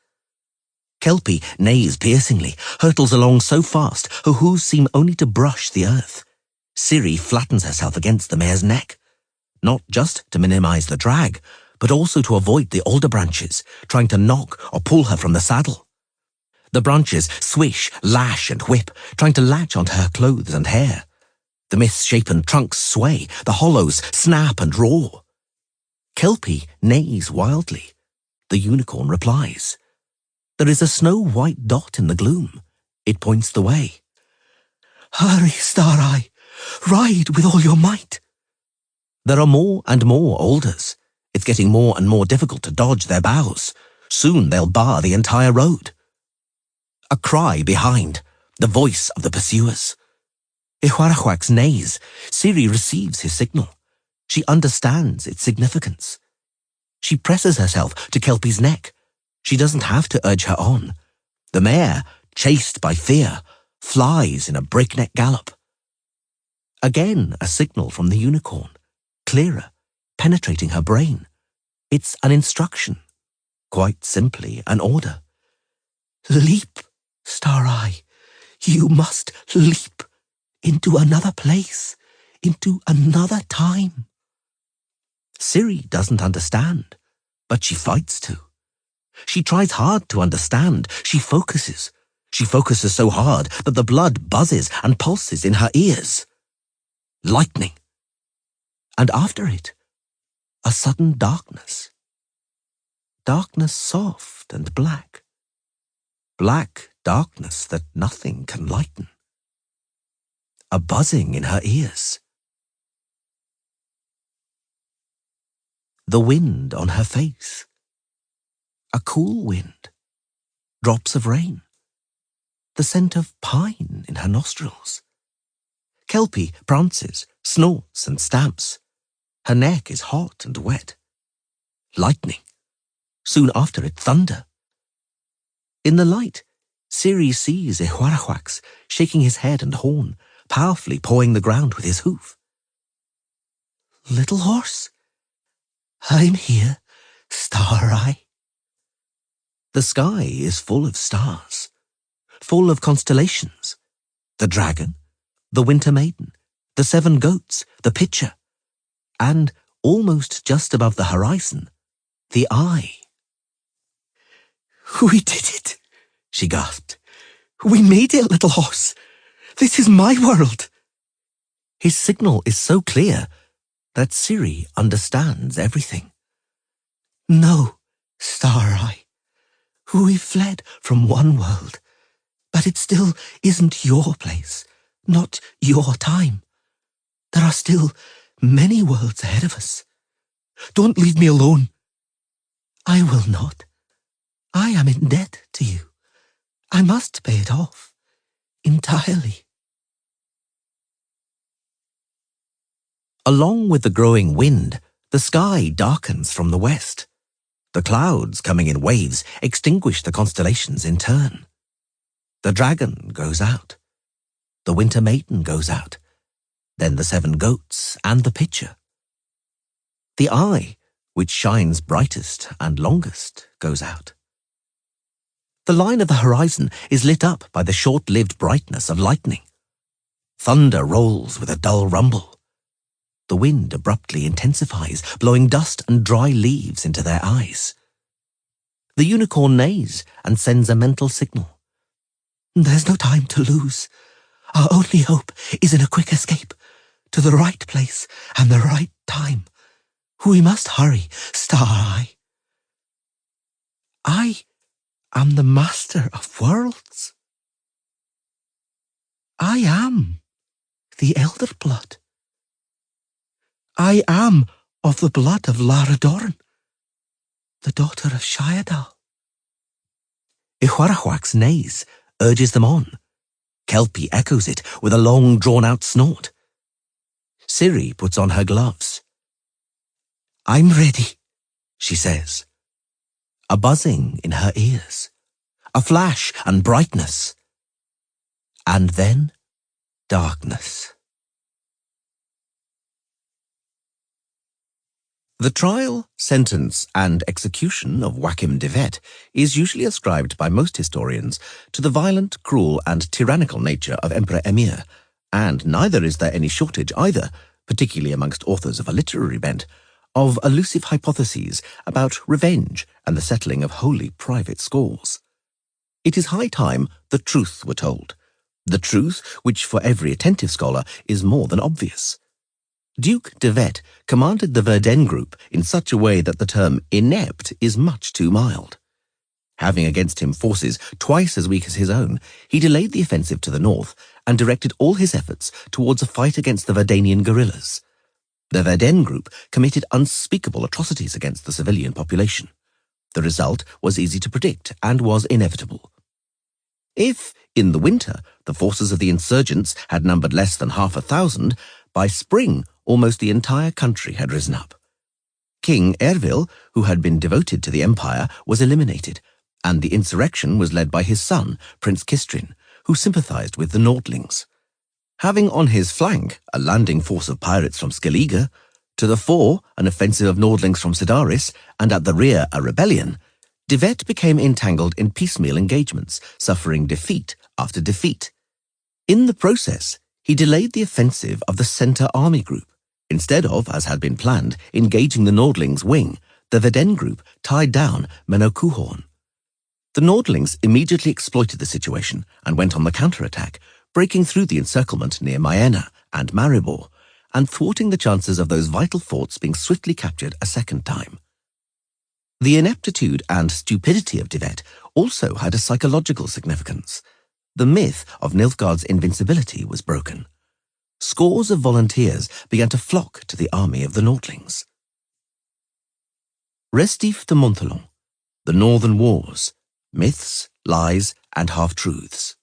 Kelpie neighs piercingly, hurtles along so fast her hooves seem only to brush the earth. Ciri flattens herself against the mare's neck, not just to minimize the drag, but also to avoid the alder branches, trying to knock or pull her from the saddle. The branches swish, lash, and whip, trying to latch onto her clothes and hair. The misshapen trunks sway, the hollows snap and roar. Kelpie neighs wildly. The unicorn replies. There is a snow-white dot in the gloom. It points the way. "Hurry, Star-Eye! Ride with all your might!" There are more and more alders. It's getting more and more difficult to dodge their boughs. Soon they'll bar the entire road. A cry behind, the voice of the pursuers. Iharachwax neighs. Ciri receives his signal. She understands its significance. She presses herself to Kelpie's neck. She doesn't have to urge her on. The mare, chased by fear, flies in a breakneck gallop. Again a signal from the unicorn, clearer, penetrating her brain. It's an instruction, quite simply an order. "Leap, Star-Eye, you must leap into another place, into another time." Ciri doesn't understand, but she fights to. She tries hard to understand. She focuses. She focuses so hard that the blood buzzes and pulses in her ears. Lightning. And after it, a sudden darkness. Darkness soft and black. Black darkness that nothing can lighten. A buzzing in her ears. The wind on her face. A cool wind. Drops of rain. The scent of pine in her nostrils. Kelpie prances, snorts and stamps. Her neck is hot and wet. Lightning. Soon after it, thunder. In the light, Ciri sees Iharachwax shaking his head and horn, powerfully pawing the ground with his hoof. "Little horse, I'm here, Star-Eye." The sky is full of stars, full of constellations. The dragon, the winter maiden, the 7 goats, the pitcher, and almost just above the horizon, the eye. "We did it," she gasped. "We made it, little horse. This is my world." His signal is so clear that Ciri understands everything. "No, Star-Eye. We fled from one world, but it still isn't your place, not your time. There are still many worlds ahead of us. Don't leave me alone." "I will not. I am in debt to you. I must pay it off, entirely." Along with the growing wind, the sky darkens from the west. The clouds, coming in waves, extinguish the constellations in turn. The dragon goes out. the winter maiden goes out, then the 7 goats and the pitcher. The eye, which shines brightest and longest, goes out. The line of the horizon is lit up by the short-lived brightness of lightning. Thunder rolls with a dull rumble. The wind abruptly intensifies, blowing dust and dry leaves into their eyes. The unicorn neighs and sends a mental signal. There's no time to lose. Our only hope is in a quick escape, to the right place and the right time. We must hurry, Star-Eye. I am the master of worlds. I am the elder blood. I am of the blood of Lara Doran, the daughter of Shiadal. Ihuarahuax neighs, urges them on. Kelpie echoes it with a long, drawn-out snort. Ciri puts on her gloves. I'm ready, she says. A buzzing in her ears, a flash and brightness, and then darkness. The trial, sentence, and execution of Joachim de Wet is usually ascribed by most historians to the violent, cruel, and tyrannical nature of Emperor Emir, and neither is there any shortage either, particularly amongst authors of a literary bent, of elusive hypotheses about revenge and the settling of wholly private scores. It is high time the truth were told, the truth which for every attentive scholar is more than obvious. Duke de Wet commanded the Verden group in such a way that the term inept is much too mild. Having against him forces twice as weak as his own, he delayed the offensive to the north and directed all his efforts towards a fight against the Verdanian guerrillas. The Verden group committed unspeakable atrocities against the civilian population. The result was easy to predict and was inevitable. If, in the winter, the forces of the insurgents had numbered less than 500, by spring almost the entire country had risen up. King Ervil, who had been devoted to the empire, was eliminated, and the insurrection was led by his son, Prince Kistrin, who sympathized with the Nordlings. Having on his flank a landing force of pirates from Skellige, to the fore an offensive of Nordlings from Sidaris, and at the rear a rebellion, de Wet became entangled in piecemeal engagements, suffering defeat after defeat. In the process, he delayed the offensive of the Centre Army Group. Instead of, as had been planned, engaging the Nordlings' wing, the Verden group tied down Menokuhorn. The Nordlings immediately exploited the situation and went on the counterattack, breaking through the encirclement near Maena and Maribor, and thwarting the chances of those vital forts being swiftly captured a second time. The ineptitude and stupidity of de Wet also had a psychological significance. The myth of Nilfgaard's invincibility was broken. Scores of volunteers began to flock to the army of the Nordlings. Restif de Montelon, The Northern Wars, Myths, Lies, and Half-Truths.